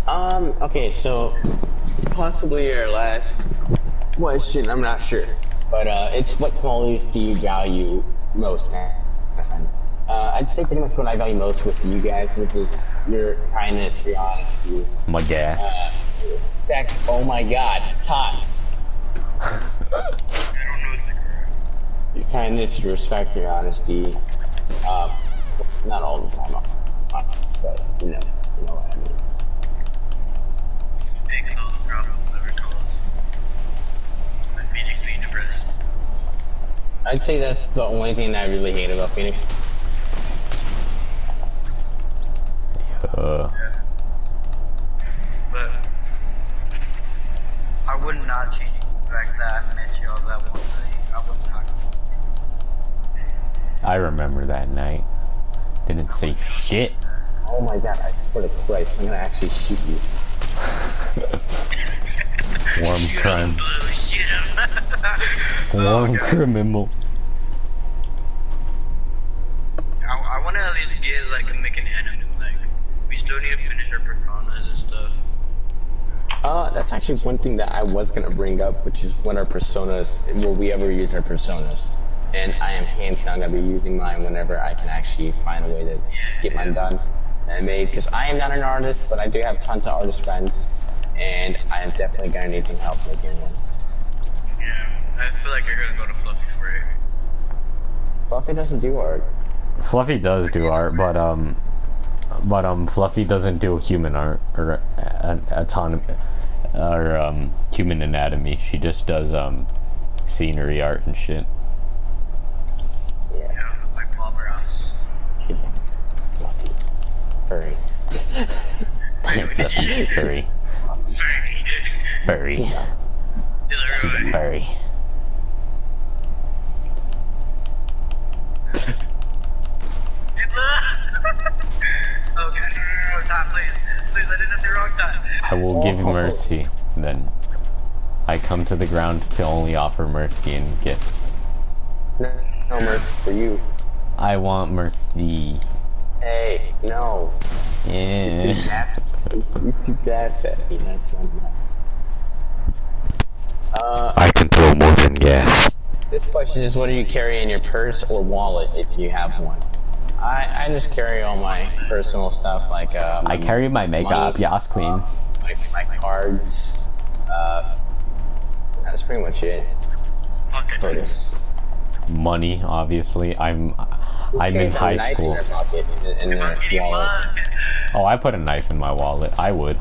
S3: then.
S2: Okay, so possibly your last question, I'm not sure. But it's what qualities do you value most? I'd say pretty much what I value most with you guys, which is your kindness, your honesty,
S1: My gas.
S2: respect. Oh my God, Todd. Your kindness, your respect, your honesty. Not all the time, honest, but you know what I mean.
S3: Big cause problem, whatever cause. And Phoenix being depressed.
S2: I'd say that's the only thing that I really hate about Phoenix.
S3: Yeah. But I would not change the fact that I met y'all that one day. I would not.
S1: I remember that night. Didn't say shit.
S2: Oh my God, I swear to Christ, I'm gonna actually shoot you.
S1: Warm crime.
S3: Shoot him.
S1: Warm criminal.
S3: I want to at least get make an anime. We still need to finish our personas and stuff.
S2: That's actually one thing that I was gonna bring up, which is when our personas, will we ever use our personas? And I am hands down gonna be using mine whenever I can actually find a way to get mine done and made, because I am not an artist, but I do have tons of artist friends, and I am definitely gonna need some help making one.
S3: Yeah, I feel like you're gonna go to Fluffy for it.
S2: Fluffy doesn't do art.
S1: Fluffy does do art, but Fluffy doesn't do human art or human anatomy. She just does scenery art and shit.
S2: Yeah.
S3: Yeah, like Bob Ross.
S2: Fluffy. Furry.
S1: Furry. Furry. She's a furry.
S3: Oh God, no, Tom, please, I didn't have the wrong time.
S1: I will give mercy, then. I come to the ground to only offer mercy and get...
S2: No mercy for you.
S1: I want mercy.
S2: Hey, no.
S1: Yeah.
S2: You too gas at me, that's not enough.
S5: I can throw more than gas.
S2: This question is, what do you carry in your purse or wallet if you have one? I just carry all my personal stuff, like
S1: I carry my makeup,
S2: money,
S1: yes queen.
S2: my cards. That's pretty much it.
S3: Pocket
S2: Photos.
S1: Money, obviously. I'm in high school.
S2: In their wallet.
S1: Oh, I put a knife in my wallet. I would.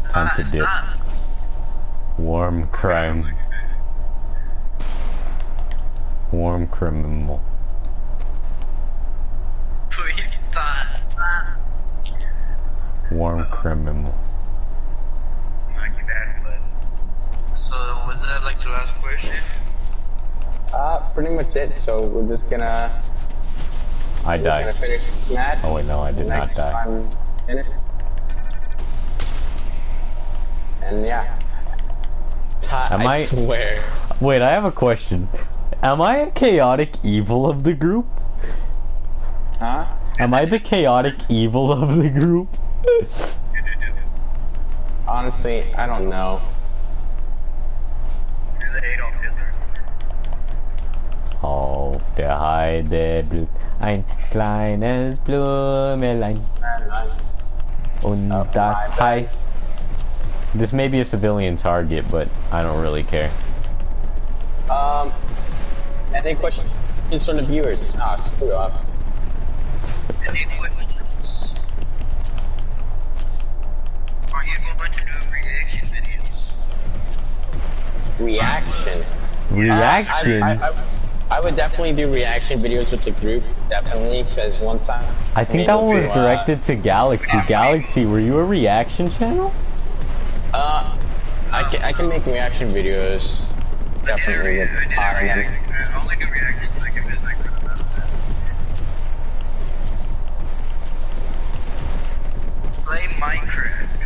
S1: Time to dip. Warm crime. Warm criminal.
S3: Please stop.
S1: Warm criminal.
S3: Not you bad, but. So, was that like the last question?
S2: Pretty much it. So we're just gonna.
S1: I died.
S2: Gonna finish that.
S1: Oh wait, no, I did not die.
S2: Time finish. And yeah. I swear.
S1: Wait, I have a question. Am I a chaotic evil of the group?
S2: Huh?
S1: Am I the chaotic evil of the group?
S2: Honestly, I don't know.
S3: You're the Adolf Hitler.
S1: Oh, der Heide ein kleines Blümelein. Und das heißt... This may be a civilian target, but I don't really care.
S2: Any questions from the viewers? Screw off.
S3: Any questions? Are you going to do reaction videos?
S2: Reaction.
S1: Reactions?
S2: I would definitely do reaction videos with the group, definitely, because one time...
S1: I think that one was directed to Galaxy. Galaxy, were you a reaction channel?
S2: I can make reaction videos, definitely, with power and them.
S3: I only do reactions like if it's like for the battle pass. Play Minecraft.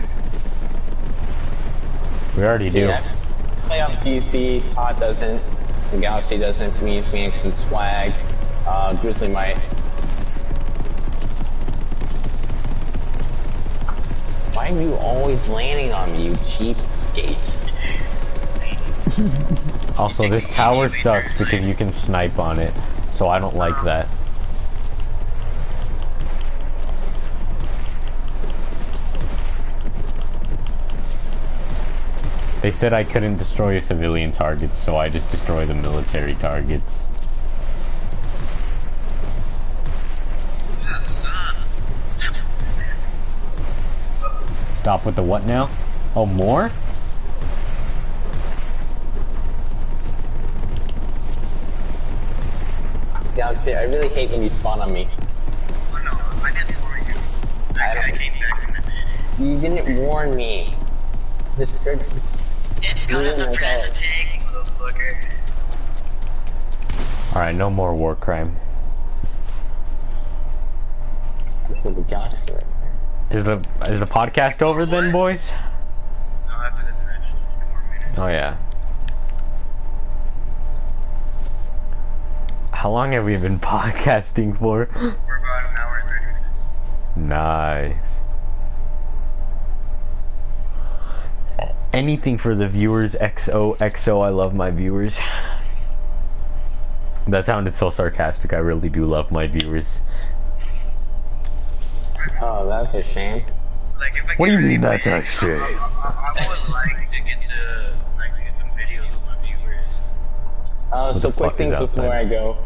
S1: We already do.
S2: Yeah, I play on PC, Todd doesn't, and Galaxy doesn't, me, Phoenix, and Swag, Grizzly might. Why are you always landing on me, you cheapskate?
S1: Also, this tower sucks because you can snipe on it, so I don't like that. They said I couldn't destroy civilian targets, so I just destroy the military targets. Stop with the what now? Oh, more?
S2: Galaxy, I really hate when you spawn on me.
S3: Oh no, I didn't warn you. I came back from it.
S2: You didn't warn me. This
S3: It's because of the tank, motherfucker.
S1: Alright, no more war crime.
S2: the Galaxy right there.
S1: Is the podcast over then, boys?
S3: No, after this match, 2 more minutes.
S1: Oh yeah. How long have we been podcasting for?
S3: We're about an hour and 30 minutes.
S1: Nice. Anything for the viewers. XOXO, I love my viewers. That sounded so sarcastic. I really do love my viewers.
S2: Oh, that's a shame.
S3: Like, if I
S1: What do you
S3: get
S1: mean
S3: really
S1: that's a
S3: big,
S1: shame?
S3: I would like to get to get some videos with my viewers.
S2: So
S1: the
S2: quick
S1: fuck is
S2: things before
S1: outside?
S2: I go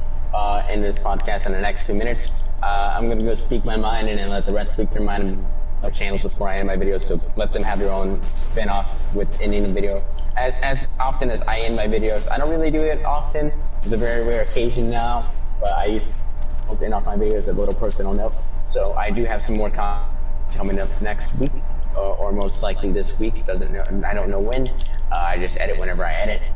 S2: in this podcast in the next 2 minutes. I'm gonna go speak my mind and then let the rest speak their mind in my channels before I end my video. So let them have their own spin-off with ending the video. As often as I end my videos, I don't really do it often. It's a very rare occasion now, but I used to end off my videos a little personal note. So I do have some more content coming up next week, or most likely this week. I don't know when. I just edit whenever I edit.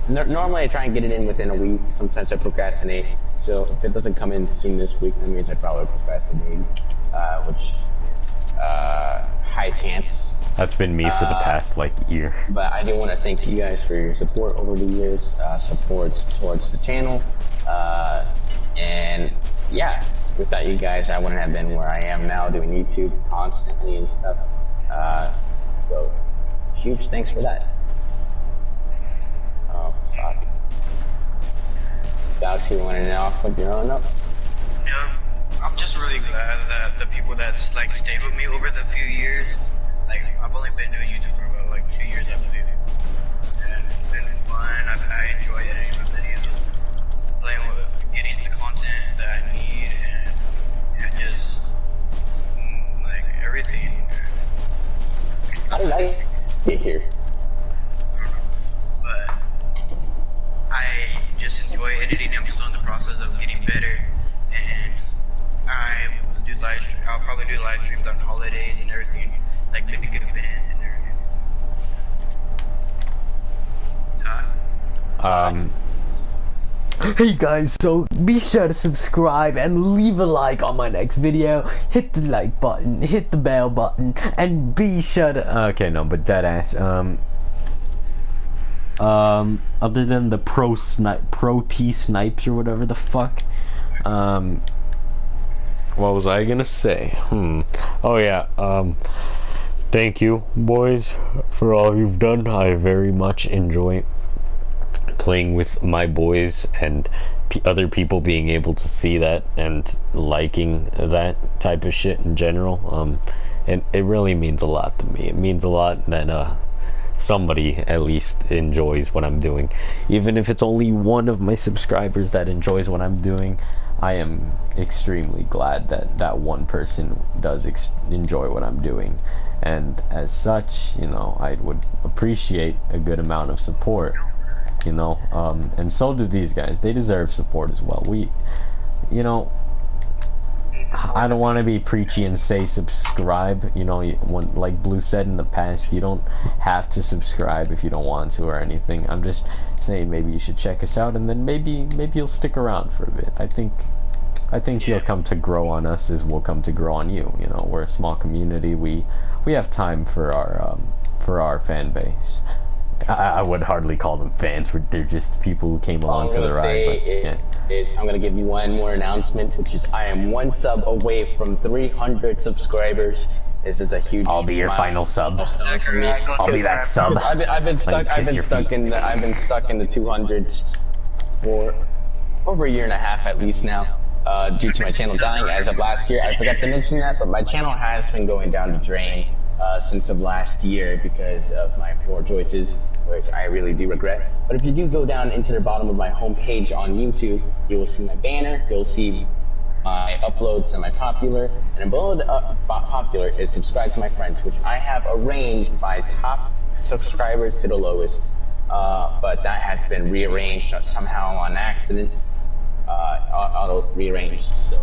S2: Normally I try and get it in within a week. Sometimes I procrastinate. So if it doesn't come in soon this week, that means I probably procrastinated, which is high chance.
S1: That's been me for the past year.
S2: But I do want to thank you guys for your support over the years, supports towards the channel, and yeah, without you guys, I wouldn't have been where I am now doing YouTube constantly and stuff. So huge thanks for that. Oh fuck. Galaxy went off of your own up.
S3: Yeah, I'm just really glad that the people that stayed with me over the few years, I've only been doing YouTube for about 2 years, I believe, and it's been fun. I enjoy editing my videos, playing with, getting the content that I need, and just everything.
S2: How did I get here?
S3: But I just enjoy editing. I'm still in the process of getting better, and I'll probably do live streams on holidays and everything, big events and everything.
S1: Hey guys, so be sure to subscribe and leave a like on my next video. Hit the like button, hit the bell button, and be sure to okay, no, but dead ass. Other than the pro T snipes or whatever the fuck, what was I gonna say? Oh yeah, thank you boys for all you've done. I very much enjoy playing with my boys and other people being able to see that and liking that type of shit in general. And it really means a lot to me. It means a lot that somebody at least enjoys what I'm doing, even if it's only one of my subscribers that enjoys what I'm doing. I am extremely glad that that one person does enjoy what I'm doing, and as such, you know, I would appreciate a good amount of support, you know, and so do these guys. They deserve support as well. You know, I don't want to be preachy and say subscribe, you know, when, like Blue said in the past, you don't have to subscribe if you don't want to or anything. I'm just saying maybe you should check us out, and then maybe you'll stick around for a bit. I think you'll come to grow on us as we'll come to grow on you. You know, we're a small community. We have time for our fan base. I would hardly call them fans. They're just people who came along for the ride.
S2: I'm gonna give you one more announcement, which is I am one sub away from 300 subscribers. This is a huge.
S1: I'll be your final sub. I'll be that sub.
S2: I've been stuck in the 200s for over a year and a half at least now. Due to my channel dying as of last year. I forgot to mention that, but my channel has been going down the drain since of last year because of my poor choices, which I really do regret. But if you do go down into the bottom of my homepage on YouTube, you will see my banner, you'll see my uploads semi-popular, and below the popular is subscribe to my friends, which I have arranged by top subscribers to the lowest, but that has been rearranged somehow on accident. Auto rearranged. So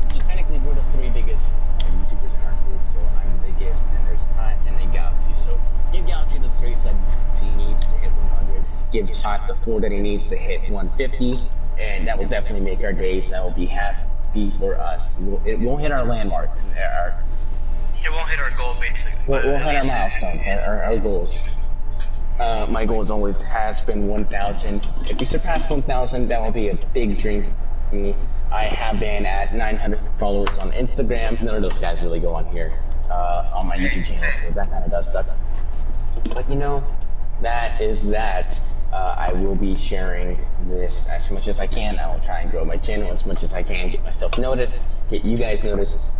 S2: technically we're the three biggest YouTubers in our group. So I'm the biggest, and there's Time, and then Galaxy. So give Galaxy the 3 subs he needs to hit 100. Give Tot the 4 that he needs to hit 150, and that will definitely make our days. That will be happy for us. It won't hit our landmark.
S3: It won't hit our goal, basically.
S2: We'll hit our milestones, our goals. My goal always has been 1,000. If we surpass 1,000, that will be a big dream for me. I have been at 900 followers on Instagram. None of those guys really go on here, on my YouTube channel, so that kind of does suck. But you know, that is that. I will be sharing this as much as I can. I will try and grow my channel as much as I can, get myself noticed, get you guys noticed,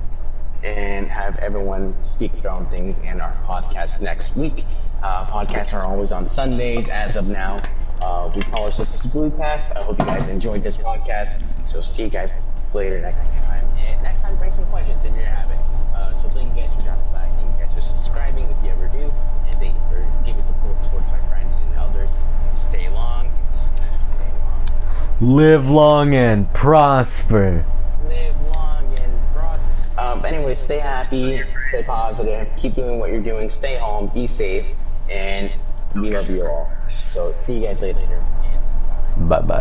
S2: and have everyone speak their own thing in our podcast next week. Podcasts are always on Sundays as of now. We call ourselves Bluecast. I hope you guys enjoyed this podcast. So see you guys later next time. And next time, bring some questions if you have it. So thank you guys for dropping by. Thank you guys for subscribing if you ever do. And thank you for giving support towards my friends and others. Stay long. Stay long.
S1: Live long and prosper.
S2: Live long and prosper. Anyway, stay happy, stay positive, keep doing what you're doing, stay home, be safe, and we love you all. So see you guys later.
S1: Bye bye.